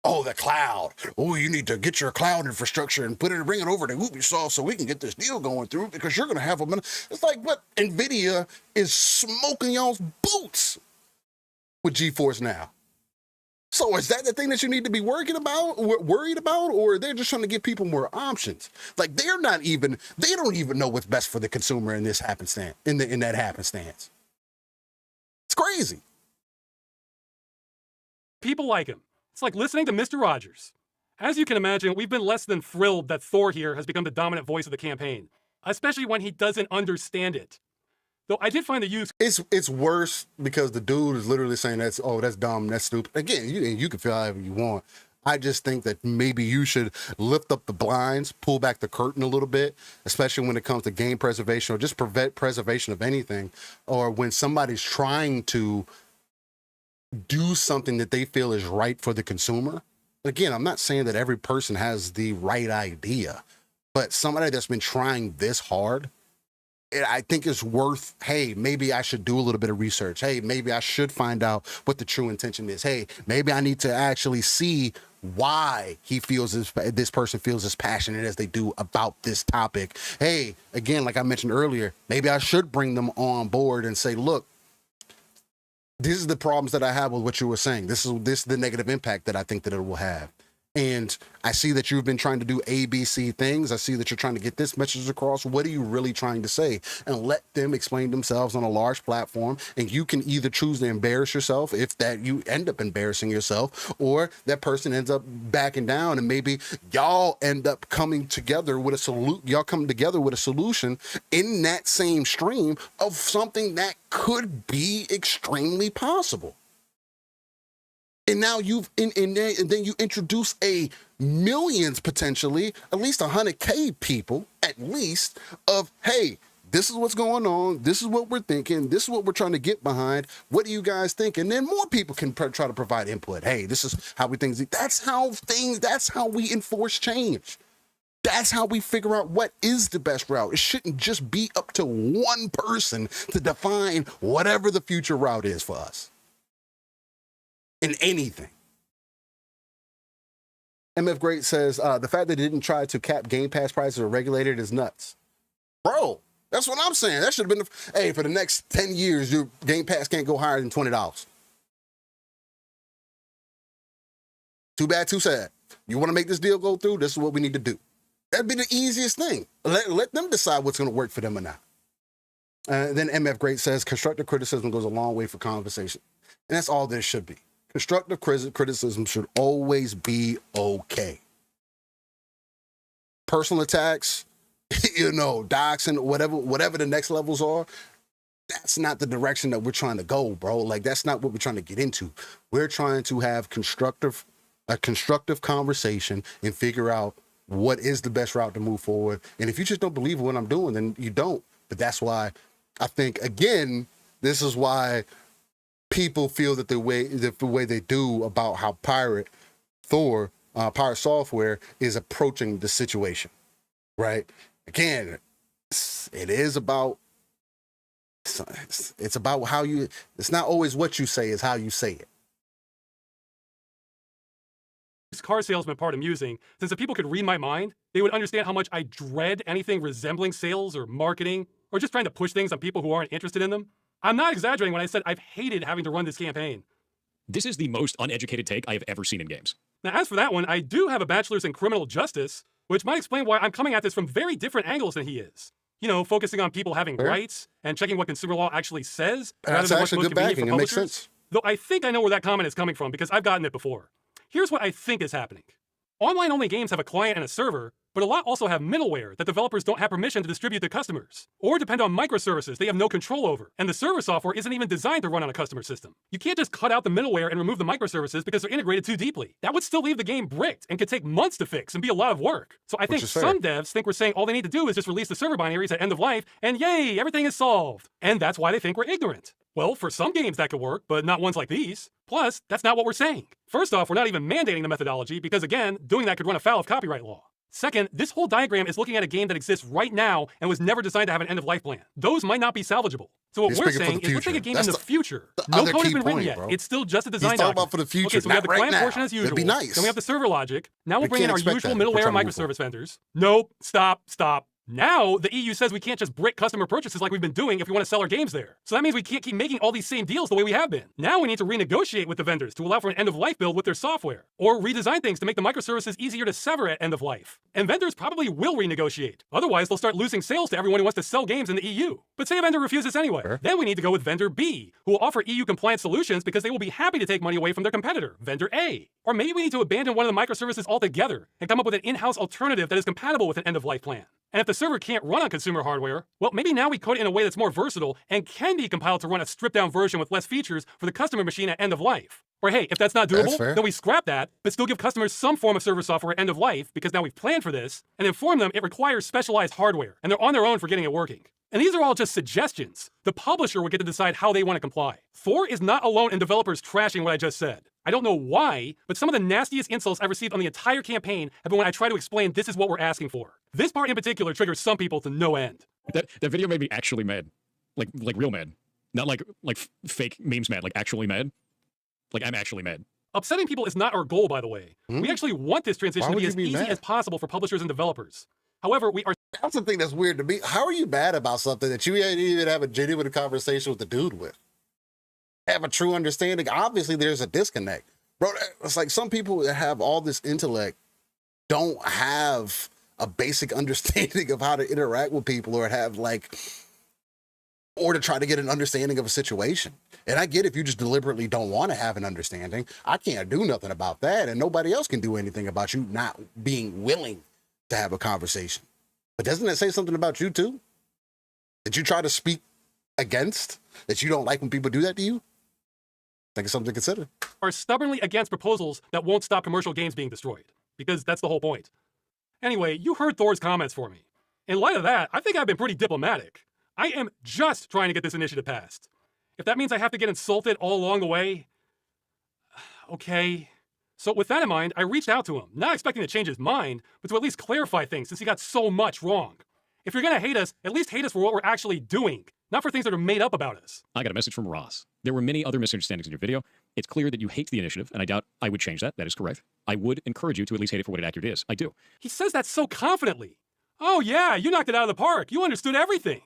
Oh, the cloud. Oh, you need to get your cloud infrastructure and bring it over to Ubisoft so we can get this deal going through, because you're going to have a... It's like, what? NVIDIA is smoking y'all's boots with GeForce Now. So is that the thing that you need to be worried about, or they're just trying to give people more options? Like, they don't even know what's best for the consumer in this happenstance, in that happenstance. It's crazy. People like him. It's like listening to Mr. Rogers. As you can imagine, we've been less than thrilled that Thor here has become the dominant voice of the campaign, especially when he doesn't understand it. Though I did find the use... It's worse because the dude is literally saying that's dumb, that's stupid. Again, you can feel however you want. I just think that maybe you should lift up the blinds, pull back the curtain a little bit, especially when it comes to game preservation or just prevent preservation of anything, or when somebody's trying to do something that they feel is right for the consumer. Again, I'm not saying that every person has the right idea, but somebody that's been trying this hard, I think it's worth, hey, maybe I should do a little bit of research. Hey, maybe I should find out what the true intention is. Hey, maybe I need to actually see why this person feels as passionate as they do about this topic. Hey, again, like I mentioned earlier, maybe I should bring them on board and say, look, this is the problems that I have with what you were saying. This is the negative impact that I think that it will have. And I see that you've been trying to do ABC things. I see that you're trying to get this message across. What are you really trying to say? And let them explain themselves on a large platform. And you can either choose to embarrass yourself, if that you end up embarrassing yourself, or that person ends up backing down, and maybe y'all end up coming together with a solution in that same stream of something that could be extremely possible. And now then you introduce millions, potentially, at least 100K people, at least, of, hey, this is what's going on. This is what we're thinking. This is what we're trying to get behind. What do you guys think? And then more people can try to provide input. Hey, this is how we think. That's how we enforce change. That's how we figure out what is the best route. It shouldn't just be up to one person to define whatever the future route is for us. In anything. MF Great says, the fact that they didn't try to cap Game Pass prices or regulate it is nuts. Bro, that's what I'm saying. That should have been, hey, for the next 10 years, your Game Pass can't go higher than $20. Too bad, too sad. You want to make this deal go through? This is what we need to do. That'd be the easiest thing. Let them decide what's going to work for them or not. Then MF Great says, constructive criticism goes a long way for conversation. And that's all this should be. Constructive criticism should always be okay. Personal attacks, doxing, whatever the next levels are, that's not the direction that we're trying to go, bro. Like, that's not what we're trying to get into. We're trying to have a constructive conversation and figure out what is the best route to move forward. And if you just don't believe in what I'm doing, then you don't. But that's why I think, again, this is why people feel that the way they do about how Pirate Software is approaching the situation, right? Again, it's about how you, it's not always what you say, it's how you say it. Car salesman part amusing, since if people could read my mind, they would understand how much I dread anything resembling sales or marketing or just trying to push things on people who aren't interested in them. I'm not exaggerating when I said I've hated having to run this campaign. This is the most uneducated take I have ever seen in games. Now, as for that one, I do have a bachelor's in criminal justice, which might explain why I'm coming at this from very different angles than he is. Focusing on people having rights and checking what consumer law actually says rather than what's most convenient for publishers. It makes sense. Though I think I know where that comment is coming from because I've gotten it before. Here's what I think is happening. Online-only games have a client and a server, but a lot also have middleware that developers don't have permission to distribute to customers, or depend on microservices they have no control over, and the server software isn't even designed to run on a customer system. You can't just cut out the middleware and remove the microservices because they're integrated too deeply. That would still leave the game bricked and could take months to fix and be a lot of work. So I think some devs think we're saying all they need to do is just release the server binaries at end of life, and yay, everything is solved. And that's why they think we're ignorant. Well, for some games that could work, but not ones like these. Plus, that's not what we're saying. First off, we're not even mandating the methodology because, again, doing that could run afoul of copyright law. Second, this whole diagram is looking at a game that exists right now and was never designed to have an end-of-life plan. Those might not be salvageable. So what we're saying is we're taking a game in the future. No code has been written yet. It's still just a design document. About for the future. Okay, so we have the client portion as usual. It'd be nice. Then we have the server logic. Now we'll bring in our usual middleware and microservice vendors. Nope. Stop. Now, the EU says we can't just brick customer purchases like we've been doing if we want to sell our games there. So that means we can't keep making all these same deals the way we have been. Now we need to renegotiate with the vendors to allow for an end-of-life build with their software, or redesign things to make the microservices easier to sever at end of life. And vendors probably will renegotiate. Otherwise, they'll start losing sales to everyone who wants to sell games in the EU. But say a vendor refuses anyway. Then we need to go with vendor B, who will offer EU-compliant solutions because they will be happy to take money away from their competitor, vendor A. Or maybe we need to abandon one of the microservices altogether and come up with an in-house alternative that is compatible with an end-of-life plan. And if the server can't run on consumer hardware, well, maybe now we code it in a way that's more versatile and can be compiled to run a stripped-down version with less features for the customer machine at end of life. Or hey, if that's not doable, then we scrap that, but still give customers some form of server software at end of life because now we've planned for this, and inform them it requires specialized hardware, and they're on their own for getting it working. And these are all just suggestions. The publisher will get to decide how they want to comply. Thor is not alone in developers trashing what I just said. I don't know why, but some of the nastiest insults I've received on the entire campaign have been when I try to explain this is what we're asking for. This part in particular triggers some people to no end. That video made me actually mad. Like real mad. Not like fake memes mad, like actually mad. Like I'm actually mad. Upsetting people is not our goal, by the way. We actually want this transition to be as easy as possible for publishers and developers. However, we are... That's the thing that's weird to me. How are you mad about something that you didn't even have a genuine conversation with the dude with? Have a true understanding? Obviously, there's a disconnect. Bro, it's like some people that have all this intellect don't have a basic understanding of how to interact with people or or to try to get an understanding of a situation. And I get if you just deliberately don't want to have an understanding. I can't do nothing about that, and nobody else can do anything about you not being willing to have a conversation. But doesn't that say something about you too? That you try to speak against? That you don't like when people do that to you? I think it's something to consider. Are stubbornly against proposals that won't stop commercial games being destroyed. Because that's the whole point. Anyway, you heard Thor's comments for me. In light of that, I think I've been pretty diplomatic. I am just trying to get this initiative passed. If that means I have to get insulted all along the way, okay. So with that in mind, I reached out to him, not expecting to change his mind, but to at least clarify things since he got so much wrong. If you're gonna hate us, at least hate us for what we're actually doing, not for things that are made up about us. I got a message from Ross. There were many other misunderstandings in your video. It's clear that you hate the initiative, and I doubt I would change that. That is correct. I would encourage you to at least hate it for what it accurate is. I do. He says that so confidently. Oh yeah, you knocked it out of the park. You understood everything.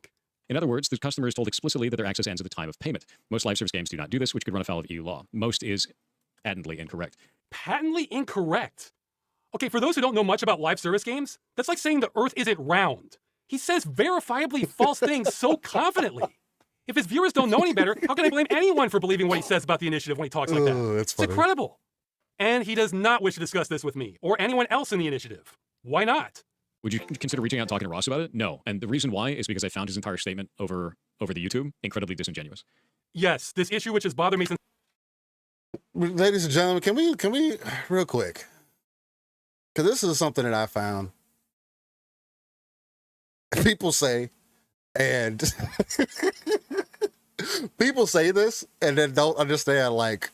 In other words, the customer is told explicitly that their access ends at the time of payment. Most live service games do not do this, which could run afoul of EU law. Most is patently incorrect. Patently incorrect? Okay, for those who don't know much about live service games, that's like saying the Earth isn't round. He says verifiably false things so confidently. If his viewers don't know any better, how can I blame anyone for believing what he says about the initiative when he talks like that? It's It's incredible. And he does not wish to discuss this with me or anyone else in the initiative. Why not? Would you consider reaching out and talking to Ross about it? No. And the reason why is because I found his entire statement over the YouTube incredibly disingenuous. Yes, this issue which has bothered me since... Ladies and gentlemen, can we real quick? Because this is something that I found. People say, and people say this and then don't understand, like,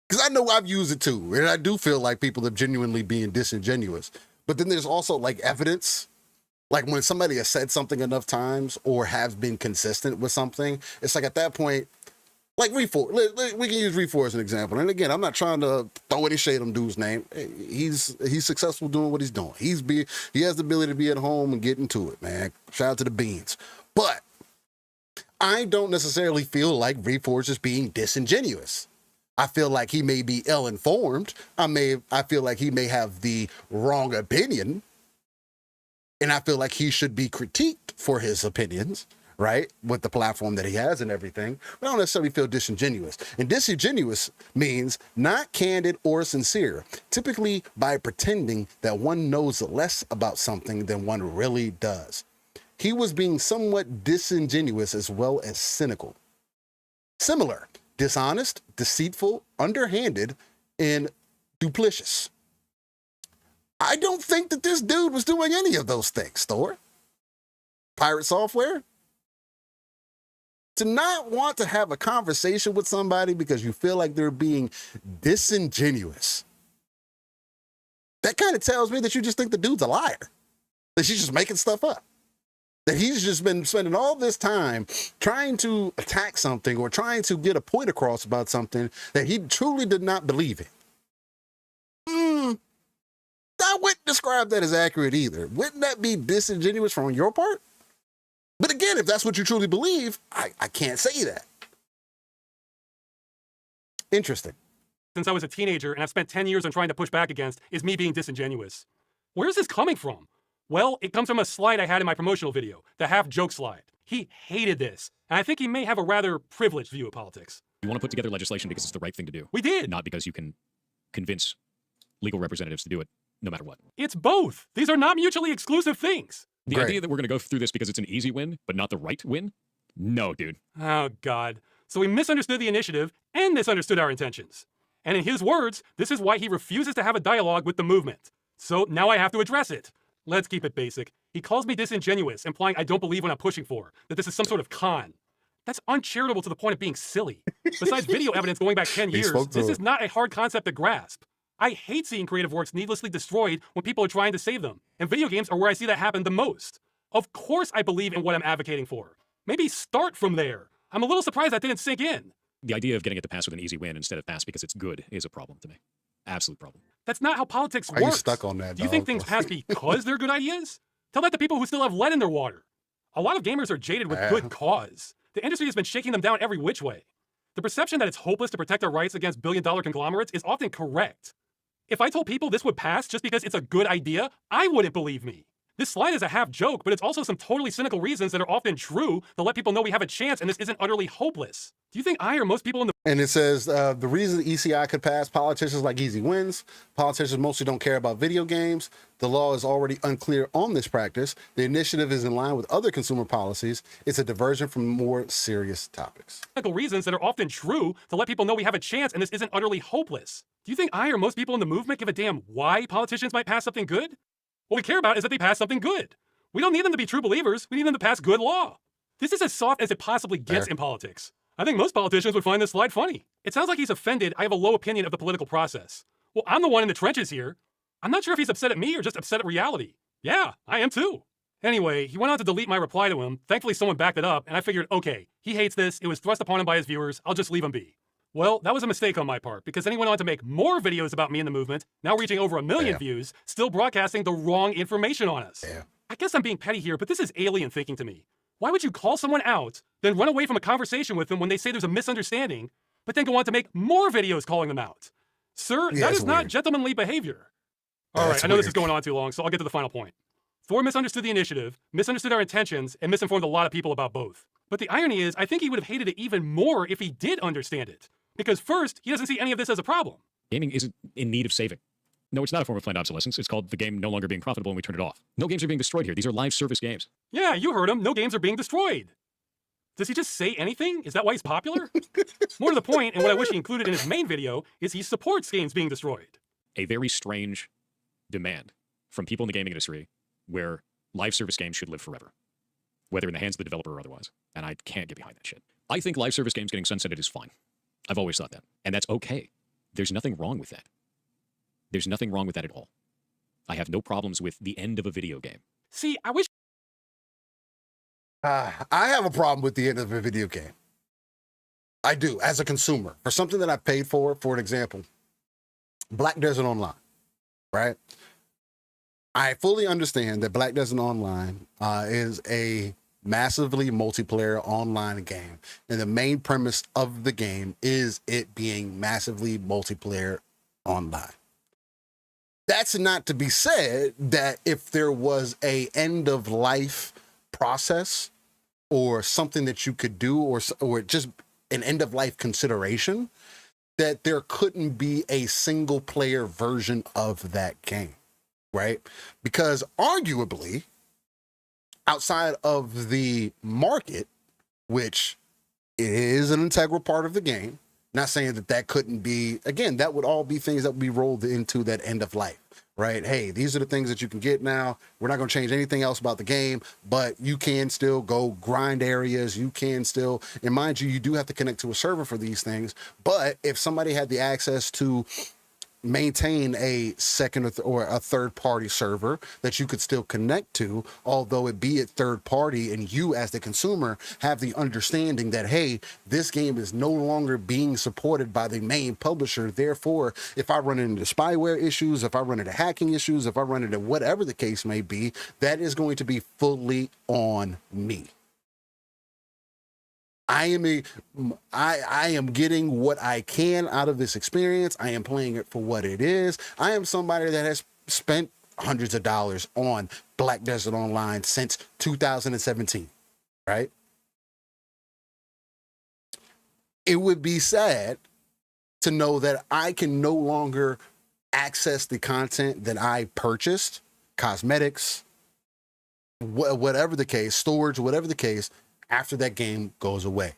because I know I've used it too, and I do feel like people are genuinely being disingenuous. But then there's also like evidence, like when somebody has said something enough times or has been consistent with something, it's like at that point, like Refor, we can use Refor as an example. And again, I'm not trying to throw any shade on dude's name. He's successful doing what he's doing. He has the ability to be at home and get into it, man. Shout out to the beans. But I don't necessarily feel like Reforge is being disingenuous. I feel like he may be ill-informed. I feel like he may have the wrong opinion. And I feel like he should be critiqued for his opinions, right? With the platform that he has and everything. But I don't necessarily feel disingenuous. And disingenuous means not candid or sincere, typically by pretending that one knows less about something than one really does. He was being somewhat disingenuous as well as cynical. Similar. Dishonest, deceitful, underhanded, and duplicitous. I don't think that this dude was doing any of those things, Thor. Pirate software? To not want to have a conversation with somebody because you feel like they're being disingenuous. That kind of tells me that you just think the dude's a liar. That she's just making stuff up. That he's just been spending all this time trying to attack something or trying to get a point across about something that he truly did not believe in. I wouldn't describe that as accurate either. Wouldn't that be disingenuous from your part? But again, if that's what you truly believe, I can't say that. Interesting. Since I was a teenager and I've spent 10 years on trying to push back against is me being disingenuous. Where's this coming from? Well, it comes from a slide I had in my promotional video, the half-joke slide. He hated this, and I think he may have a rather privileged view of politics. You want to put together legislation because it's the right thing to do. We did! Not because you can convince legal representatives to do it no matter what. It's both. These are not mutually exclusive things. The idea that we're going to go through this because it's an easy win, but not the right win? No, dude. Oh, God. So he misunderstood the initiative and misunderstood our intentions. And in his words, this is why he refuses to have a dialogue with the movement. So now I have to address it. Let's keep it basic. He calls me disingenuous, implying I don't believe what I'm pushing for, that this is some sort of con. That's uncharitable to the point of being silly. Besides video evidence going back 10 years, this is not a hard concept to grasp. I hate seeing creative works needlessly destroyed when people are trying to save them, and video games are where I see that happen the most. Of course I believe in what I'm advocating for. Maybe start from there. I'm a little surprised that didn't sink in. The idea of getting it to pass with an easy win instead of pass because it's good is a problem to me. Absolute problem. That's not how politics works. Are you stuck on that, Do you think things pass because they're good ideas? Tell that to people who still have lead in their water. A lot of gamers are jaded with good cause. The industry has been shaking them down every which way. The perception that it's hopeless to protect our rights against billion-dollar conglomerates is often correct. If I told people this would pass just because it's a good idea, I wouldn't believe me. This slide is a half joke, but it's also some totally cynical reasons that are often true to let people know we have a chance and this isn't utterly hopeless. Do you think I or most people in the... And it says, the reason the ECI could pass, politicians like easy wins. Politicians mostly don't care about video games. The law is already unclear on this practice. The initiative is in line with other consumer policies. It's a diversion from more serious topics. Reasons that are often true to let people know we have a chance and this isn't utterly hopeless. Do you think I or most people in the movement give a damn why politicians might pass something good? What we care about is that they pass something good. We don't need them to be true believers. We need them to pass good law. This is as soft as it possibly gets in politics. I think most politicians would find this slide funny. It sounds like he's offended I have a low opinion of the political process. Well, I'm the one in the trenches here. I'm not sure if he's upset at me or just upset at reality. Yeah, I am too. Anyway, he went on to delete my reply to him. Thankfully, someone backed it up, and I figured, okay, he hates this. It was thrust upon him by his viewers. I'll just leave him be. Well, that was a mistake on my part, because then he went on to make more videos about me and the movement, now reaching over 1 million views, still broadcasting the wrong information on us. I guess I'm being petty here, but this is alien thinking to me. Why would you call someone out, then run away from a conversation with them when they say there's a misunderstanding, but then go on to make more videos calling them out? Sir, that is not gentlemanly behavior. All right, I know this is going on too long, so I'll get to the final point. Thor misunderstood the initiative, misunderstood our intentions, and misinformed a lot of people about both. But the irony is, I think he would have hated it even more if he did understand it. Because first, he doesn't see any of this as a problem. Gaming isn't in need of saving. No, it's not a form of planned obsolescence. It's called the game no longer being profitable and we turn it off. No games are being destroyed here. These are live service games. Yeah, you heard him. No games are being destroyed. Does he just say anything? Is that why he's popular? More to the point, and what I wish he included in his main video, is he supports games being destroyed. A very strange demand from people in the gaming industry where live service games should live forever, whether in the hands of the developer or otherwise. And I can't get behind that shit. I think live service games getting sunsetted is fine. I've always thought that. And that's okay. There's nothing wrong with that. There's nothing wrong with that at all. I have no problems with the end of a video game. See, I wish... I have a problem with the end of a video game. I do, as a consumer. For something that I paid for an example, Black Desert Online, right? I fully understand that Black Desert Online is a massively multiplayer online game. And the main premise of the game is it being massively multiplayer online. That's not to be said that if there was a end of life process or something that you could do or just an end of life consideration, that there couldn't be a single player version of that game, right? Because arguably, outside of the market, which is an integral part of the game, not saying that that couldn't be, again, that would all be things that would be rolled into that end of life, right? Hey, these are the things that you can get now. We're not going to change anything else about the game, but you can still go grind areas. You can still, and mind you, you do have to connect to a server for these things. But if somebody had the access to maintain a second or a third party server that you could still connect to, although it be a third party, and you as the consumer have the understanding that, hey, this game is no longer being supported by the main publisher. Therefore, if I run into spyware issues, if I run into hacking issues, if I run into whatever the case may be, that is going to be fully on me. I am getting what I can out of this experience. I am playing it for what it is. I am somebody that has spent hundreds of dollars on Black Desert Online since 2017, right? It would be sad to know that I can no longer access the content that I purchased, cosmetics, whatever the case, storage, whatever the case, after that game goes away.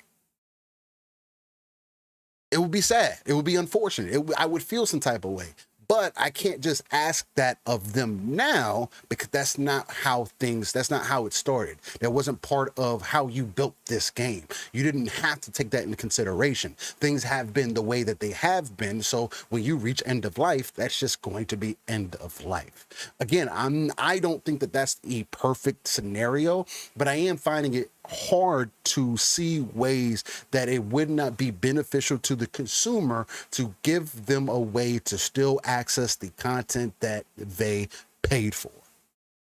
It would be sad. It would be unfortunate. I would feel some type of way. But I can't just ask that of them now, because that's not how it started. That wasn't part of how you built this game. You didn't have to take that into consideration. Things have been the way that they have been. So when you reach end of life, that's just going to be end of life. Again, I don't think that that's a perfect scenario, but I am finding it hard to see ways that it would not be beneficial to the consumer to give them a way to still access the content that they paid for.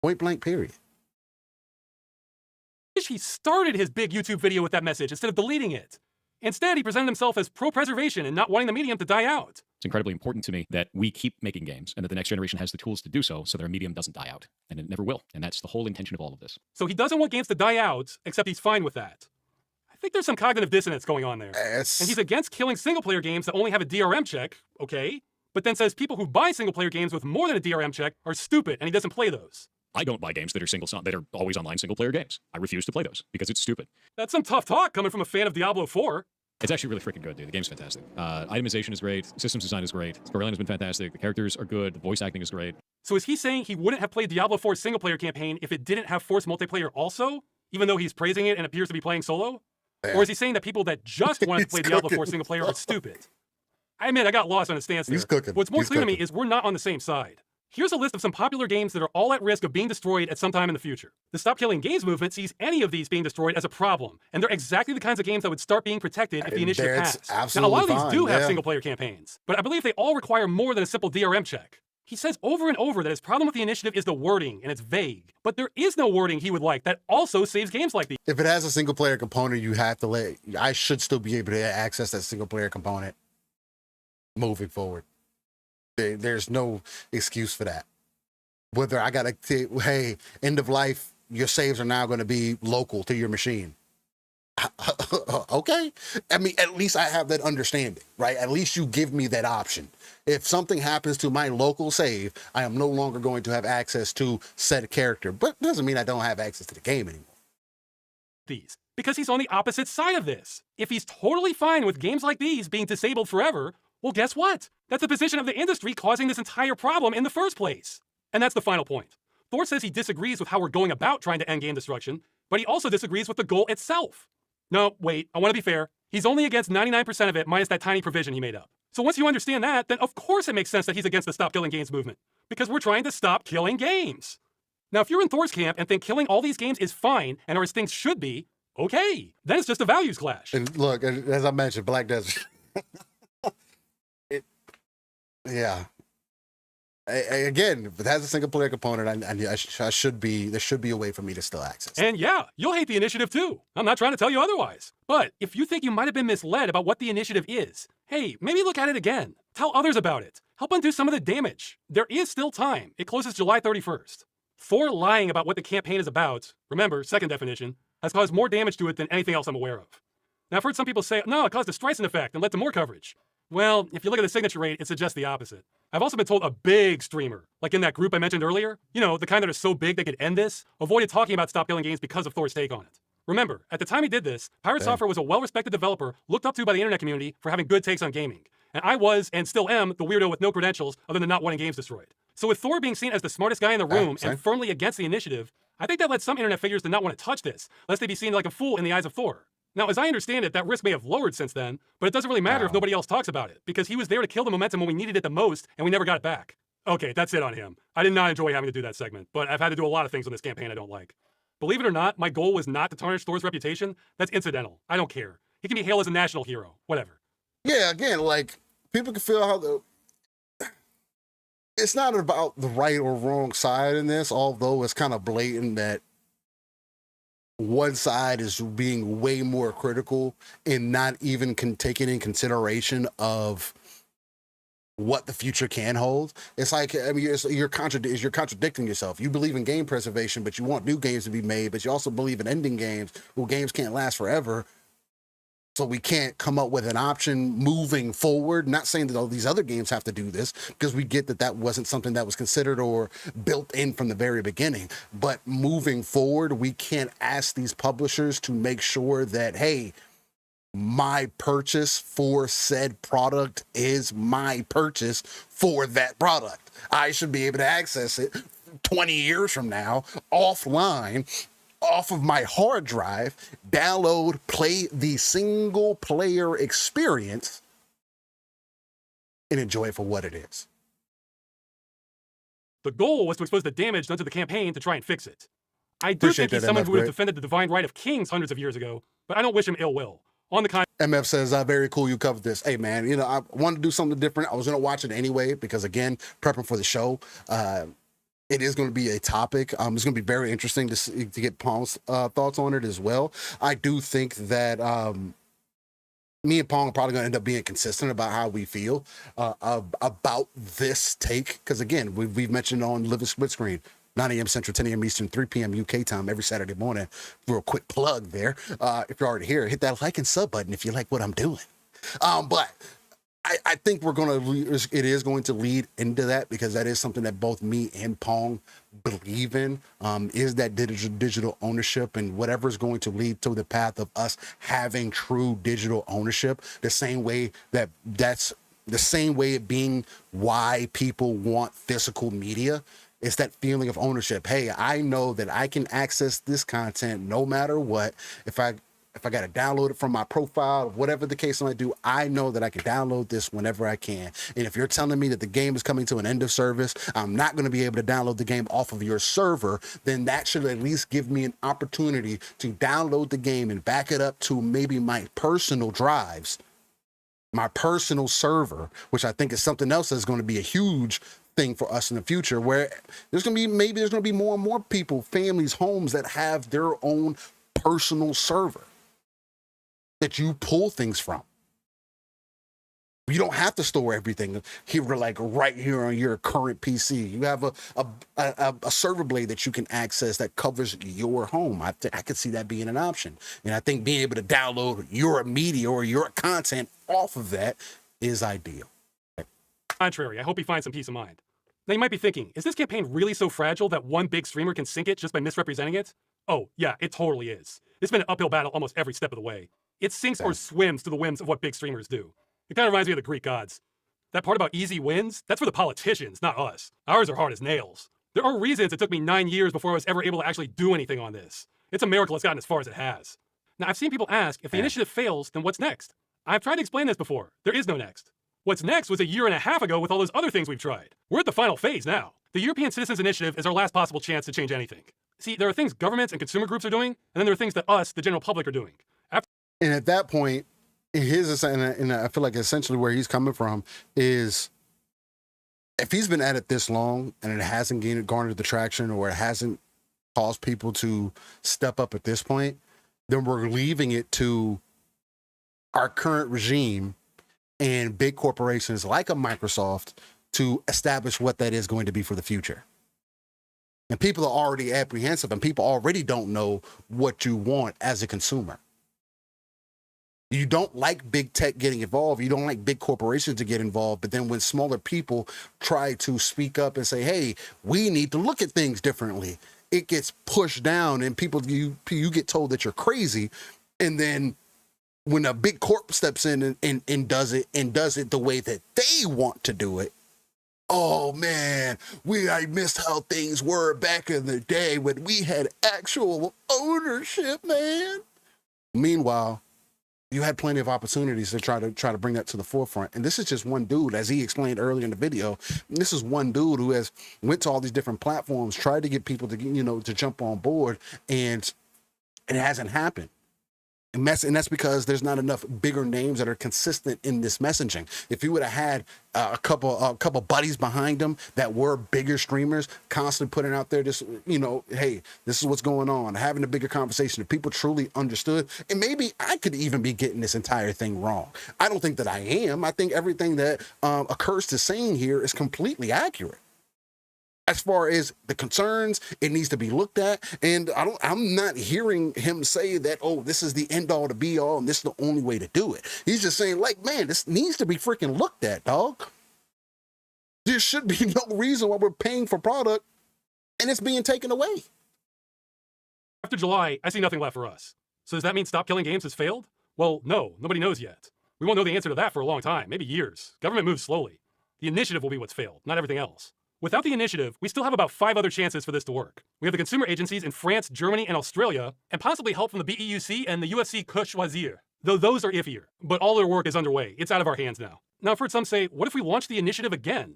Point blank, period. He started his big YouTube video with that message instead of deleting it. Instead, he presented himself as pro-preservation and not wanting the medium to die out. It's incredibly important to me that we keep making games and that the next generation has the tools to do so their medium doesn't die out. And it never will. And that's the whole intention of all of this. So he doesn't want games to die out, except he's fine with that. I think there's some cognitive dissonance going on there. And he's against killing single-player games that only have a DRM check, okay? But then says people who buy single-player games with more than a DRM check are stupid, and he doesn't play those. I don't buy games that are always online single-player games. I refuse to play those because it's stupid. That's some tough talk coming from a fan of Diablo 4. It's actually really freaking good, dude. The game's fantastic. Itemization is great. Systems design is great. Storyline has been fantastic. The characters are good. The voice acting is great. So is he saying he wouldn't have played Diablo 4's single-player campaign if it didn't have forced multiplayer also, even though he's praising it and appears to be playing solo? Yeah. Or is he saying that people that just wanted to play Diablo 4 single-player are stupid? I admit I got lost on his stance there. He's cooking. What's more clear to me is we're not on the same side. Here's a list of some popular games that are all at risk of being destroyed at some time in the future. The Stop Killing Games movement sees any of these being destroyed as a problem, and they're exactly the kinds of games that would start being protected if the initiative passed. Now, a lot of these do have single-player campaigns, but I believe they all require more than a simple DRM check. He says over and over that his problem with the initiative is the wording, and it's vague. But there is no wording he would like that also saves games like these. If it has a single-player component, you have to I should still be able to access that single-player component moving forward. There's no excuse for that. Whether I gotta say, hey, end of life, your saves are now going to be local to your machine. Okay. I mean, at least I have that understanding, right? At least you give me that option. If something happens to my local save, I am no longer going to have access to said character, but it doesn't mean I don't have access to the game anymore. Because he's on the opposite side of this. If he's totally fine with games like these being disabled forever, well, guess what? That's the position of the industry causing this entire problem in the first place. And that's the final point. Thor says he disagrees with how we're going about trying to end game destruction, but he also disagrees with the goal itself. No, wait, I want to be fair. He's only against 99% of it minus that tiny provision he made up. So once you understand that, then of course it makes sense that he's against the Stop Killing Games movement. Because we're trying to stop killing games. Now, if you're in Thor's camp and think killing all these games is fine and are as things should be, okay, then it's just a values clash. And look, as I mentioned, Black Desert. Yeah. Again, if it has a single player component, there should be a way for me to still access it. And yeah, you'll hate the initiative too. I'm not trying to tell you otherwise. But if you think you might have been misled about what the initiative is, hey, maybe look at it again. Tell others about it. Help undo some of the damage. There is still time. It closes July 31st. Thor lying about what the campaign is about, remember, second definition, has caused more damage to it than anything else I'm aware of. Now, I've heard some people say, no, it caused a Streisand effect and led to more coverage. Well, if you look at the signature rate, it suggests the opposite. I've also been told a big streamer, like in that group I mentioned earlier, you know, the kind that are so big they could end this, avoided talking about Stop Killing Games because of Thor's take on it. Remember, at the time he did this, Pirate Software was a well-respected developer looked up to by the internet community for having good takes on gaming. And I was, and still am, the weirdo with no credentials other than not wanting games destroyed. So with Thor being seen as the smartest guy in the room and firmly against the initiative, I think that led some internet figures to not want to touch this, lest they be seen like a fool in the eyes of Thor. Now, as I understand it, that risk may have lowered since then, but it doesn't really matter if nobody else talks about it, because he was there to kill the momentum when we needed it the most, and we never got it back. Okay, that's it on him. I did not enjoy having to do that segment, but I've had to do a lot of things on this campaign I don't like. Believe it or not, my goal was not to tarnish Thor's reputation. That's incidental. I don't care. He can be hailed as a national hero. Whatever. Yeah, again, like, people can feel how it's not about the right or wrong side in this, although it's kind of blatant that one side is being way more critical and not even taking in consideration of what the future can hold. It's like, I mean, you're contradicting yourself. You believe in game preservation, but you want new games to be made, but you also believe in ending games. Well, games can't last forever. So we can't come up with an option moving forward. Not saying that all these other games have to do this, because we get that that wasn't something that was considered or built in from the very beginning. But moving forward, we can't ask these publishers to make sure that, hey, my purchase for said product is my purchase for that product. I should be able to access it 20 years from now offline, off of my hard drive, download, play the single player experience, and enjoy it for what it is. The goal was to expose the damage done to the campaign to try and fix it. I do think he's someone who would have defended the divine right of kings hundreds of years ago, but I don't wish him ill will. On the contrary, MF says, very cool you covered this. Hey, man, you know, I wanted to do something different. I was going to watch it anyway, because, again, prepping for the show, it is going to be a topic. It's going to be very interesting to get Pong's thoughts on it as well. I do think that me and Pong are probably going to end up being consistent about how we feel about this take. Because, again, we've mentioned on Live Split Screen, 9 a.m. Central, 10 a.m. Eastern, 3 p.m. UK time every Saturday morning. Real quick plug there. If you're already here, hit that like and sub button if you like what I'm doing. But I think it is going to lead into that, because that is something that both me and Pong believe in, is that digital ownership, and whatever is going to lead to the path of us having true digital ownership, the same way it being why people want physical media. It's that feeling of ownership. Hey, I know that I can access this content no matter what. If I if I got to download it from my profile, whatever the case I might do, I know that I can download this whenever I can. And if you're telling me that the game is coming to an end of service, I'm not going to be able to download the game off of your server, then that should at least give me an opportunity to download the game and back it up to maybe my personal drives, my personal server, which I think is something else that's going to be a huge thing for us in the future, where there's going to be more and more people, families, homes that have their own personal server that you pull things from. You don't have to store everything here, like right here on your current PC. You have a server blade that you can access that covers your home. I could see that being an option. And I think being able to download your media or your content off of that is ideal. Contrary, I hope he finds some peace of mind. Now you might be thinking, is this campaign really so fragile that one big streamer can sink it just by misrepresenting it? Oh, yeah, it totally is. It's been an uphill battle almost every step of the way. It sinks or swims to the whims of what big streamers do. It kind of reminds me of the Greek gods. That part about easy wins, that's for the politicians, not us. Ours are hard as nails. There are reasons it took me 9 years before I was ever able to actually do anything on this. It's a miracle it's gotten as far as it has. Now, I've seen people ask, if the initiative fails, then what's next? I've tried to explain this before. There is no next. What's next was a year and a half ago with all those other things we've tried. We're at the final phase now. The European Citizens Initiative is our last possible chance to change anything. See, there are things governments and consumer groups are doing, and then there are things that us, the general public, are doing. And at that point, and I feel like essentially where he's coming from is, if he's been at it this long and it hasn't garnered the traction, or it hasn't caused people to step up at this point, then we're leaving it to our current regime and big corporations like a Microsoft to establish what that is going to be for the future. And people are already apprehensive, and people already don't know what you want as a consumer. You don't like big tech getting involved. You don't like big corporations to get involved. But then when smaller people try to speak up and say, hey, we need to look at things differently, it gets pushed down, and you get told that you're crazy. And then when a big corp steps in and does it the way that they want to do it, oh man, I missed how things were back in the day when we had actual ownership, man. Meanwhile, you had plenty of opportunities to try to bring that to the forefront. And this is just one dude, as he explained earlier in the video. This is one dude who has went to all these different platforms, tried to get people to jump on board, and it hasn't happened. And that's because there's not enough bigger names that are consistent in this messaging. If you would have had a couple buddies behind them that were bigger streamers, constantly putting out there this, hey, this is what's going on, having a bigger conversation, if people truly understood, and maybe I could even be getting this entire thing wrong. I don't think that I am. I think everything that Accursed is saying here is completely accurate. As far as the concerns, it needs to be looked at. And I'm not hearing him say that, oh, this is the end all to be all and this is the only way to do it. He's just saying, like, man, this needs to be freaking looked at, dog. There should be no reason why we're paying for product and it's being taken away. After July, I see nothing left for us. So does that mean Stop Killing Games has failed? Well, no, nobody knows yet. We won't know the answer to that for a long time, maybe years. Government moves slowly. The initiative will be what's failed, not everything else. Without the initiative, we still have about 5 other chances for this to work. We have the consumer agencies in France, Germany, and Australia, and possibly help from the BEUC and the UFC Que Choisir. Though those are iffier, but all their work is underway. It's out of our hands now. Now I've heard some say, what if we launch the initiative again?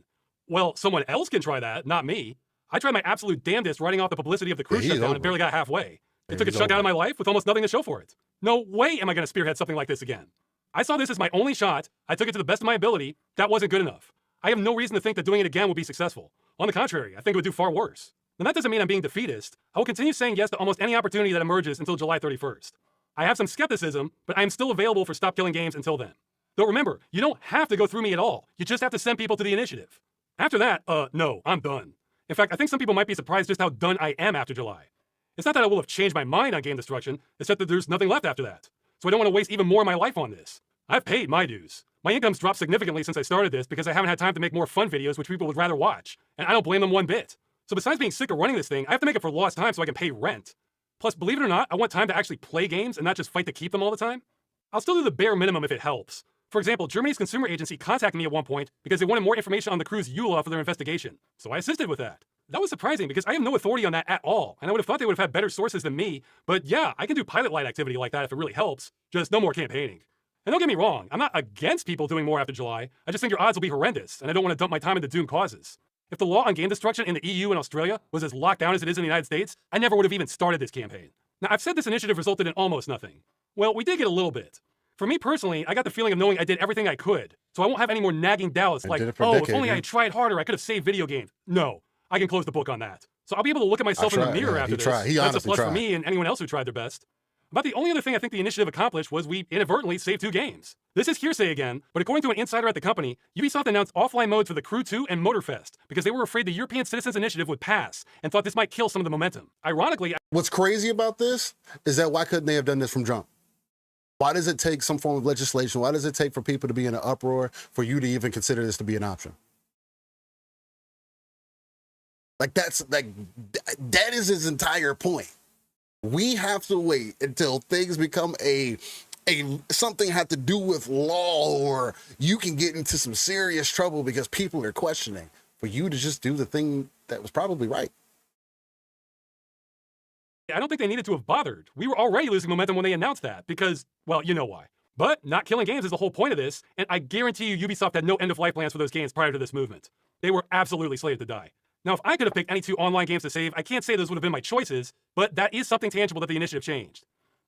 Well, someone else can try that, not me. I tried my absolute damnedest writing off the publicity of the cruise shutdown and barely got halfway. It took a chunk out of my life with almost nothing to show for it. No way am I going to spearhead something like this again. I saw this as my only shot. I took it to the best of my ability. That wasn't good enough. I have no reason to think that doing it again will be successful. On the contrary, I think it would do far worse. And that doesn't mean I'm being defeatist. I will continue saying yes to almost any opportunity that emerges until July 31st. I have some skepticism, but I am still available for Stop Killing Games until then. Though remember, you don't have to go through me at all. You just have to send people to the initiative. After that, no, I'm done. In fact, I think some people might be surprised just how done I am after July. It's not that I will have changed my mind on game destruction, except that there's nothing left after that. So I don't want to waste even more of my life on this. I've paid my dues. My income's dropped significantly since I started this because I haven't had time to make more fun videos which people would rather watch, and I don't blame them one bit. So besides being sick of running this thing, I have to make it for lost time so I can pay rent. Plus, believe it or not, I want time to actually play games and not just fight to keep them all the time. I'll still do the bare minimum if it helps. For example, Germany's consumer agency contacted me at one point because they wanted more information on the cruise EULA for their investigation, so I assisted with that. That was surprising because I have no authority on that at all, and I would have thought they would have had better sources than me, but yeah, I can do pilot light activity like that if it really helps, just no more campaigning. And don't get me wrong, I'm not against people doing more after July, I just think your odds will be horrendous, and I don't want to dump my time into doomed causes. If the law on game destruction in the EU and Australia was as locked down as it is in the United States, I never would have even started this campaign. Now, I've said this initiative resulted in almost nothing. Well, we did get a little bit. For me personally, I got the feeling of knowing I did everything I could, so I won't have any more nagging doubts like, oh, if only I had tried harder, I could have saved video games. No, I can close the book on that. So I'll be able to look at myself in the mirror after this. That's a plus for me and anyone else who tried their best. About the only other thing I think the initiative accomplished was we inadvertently saved 2 games. This is hearsay again, but according to an insider at the company, Ubisoft announced offline modes for The Crew 2 and Motorfest because they were afraid the European Citizens Initiative would pass and thought this might kill some of the momentum. Ironically, what's crazy about this is that why couldn't they have done this from jump? Why does it take some form of legislation? Why does it take for people to be in an uproar for you to even consider this to be an option? Like that is his entire point. We have to wait until things become something have to do with law, or you can get into some serious trouble because people are questioning, for you to just do the thing that was probably right. I don't think they needed to have bothered. We were already losing momentum when they announced that because, well, you know why. But not killing games is the whole point of this, and I guarantee you Ubisoft had no end-of-life plans for those games prior to this movement. They were absolutely slated to die. Now, if I could have picked any 2 online games to save, I can't say those would have been my choices, but that is something tangible that the initiative changed.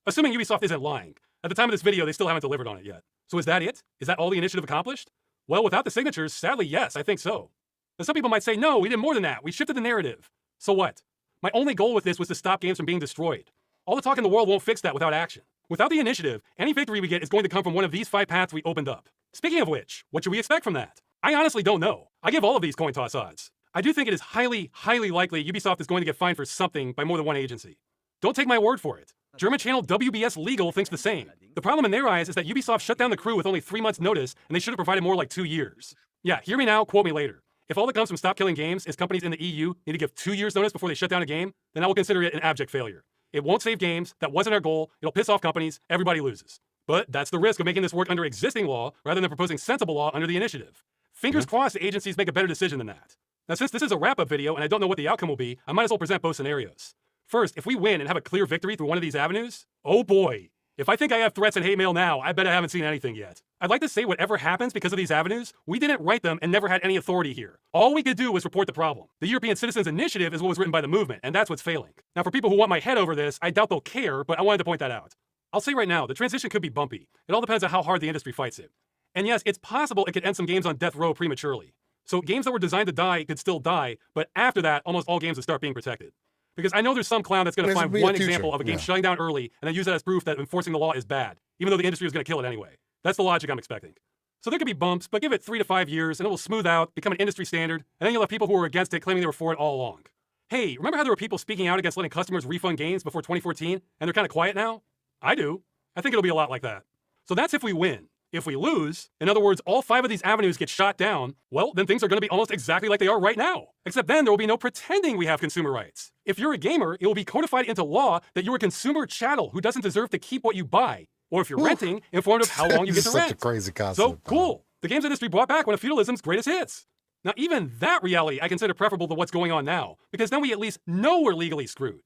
Assuming Ubisoft isn't lying. At the time of this video, they still haven't delivered on it yet. So is that it? Is that all the initiative accomplished? Well, without the signatures, sadly, yes, I think so. Now, some people might say, no, we did more than that. We shifted the narrative. So what? My only goal with this was to stop games from being destroyed. All the talk in the world won't fix that without action. Without the initiative, any victory we get is going to come from one of these 5 paths we opened up. Speaking of which, what should we expect from that? I honestly don't know. I give all of these coin toss odds. I do think it is highly, highly likely Ubisoft is going to get fined for something by more than one agency. Don't take my word for it. German channel WBS Legal thinks the same. The problem in their eyes is that Ubisoft shut down The Crew with only 3 months notice, and they should have provided more like 2 years. Yeah, hear me now, quote me later. If all that comes from stop killing games is companies in the EU need to give 2 years notice before they shut down a game, then I will consider it an abject failure. It won't save games, that wasn't our goal, it'll piss off companies, everybody loses. But that's the risk of making this work under existing law rather than proposing sensible law under the initiative. Fingers crossed the agencies make a better decision than that. Now, since this is a wrap-up video and I don't know what the outcome will be, I might as well present both scenarios. First, if we win and have a clear victory through one of these avenues, oh boy. If I think I have threats and hate mail now, I bet I haven't seen anything yet. I'd like to say whatever happens because of these avenues, we didn't write them and never had any authority here. All we could do was report the problem. The European Citizens Initiative is what was written by the movement, and that's what's failing. Now, for people who want my head over this, I doubt they'll care, but I wanted to point that out. I'll say right now, the transition could be bumpy. It all depends on how hard the industry fights it. And yes, it's possible it could end some games on death row prematurely. So games that were designed to die could still die, but after that, almost all games would start being protected. Because I know there's some clown that's going to find one example of a game shutting down early and then use that as proof that enforcing the law is bad, even though the industry is going to kill it anyway. That's the logic I'm expecting. So there could be bumps, but give it 3 to 5 years and it will smooth out, become an industry standard, and then you'll have people who were against it claiming they were for it all along. Hey, remember how there were people speaking out against letting customers refund games before 2014, and they're kind of quiet now? I do. I think it'll be a lot like that. So that's if we win. If we lose, in other words, all 5 of these avenues get shot down, well, then things are going to be almost exactly like they are right now. Except then there will be no pretending we have consumer rights. If you're a gamer, it will be codified into law that you're a consumer chattel who doesn't deserve to keep what you buy. Or if you're renting, informed of how long you get to rent. Such a crazy concept. So, cool. The games industry brought back one of feudalism's greatest hits. Now, even that reality I consider preferable to what's going on now, because then we at least know we're legally screwed.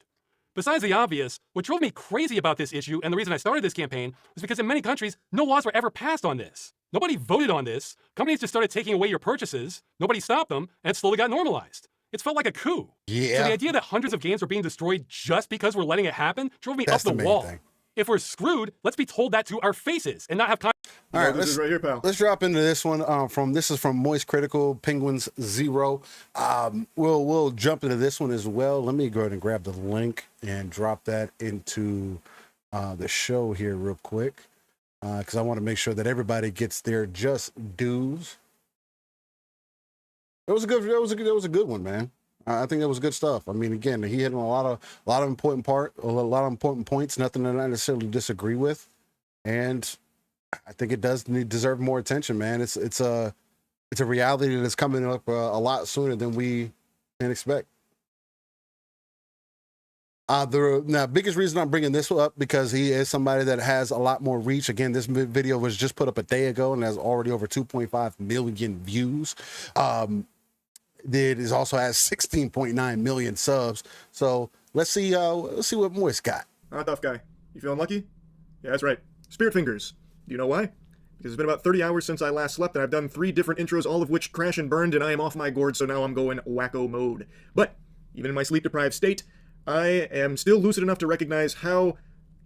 Besides the obvious, what drove me crazy about this issue and the reason I started this campaign was because in many countries, no laws were ever passed on this. Nobody voted on this. Companies just started taking away your purchases. Nobody stopped them, and it slowly got normalized. It's felt like a coup. Yeah. So the idea that hundreds of games were being destroyed just because we're letting it happen drove me up the wall. Thing. If we're screwed, let's be told that to our faces and not have all right, this is right here, pal. Let's drop into this one. This is from Moist Critical Penguins 0. We'll jump into this one as well. Let me go ahead and grab the link and drop that into the show here real quick, because I want to make sure that everybody gets their just dues. It was a good one, man. I think that was good stuff. I mean, again, he hit on a lot of important points. Nothing that I necessarily disagree with, and I think it does deserve more attention, man. It's a reality that's coming up a lot sooner than we can expect. The biggest reason I'm bringing this up because he is somebody that has a lot more reach. Again, this video was just put up a day ago and has already over 2.5 million views. It also has 16.9 million subs. So let's see what Moist got. Tough guy. You feeling lucky? Yeah, that's right. Spirit Fingers. Do you know why? Because it's been about 30 hours since I last slept, and I've done 3 different intros, all of which crash and burned, and I am off my gourd, so now I'm going wacko mode. But, even in my sleep-deprived state, I am still lucid enough to recognize how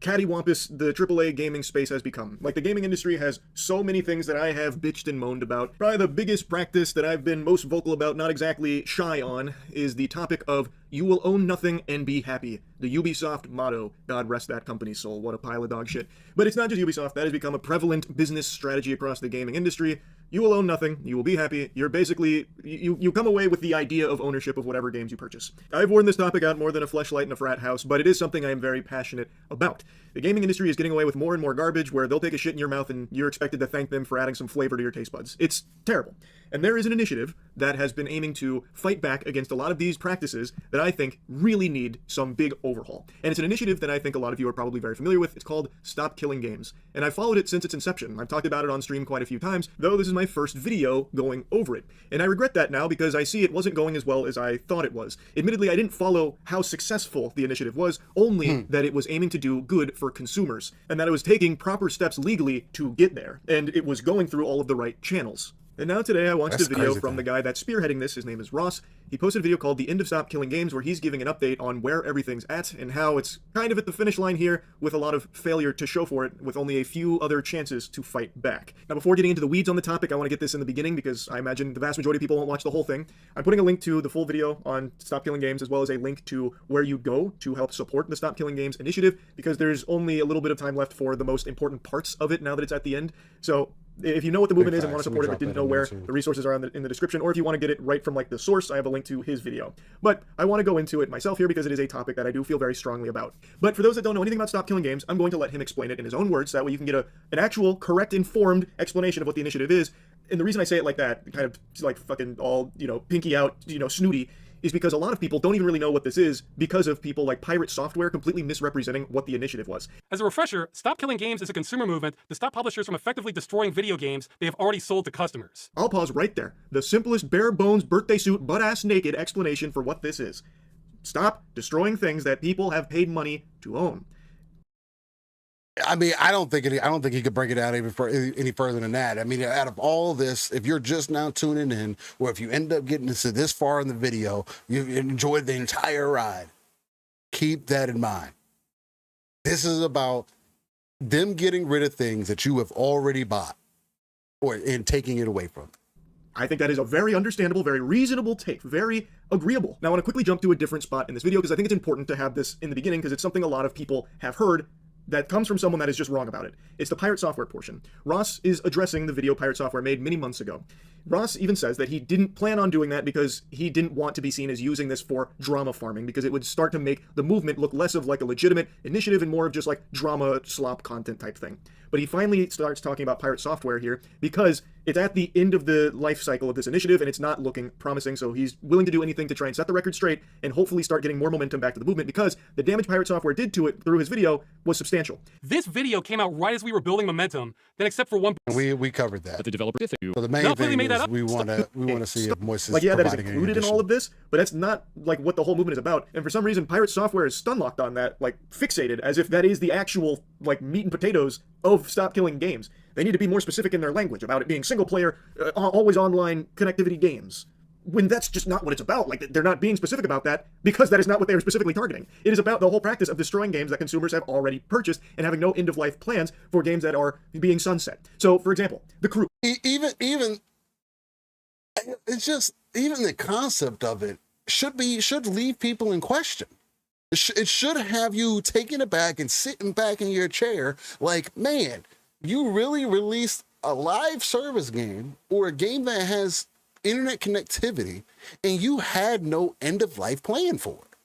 cattywampus the AAA gaming space has become. Like, the gaming industry has so many things that I have bitched and moaned about. Probably the biggest practice that I've been most vocal about, not exactly shy on, is the topic of you will own nothing and be happy. The Ubisoft motto. God rest that company's soul. What a pile of dog shit. But it's not just Ubisoft. That has become a prevalent business strategy across the gaming industry. You will own nothing. You will be happy. You're basically, you come away with the idea of ownership of whatever games you purchase. I've worn this topic out more than a fleshlight in a frat house, but it is something I am very passionate about. The gaming industry is getting away with more and more garbage where they'll take a shit in your mouth and you're expected to thank them for adding some flavor to your taste buds. It's terrible. And there is an initiative that has been aiming to fight back against a lot of these practices that I think really need some big overhaul. And it's an initiative that I think a lot of you are probably very familiar with. It's called Stop Killing Games. And I've followed it since its inception. I've talked about it on stream quite a few times, though this is my first video going over it. And I regret that now because I see it wasn't going as well as I thought it was. Admittedly, I didn't follow how successful the initiative was, only that it was aiming to do good for consumers, and that it was taking proper steps legally to get there, and it was going through all of the right channels. And now today I watched a video from the guy that's spearheading this. His name is Ross. He posted a video called The End of Stop Killing Games where he's giving an update on where everything's at and how it's kind of at the finish line here with a lot of failure to show for it with only a few other chances to fight back. Now before getting into the weeds on the topic, I want to get this in the beginning because I imagine the vast majority of people won't watch the whole thing. I'm putting a link to the full video on Stop Killing Games as well as a link to where you go to help support the Stop Killing Games initiative because there's only a little bit of time left for the most important parts of it now that it's at the end. So if you know what the movement is and want to support it but didn't know where, the resources are in the description, or if you want to get it right from like the source, I have a link to his video. But I want to go into it myself here because it is a topic that I do feel very strongly about. But for those that don't know anything about Stop Killing Games, I'm going to let him explain it in his own words, so that way you can get an actual, correct, informed explanation of what the initiative is. And the reason I say it like that, kind of like fucking all, pinky out, snooty, is because a lot of people don't even really know what this is because of people like Pirate Software completely misrepresenting what the initiative was. As a refresher, Stop Killing Games is a consumer movement to stop publishers from effectively destroying video games they have already sold to customers. I'll pause right there. The simplest bare bones birthday suit butt-ass naked explanation for what this is. Stop destroying things that people have paid money to own. I mean, I don't think he could break it out any further than that. I mean, out of all this, if you're just now tuning in, or if you end up getting to this far in the video, you've enjoyed the entire ride. Keep that in mind. This is about them getting rid of things that you have already bought, and taking it away from. I think that is a very understandable, very reasonable take, very agreeable. Now, I want to quickly jump to a different spot in this video because I think it's important to have this in the beginning because it's something a lot of people have heard that comes from someone that is just wrong about it. It's the Pirate Software portion. Ross is addressing the video Pirate Software made many months ago. Ross even says that he didn't plan on doing that because he didn't want to be seen as using this for drama farming because it would start to make the movement look less of like a legitimate initiative and more of just like drama slop content type thing. But he finally starts talking about Pirate Software here because it's at the end of the life cycle of this initiative and it's not looking promising, so he's willing to do anything to try and set the record straight and hopefully start getting more momentum back to the movement because the damage Pirate Software did to it through his video was substantial. This video came out right as we were building momentum, then except for one... We covered that. But the developer... So the main thing is we want to see if Moist is like, yeah, that is included in all of this, but that's not like what the whole movement is about. And for some reason, Pirate Software is stun locked on that, like fixated, as if that is the actual like meat and potatoes of Stop Killing Games. They need to be more specific in their language about it being single player, always online connectivity games. When that's just not what it's about. Like, they're not being specific about that because that is not what they were specifically targeting. It is about the whole practice of destroying games that consumers have already purchased and having no end-of-life plans for games that are being sunset. So, for example, The Crew. Even it's just, even the concept of it should leave people in question. It should have you taking it back and sitting back in your chair like, man, you really released a live service game or a game that has internet connectivity and you had no end-of-life plan for it.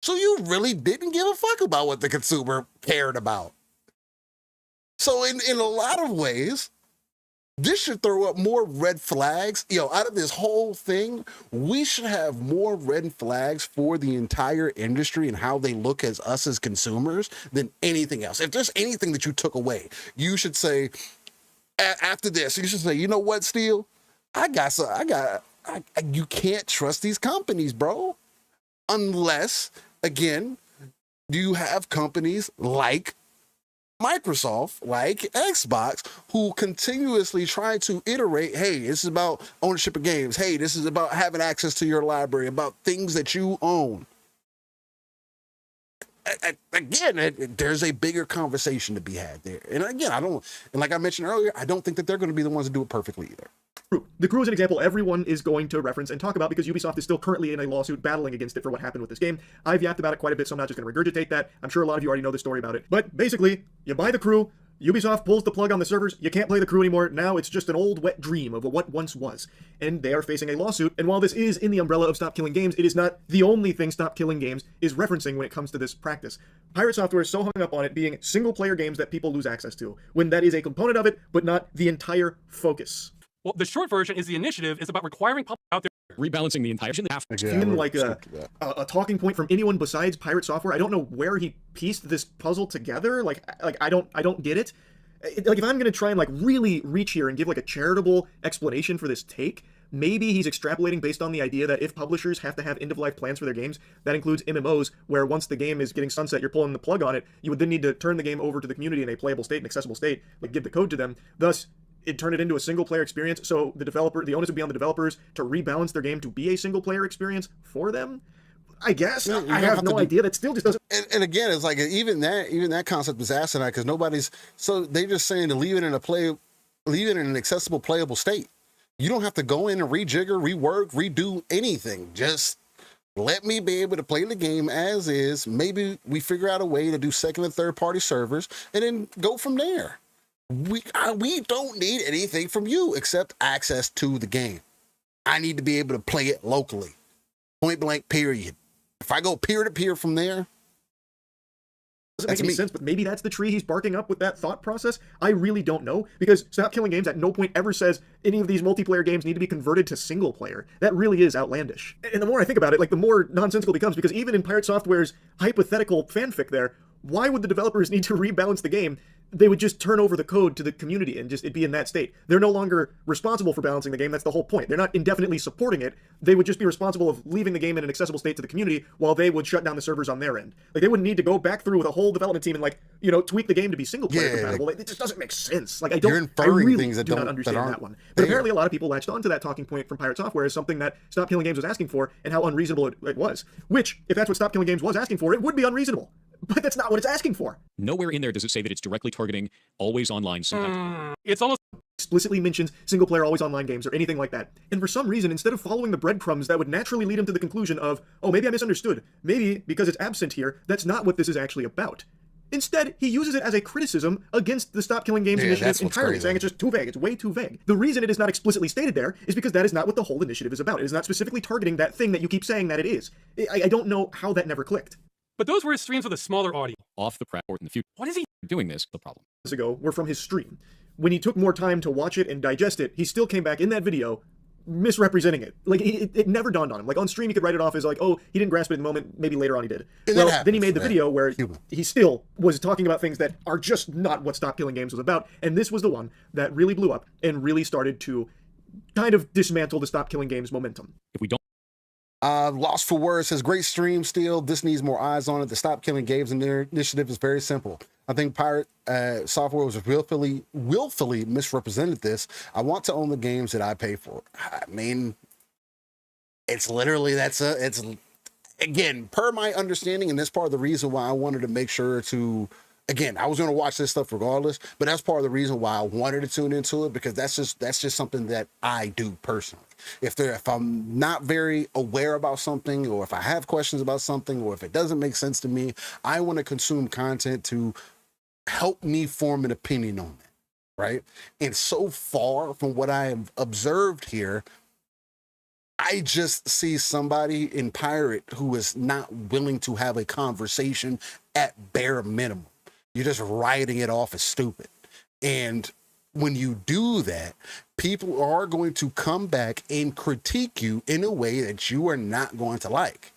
So you really didn't give a fuck about what the consumer cared about. So in a lot of ways, this should throw up more red flags. Out of this whole thing, we should have more red flags for the entire industry and how they look as us as consumers than anything else. If there's anything that you took away, you should say, after this, you should say, you know what, Steele? I got you can't trust these companies, bro. Unless, again, you have companies like Microsoft, like Xbox, who continuously try to iterate, hey, this is about ownership of games. Hey, this is about having access to your library, about things that you own. Again, there's a bigger conversation to be had there. And again, and like I mentioned earlier, I don't think that they're going to be the ones to do it perfectly either. The Crew is an example everyone is going to reference and talk about because Ubisoft is still currently in a lawsuit battling against it for what happened with this game. I've yapped about it quite a bit, so I'm not just going to regurgitate that. I'm sure a lot of you already know the story about it. But basically, you buy The Crew, Ubisoft pulls the plug on the servers, you can't play The Crew anymore, now it's just an old wet dream of what once was. And they are facing a lawsuit, and while this is in the umbrella of Stop Killing Games, it is not the only thing Stop Killing Games is referencing when it comes to this practice. Pirate Software is so hung up on it being single-player games that people lose access to, when that is a component of it, but not the entire focus. Well, the short version is the initiative is about requiring public out there. Rebalancing the entire Even like a talking point from anyone besides Pirate Software. I don't know where he pieced this puzzle together. Like I don't get it. Like if I'm gonna try and like really reach here and give like a charitable explanation for this take, maybe he's extrapolating based on the idea that if publishers have to have end-of-life plans for their games, that includes MMOs, where once the game is getting sunset, you're pulling the plug on it, you would then need to turn the game over to the community in a playable state, an accessible state, like give the code to them. Thus, it turned it into a single-player experience, so the onus would be on the developers to rebalance their game to be a single-player experience for them. I guess. I have no idea. That still just doesn't. And again, it's like even that concept is asinine because they're just saying to leave it in an accessible, playable state. You don't have to go in and rejigger, rework, redo anything. Just let me be able to play the game as is. Maybe we figure out a way to do second and third party servers and then go from there. We don't need anything from you except access to the game. I need to be able to play it locally. Point blank, period. If I go peer to peer from there, doesn't make any sense, but maybe that's the tree he's barking up with that thought process. I really don't know, because Stop Killing Games at no point ever says any of these multiplayer games need to be converted to single player. That really is outlandish. And the more I think about it, like the more nonsensical it becomes, because even in Pirate Software's hypothetical fanfic there, why would the developers need to rebalance the game? They would just turn over the code to the community and just it'd be in that state. They're no longer responsible for balancing the game. That's the whole point. They're not indefinitely supporting it. They would just be responsible of leaving the game in an accessible state to the community while they would shut down the servers on their end. Like they wouldn't need to go back through with a whole development team and like, tweak the game to be single player compatible. It just doesn't make sense. Like I really things that do not understand that one. But apparently a lot of people latched onto that talking point from Pirate Software as something that Stop Killing Games was asking for and how unreasonable it was. Which, if that's what Stop Killing Games was asking for, it would be unreasonable. But that's not what it's asking for. Nowhere in there does it say that it's directly targeting always online sometimes. It's almost explicitly mentions single-player always online games or anything like that. And for some reason, instead of following the breadcrumbs that would naturally lead him to the conclusion of, oh, maybe I misunderstood. Maybe, because it's absent here, that's not what this is actually about. Instead, he uses it as a criticism against the Stop Killing Games initiative entirely, saying it's just too vague, it's way too vague. The reason it is not explicitly stated there is because that is not what the whole initiative is about. It is not specifically targeting that thing that you keep saying that it is. I don't know how that never clicked. But those were his streams with a smaller audience. Off the port in the future. What is he doing this? The problem. Ago were from his stream. When he took more time to watch it and digest it, he still came back in that video misrepresenting it. Like, it never dawned on him. Like, on stream, he could write it off as like, oh, he didn't grasp it in the moment, maybe later on he did. Then he made the video where he still was talking about things that are just not what Stop Killing Games was about, and this was the one that really blew up and really started to kind of dismantle the Stop Killing Games momentum. If we don't Lost for Words says, great stream still. This needs more eyes on it. The Stop Killing Games initiative is very simple. I think Pirate Software was willfully misrepresented this. I want to own the games that I pay for. I mean, it's literally, it's again, per my understanding, and that's part of the reason why I wanted to make sure to, again, I was going to watch this stuff regardless, but that's part of the reason why I wanted to tune into it, because that's just something that I do personally. If I'm not very aware about something, or if I have questions about something, or if it doesn't make sense to me, I want to consume content to help me form an opinion on it, right? And so far from what I have observed here, I just see somebody in Pirate who is not willing to have a conversation at bare minimum. You're just writing it off as stupid. And when you do that, people are going to come back and critique you in a way that you are not going to like.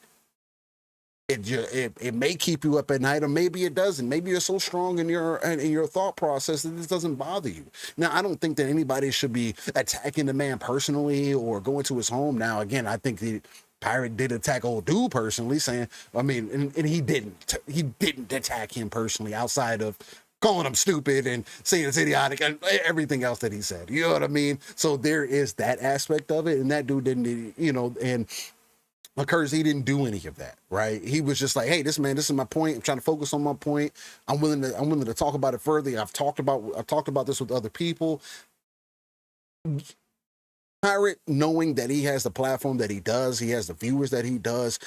It may keep you up at night, or maybe it doesn't. Maybe you're so strong in your thought process that this doesn't bother you. Now, I don't think that anybody should be attacking the man personally or going to his home. Now, again, I think the Pirate did attack old dude personally, saying, I mean, and he didn't attack him personally outside of calling him stupid and saying it's idiotic and everything else that he said. You know what I mean? So there is that aspect of it, and that dude didn't, and Accursed, he didn't do any of that, right? He was just like, hey, this is my point. I'm trying to focus on my point. I'm willing to talk about it further. I've talked about this with other people. Pirate, knowing that he has the platform that he does, he has the viewers that he does,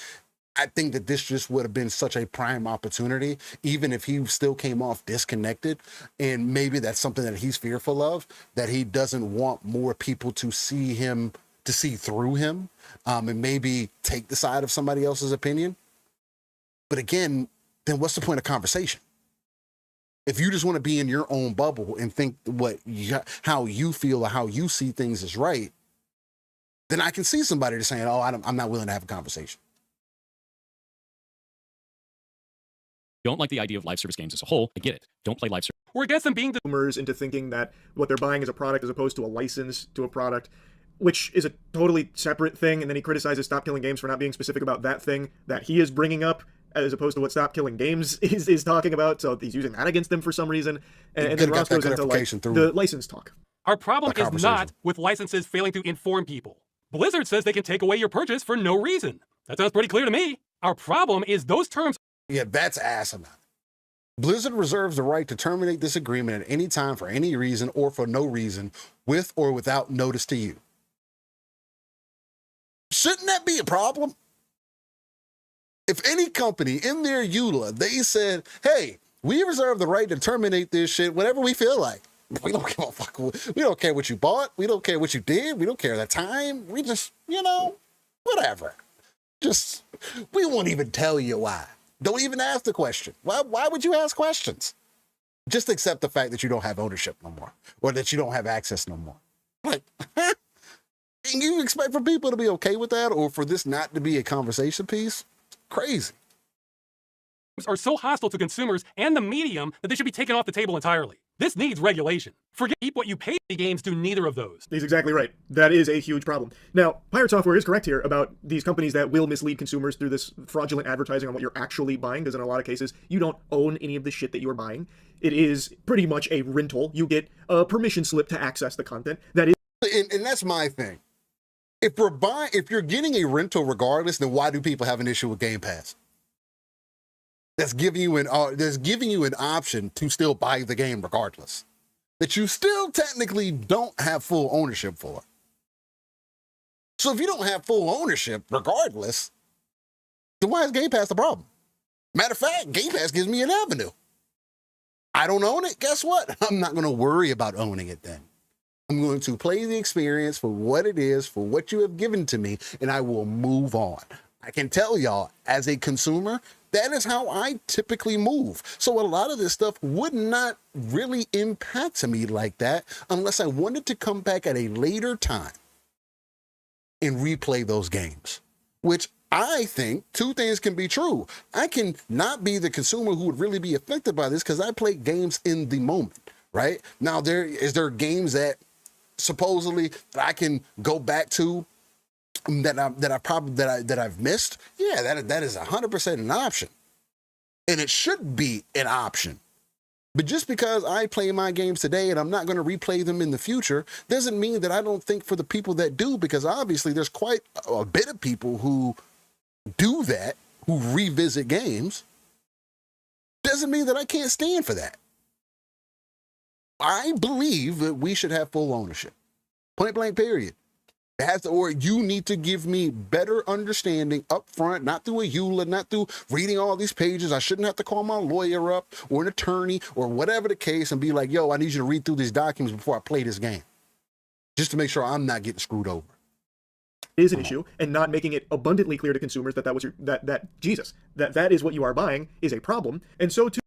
I think that this just would have been such a prime opportunity, even if he still came off disconnected. And maybe that's something that he's fearful of, that he doesn't want more people to see him, to see through him, and maybe take the side of somebody else's opinion. But again, then what's the point of conversation? If you just want to be in your own bubble and think how you feel or how you see things is right, then I can see somebody just saying, oh, I'm not willing to have a conversation. Don't like the idea of live service games as a whole. I get it. Don't play live service. We're against them being consumers into thinking that what they're buying is a product as opposed to a license to a product, which is a totally separate thing. And then he criticizes Stop Killing Games for not being specific about that thing that he is bringing up, as opposed to what Stop Killing Games is talking about. So he's using that against them for some reason. And then Ross goes into the license talk. Our problem is not with licenses failing to inform people. Blizzard says they can take away your purchase for no reason. That sounds pretty clear to me. Our problem is those terms. Yeah, that's asinine. Blizzard reserves the right to terminate this agreement at any time for any reason or for no reason, with or without notice to you. Shouldn't that be a problem? If any company in their EULA, they said, hey, we reserve the right to terminate this shit whenever we feel like. We don't give a fuck. We don't care what you bought. We don't care what you did. We don't care the time. We just, whatever. We won't even tell you why. Don't even ask the question. Why would you ask questions? Just accept the fact that you don't have ownership no more, or that you don't have access no more. Like, and you expect for people to be okay with that, or for this not to be a conversation piece? Crazy. Are so hostile to consumers and the medium that they should be taken off the table entirely. This needs regulation. Keep what you pay. Games do neither of those. He's exactly right. That is a huge problem. Now, Pirate Software is correct here about these companies that will mislead consumers through this fraudulent advertising on what you're actually buying, because in a lot of cases, you don't own any of the shit that you're buying. It is pretty much a rental. You get a permission slip to access the content. That is, and that's my thing. If you're getting a rental regardless, then why do people have an issue with Game Pass? That's giving you an option to still buy the game regardless, that you still technically don't have full ownership for. So if you don't have full ownership regardless, then why is Game Pass the problem? Matter of fact, Game Pass gives me an avenue. I don't own it. Guess what? I'm not going to worry about owning it then. I'm going to play the experience for what it is, for what you have given to me, and I will move on. I can tell y'all, as a consumer, that is how I typically move. So a lot of this stuff would not really impact me like that unless I wanted to come back at a later time and replay those games, which I think two things can be true. I can not be the consumer who would really be affected by this because I play games in the moment, right? Now, there are games that supposedly I can go back to that I've missed. Yeah, that is 100% an option, and it should be an option. But just because I play my games today and I'm not going to replay them in the future doesn't mean that I don't think for the people that do, because obviously there's quite a bit of people who do that, who revisit games. Doesn't mean that I can't stand for that. I believe that we should have full ownership. Point blank, period. It has to, or you need to give me better understanding up front, not through a EULA, not through reading all these pages. I shouldn't have to call my lawyer up or an attorney or whatever the case and be like, yo, I need you to read through these documents before I play this game, just to make sure I'm not getting screwed over. Is an issue, and not making it abundantly clear to consumers that that is what you are buying is a problem. And so too,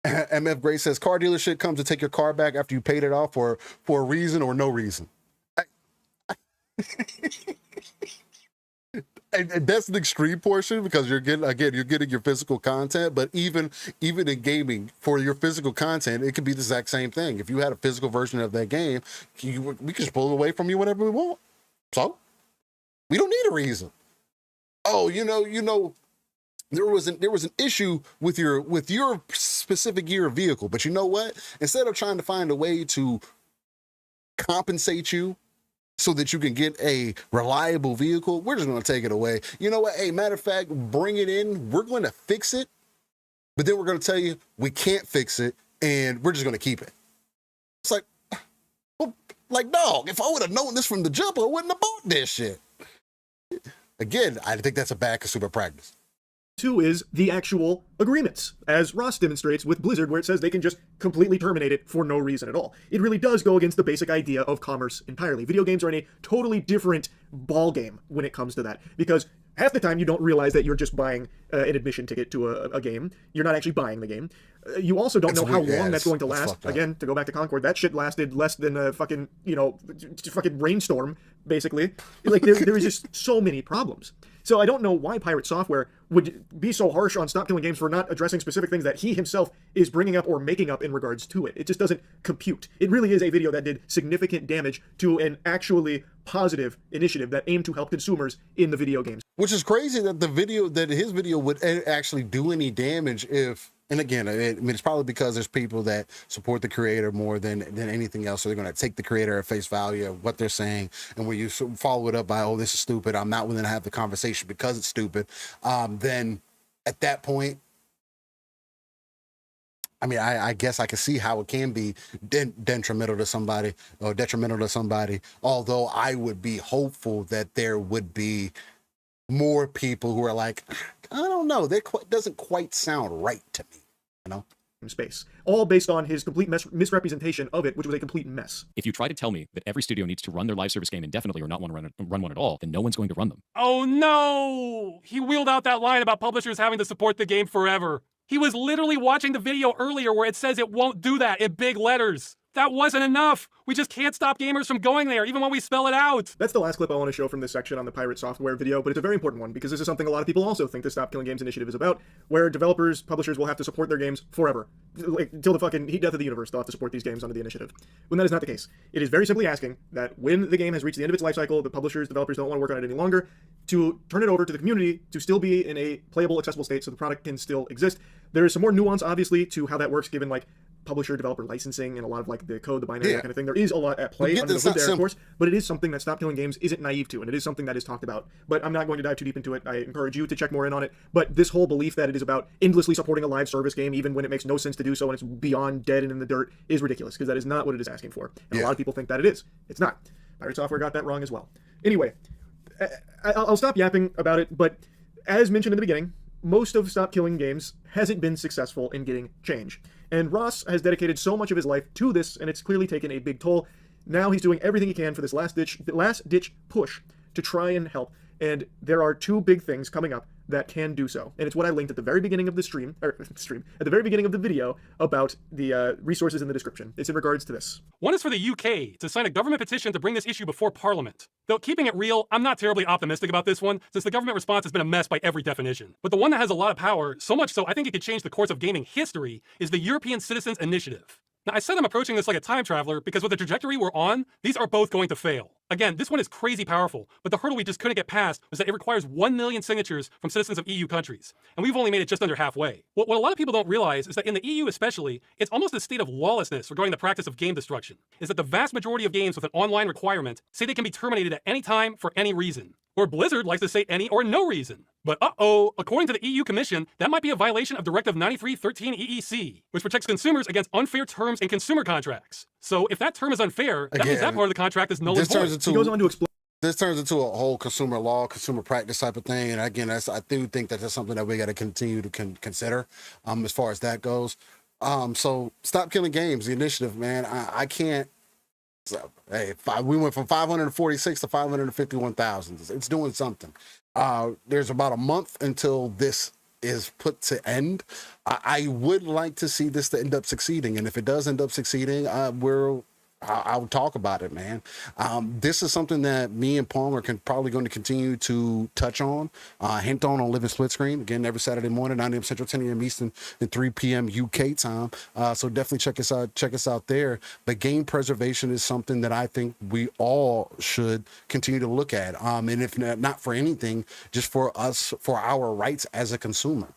MF Gray says car dealership comes to take your car back after you paid it off for a reason or no reason. And that's an extreme portion because you're getting your physical content, but even in gaming, for your physical content, it could be the exact same thing. If you had a physical version of that game, we can just pull it away from you whenever we want. So we don't need a reason. Oh, there was an issue with your specific year of vehicle, but you know what? Instead of trying to find a way to compensate you so that you can get a reliable vehicle, we're just going to take it away. You know what? Hey, matter of fact, bring it in. We're going to fix it, but then we're going to tell you we can't fix it, and we're just going to keep it. It's like, well, like, dog, if I would have known this from the jump, I wouldn't have bought this shit. Again, I think that's a bad consumer practice. Two is the actual agreements, as Ross demonstrates with Blizzard, where it says they can just completely terminate it for no reason at all. It really does go against the basic idea of commerce entirely. Video games are in a totally different ballgame when it comes to that, because half the time you don't realize that you're just buying an admission ticket to a game. You're not actually buying the game. You also don't know how long that's going to last. Again, to go back to Concord, that shit lasted less than a fucking, fucking rainstorm, basically. Like, there is just so many problems. So I don't know why Pirate Software would be so harsh on Stop Killing Games for not addressing specific things that he himself is bringing up or making up in regards to it. It just doesn't compute. It really is a video that did significant damage to an actually positive initiative that aimed to help consumers in the video games. Which is crazy that his video would actually do any damage if, and again, I mean, it's probably because there's people that support the creator more than anything else. So they're going to take the creator at face value of what they're saying. And when you follow it up by, oh, this is stupid, I'm not willing to have the conversation because it's stupid. Then at that point, I mean, I guess I can see how it can be detrimental to somebody, although I would be hopeful that there would be more people who are like, I don't know, that doesn't quite sound right to me, Space, all based on his complete misrepresentation of it, which was a complete mess. If you try to tell me that every studio needs to run their live service game indefinitely or not want to run one at all, then no one's going to run them. Oh no! He wheeled out that line about publishers having to support the game forever. He was literally watching the video earlier where it says it won't do that in big letters. That wasn't enough. We just can't stop gamers from going there, even when we spell it out. That's the last clip I want to show from this section on the Pirate Software video, but it's a very important one because this is something a lot of people also think the Stop Killing Games initiative is about, where developers, publishers will have to support their games forever. Like, till the fucking heat death of the universe, they'll have to support these games under the initiative. When that is not the case. It is very simply asking that when the game has reached the end of its life cycle, the publishers, developers don't want to work on it any longer, to turn it over to the community to still be in a playable, accessible state so the product can still exist. There is some more nuance, obviously, to how that works, given, like, publisher developer licensing and a lot of like the code, the binary, that kind of thing. There is a lot at play under the hood there, of course, but it is something that Stop Killing Games isn't naive to, and it is something that is talked about. But I'm not going to dive too deep into it. I encourage you to check more in on it. But this whole belief that it is about endlessly supporting a live service game, even when it makes no sense to do so and it's beyond dead and in the dirt, is ridiculous, because that is not what it is asking for. And a lot of people think that it is. It's not. Pirate Software got that wrong as well. Anyway, I'll stop yapping about it, but as mentioned in the beginning, most of Stop Killing Games hasn't been successful in getting change. And Ross has dedicated so much of his life to this, and it's clearly taken a big toll. Now he's doing everything he can for this last-ditch push to try and help. And there are two big things coming up that can do so. And it's what I linked at the very beginning of the at the very beginning of the video about the resources in the description. It's in regards to this. One is for the UK to sign a government petition to bring this issue before Parliament. Though keeping it real, I'm not terribly optimistic about this one, since the government response has been a mess by every definition. But the one that has a lot of power, so much so I think it could change the course of gaming history, is the European Citizens Initiative. Now, I said I'm approaching this like a time traveler because with the trajectory we're on, these are both going to fail. Again, this one is crazy powerful, but the hurdle we just couldn't get past was that it requires 1 million signatures from citizens of EU countries, and we've only made it just under halfway. What a lot of people don't realize is that in the EU especially, it's almost a state of lawlessness regarding the practice of game destruction, is that the vast majority of games with an online requirement say they can be terminated at any time for any reason. Or Blizzard likes to say any or no reason. But according to the EU Commission, that might be a violation of Directive 93/13 EEC, which protects consumers against unfair terms in consumer contracts. So if that term is unfair, that means that part of the contract is null and void. He goes on to explain. This turns into a whole consumer law, consumer practice type of thing. And again, I do think that that's something that we got to continue to consider as far as that goes. So Stop Killing Games, the initiative, man, I can't. So, hey, we went from 546 to 551,000. It's doing something. There's about a month until this is put to end. I would like to see this to end up succeeding, and if it does end up succeeding, we're I'll talk about it, man. This is something that me and Pong are probably going to continue to touch on, hint on Living Split Screen. Again, every Saturday morning, 9 a.m. Central, 10 a.m. Eastern, and 3 p.m. UK time. So definitely check us out. Check us out there. But game preservation is something that I think we all should continue to look at. And if not for anything, just for us, for our rights as a consumer.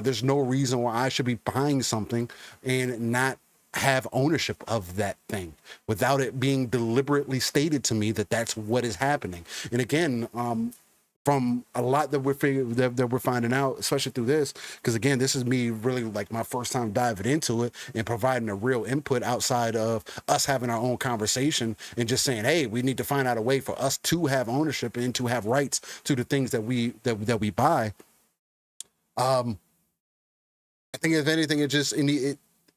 There's no reason why I should be buying something and not have ownership of that thing without it being deliberately stated to me that that's what is happening. And again, from a lot that we're finding out, especially through this, because again, this is me really like my first time diving into it and providing a real input outside of us having our own conversation and just saying, hey, we need to find out a way for us to have ownership and to have rights to the things that we buy. I think if anything,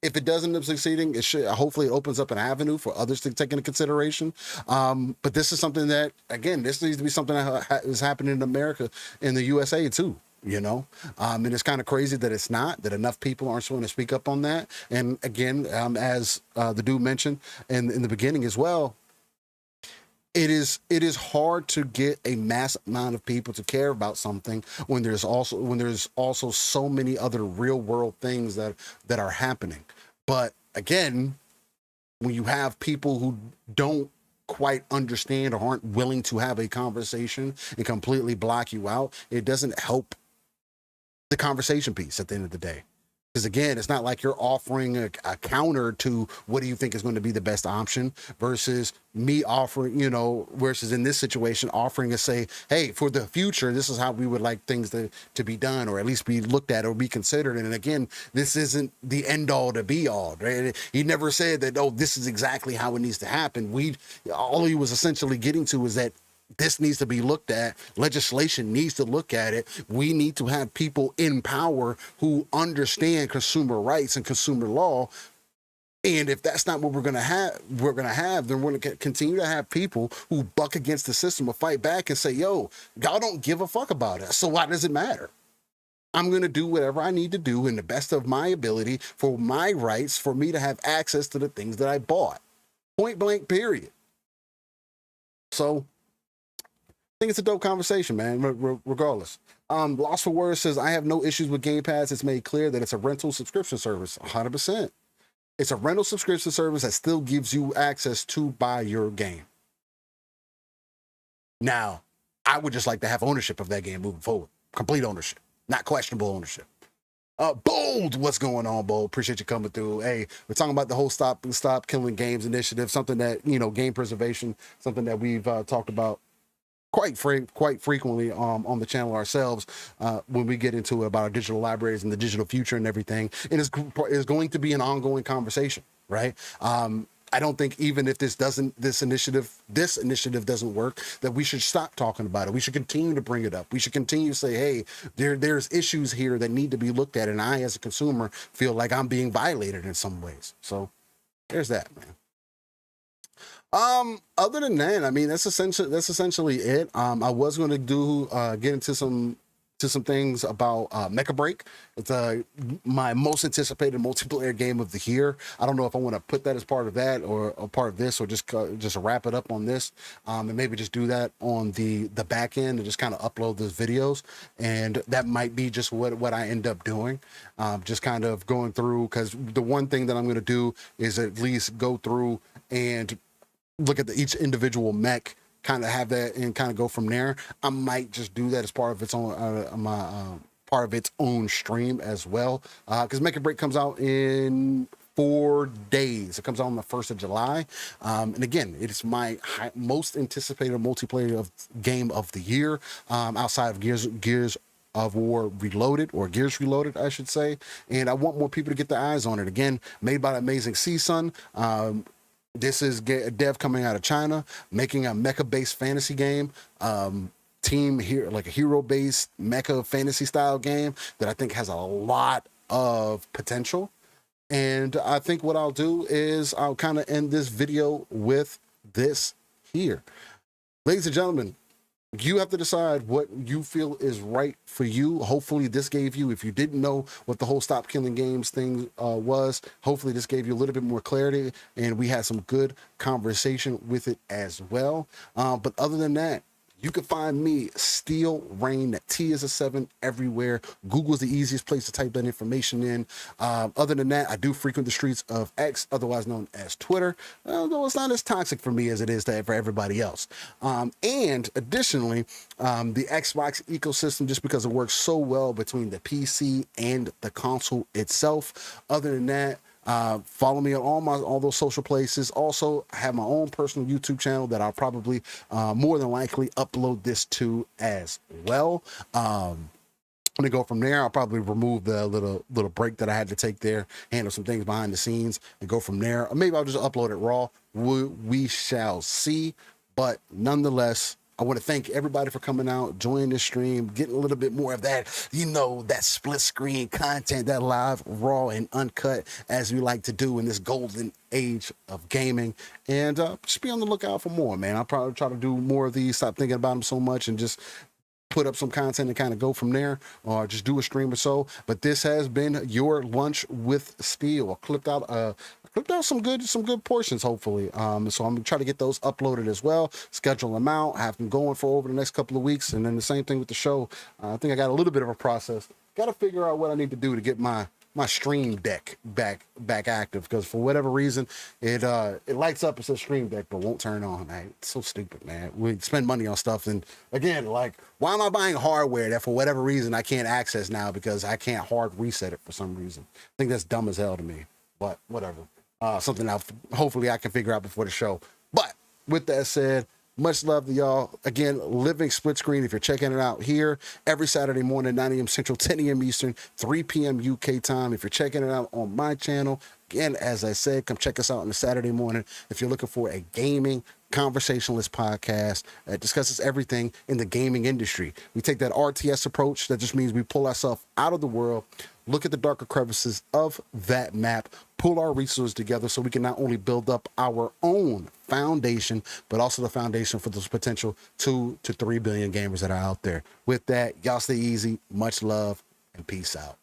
if it does end up succeeding, it should hopefully it opens up an avenue for others to take into consideration. But this is something that, again, this needs to be something that is happening in America, in the USA too, you know? And it's kind of crazy that it's not, that enough people aren't willing to speak up on that. And again, as the dude mentioned in the beginning as well, it is hard to get a mass amount of people to care about something when there's also so many other real world things that are happening. But again, when you have people who don't quite understand or aren't willing to have a conversation and completely block you out, it doesn't help the conversation piece at the end of the day. Because again, it's not like you're offering a counter to what do you think is going to be the best option versus me offering, versus in this situation, offering to say, hey, for the future, this is how we would like things to be done, or at least be looked at or be considered. And again, this isn't the end all to be all, right? He never said that, oh, this is exactly how it needs to happen. All he was essentially getting to is that this needs to be looked at. Legislation needs to look at it. We need to have people in power who understand consumer rights and consumer law. And if that's not what we're going to have, then we're going to continue to have people who buck against the system or fight back and say, yo, y'all don't give a fuck about us. So why does it matter? I'm going to do whatever I need to do in the best of my ability for my rights, for me to have access to the things that I bought. Point blank, period. So I think it's a dope conversation, man, regardless. Lost for Words says, I have no issues with Game Pass. It's made clear that it's a rental subscription service. 100%. It's a rental subscription service that still gives you access to buy your game. Now, I would just like to have ownership of that game moving forward. Complete ownership, not questionable ownership. Bold, what's going on, Bold? Appreciate you coming through. Hey, we're talking about the whole Stop Killing Games initiative, something that, game preservation, something that we've talked about quite frequently on the channel ourselves when we get into it about our digital libraries and the digital future and everything. It is going to be an ongoing conversation, right? I don't think even if this initiative doesn't work, that we should stop talking about it. We should continue to bring it up. We should continue to say, hey, there's issues here that need to be looked at, and I, as a consumer, feel like I'm being violated in some ways. So there's that, man. Other than that, I mean, that's essentially it. I was going to get into some things about Mecha Break. It's my most anticipated multiplayer game of the year. I don't know if I want to put that as part of that or a part of this, or just wrap it up on this, and maybe just do that on the back end and just kind of upload those videos. And that might be just what I end up doing. Just kind of going through, because the one thing that I'm going to do is at least go through and look at each individual mech, kind of have that and kind of go from there. I might just do that as part of its own part of its own stream as well, because Mecha Break comes out in 4 days. It comes out on the 1st of July, and again, it is my most anticipated multiplayer game of the year, outside of Gears of War Reloaded, or Gears Reloaded, I should say. And I want more people to get their eyes on it. Again, made by Amazing Season. This is a dev coming out of China, making a mecha-based fantasy game, team here, like a hero-based mecha fantasy style game that I think has a lot of potential. And I think what I'll do is I'll kind of end this video with this here. Ladies and gentlemen, You have to decide what you feel is right for you. Hopefully this gave you, if you didn't know what the whole stop killing games thing was, hopefully this gave you a little bit more clarity, and we had some good conversation with it as well. But other than that, you can find me, Steel Rain, that T is a 7 everywhere. Google's the easiest place to type that information in. Other than that, I do frequent the streets of X, otherwise known as Twitter, although it's not as toxic for me as it is for everybody else. And additionally, the Xbox ecosystem, just because it works so well between the PC and the console itself. Other than that, follow me on all those social places. Also, I have my own personal YouTube channel that I'll probably more than likely upload this to as well. I'm gonna go from there. I'll probably remove the little break that I had to take there, handle some things behind the scenes, and go from there. Or maybe I'll just upload it raw. We shall see. But nonetheless, I want to thank everybody for coming out, joining the stream, getting a little bit more of that, that split screen content, that live, raw, and uncut, as we like to do in this golden age of gaming. And just be on the lookout for more, man. I'll probably try to do more of these, stop thinking about them so much, and just put up some content and kind of go from there, or just do a stream or so. But this has been your lunch with Steel. I clipped out some good portions, hopefully. So I'm gonna try to get those uploaded as well, schedule them out, have them going for over the next couple of weeks, and then the same thing with the show. I think I got a little bit of a process. Got to figure out what I need to do to get my Stream Deck back active, because for whatever reason it lights up, it says Stream Deck but won't turn on. Man, it's so stupid, man. We spend money on stuff, and again, like, why am I buying hardware that for whatever reason I can't access now because I can't hard reset it for some reason? I think that's dumb as hell to me, but whatever. Something hopefully I can figure out before the show. But with that said, much love to y'all. Again, Living Split Screen, if you're checking it out here, every Saturday morning, 9 a.m. Central, 10 a.m. Eastern, 3 p.m. UK time. If you're checking it out on my channel, again, as I said, come check us out on a Saturday morning if you're looking for a gaming conversationalist podcast that discusses everything in the gaming industry. We take that RTS approach. That just means we pull ourselves out of the world, look at the darker crevices of that map, pull our resources together so we can not only build up our own foundation, but also the foundation for those potential 2 to 3 billion gamers that are out there. With that, y'all stay easy. Much love and peace out.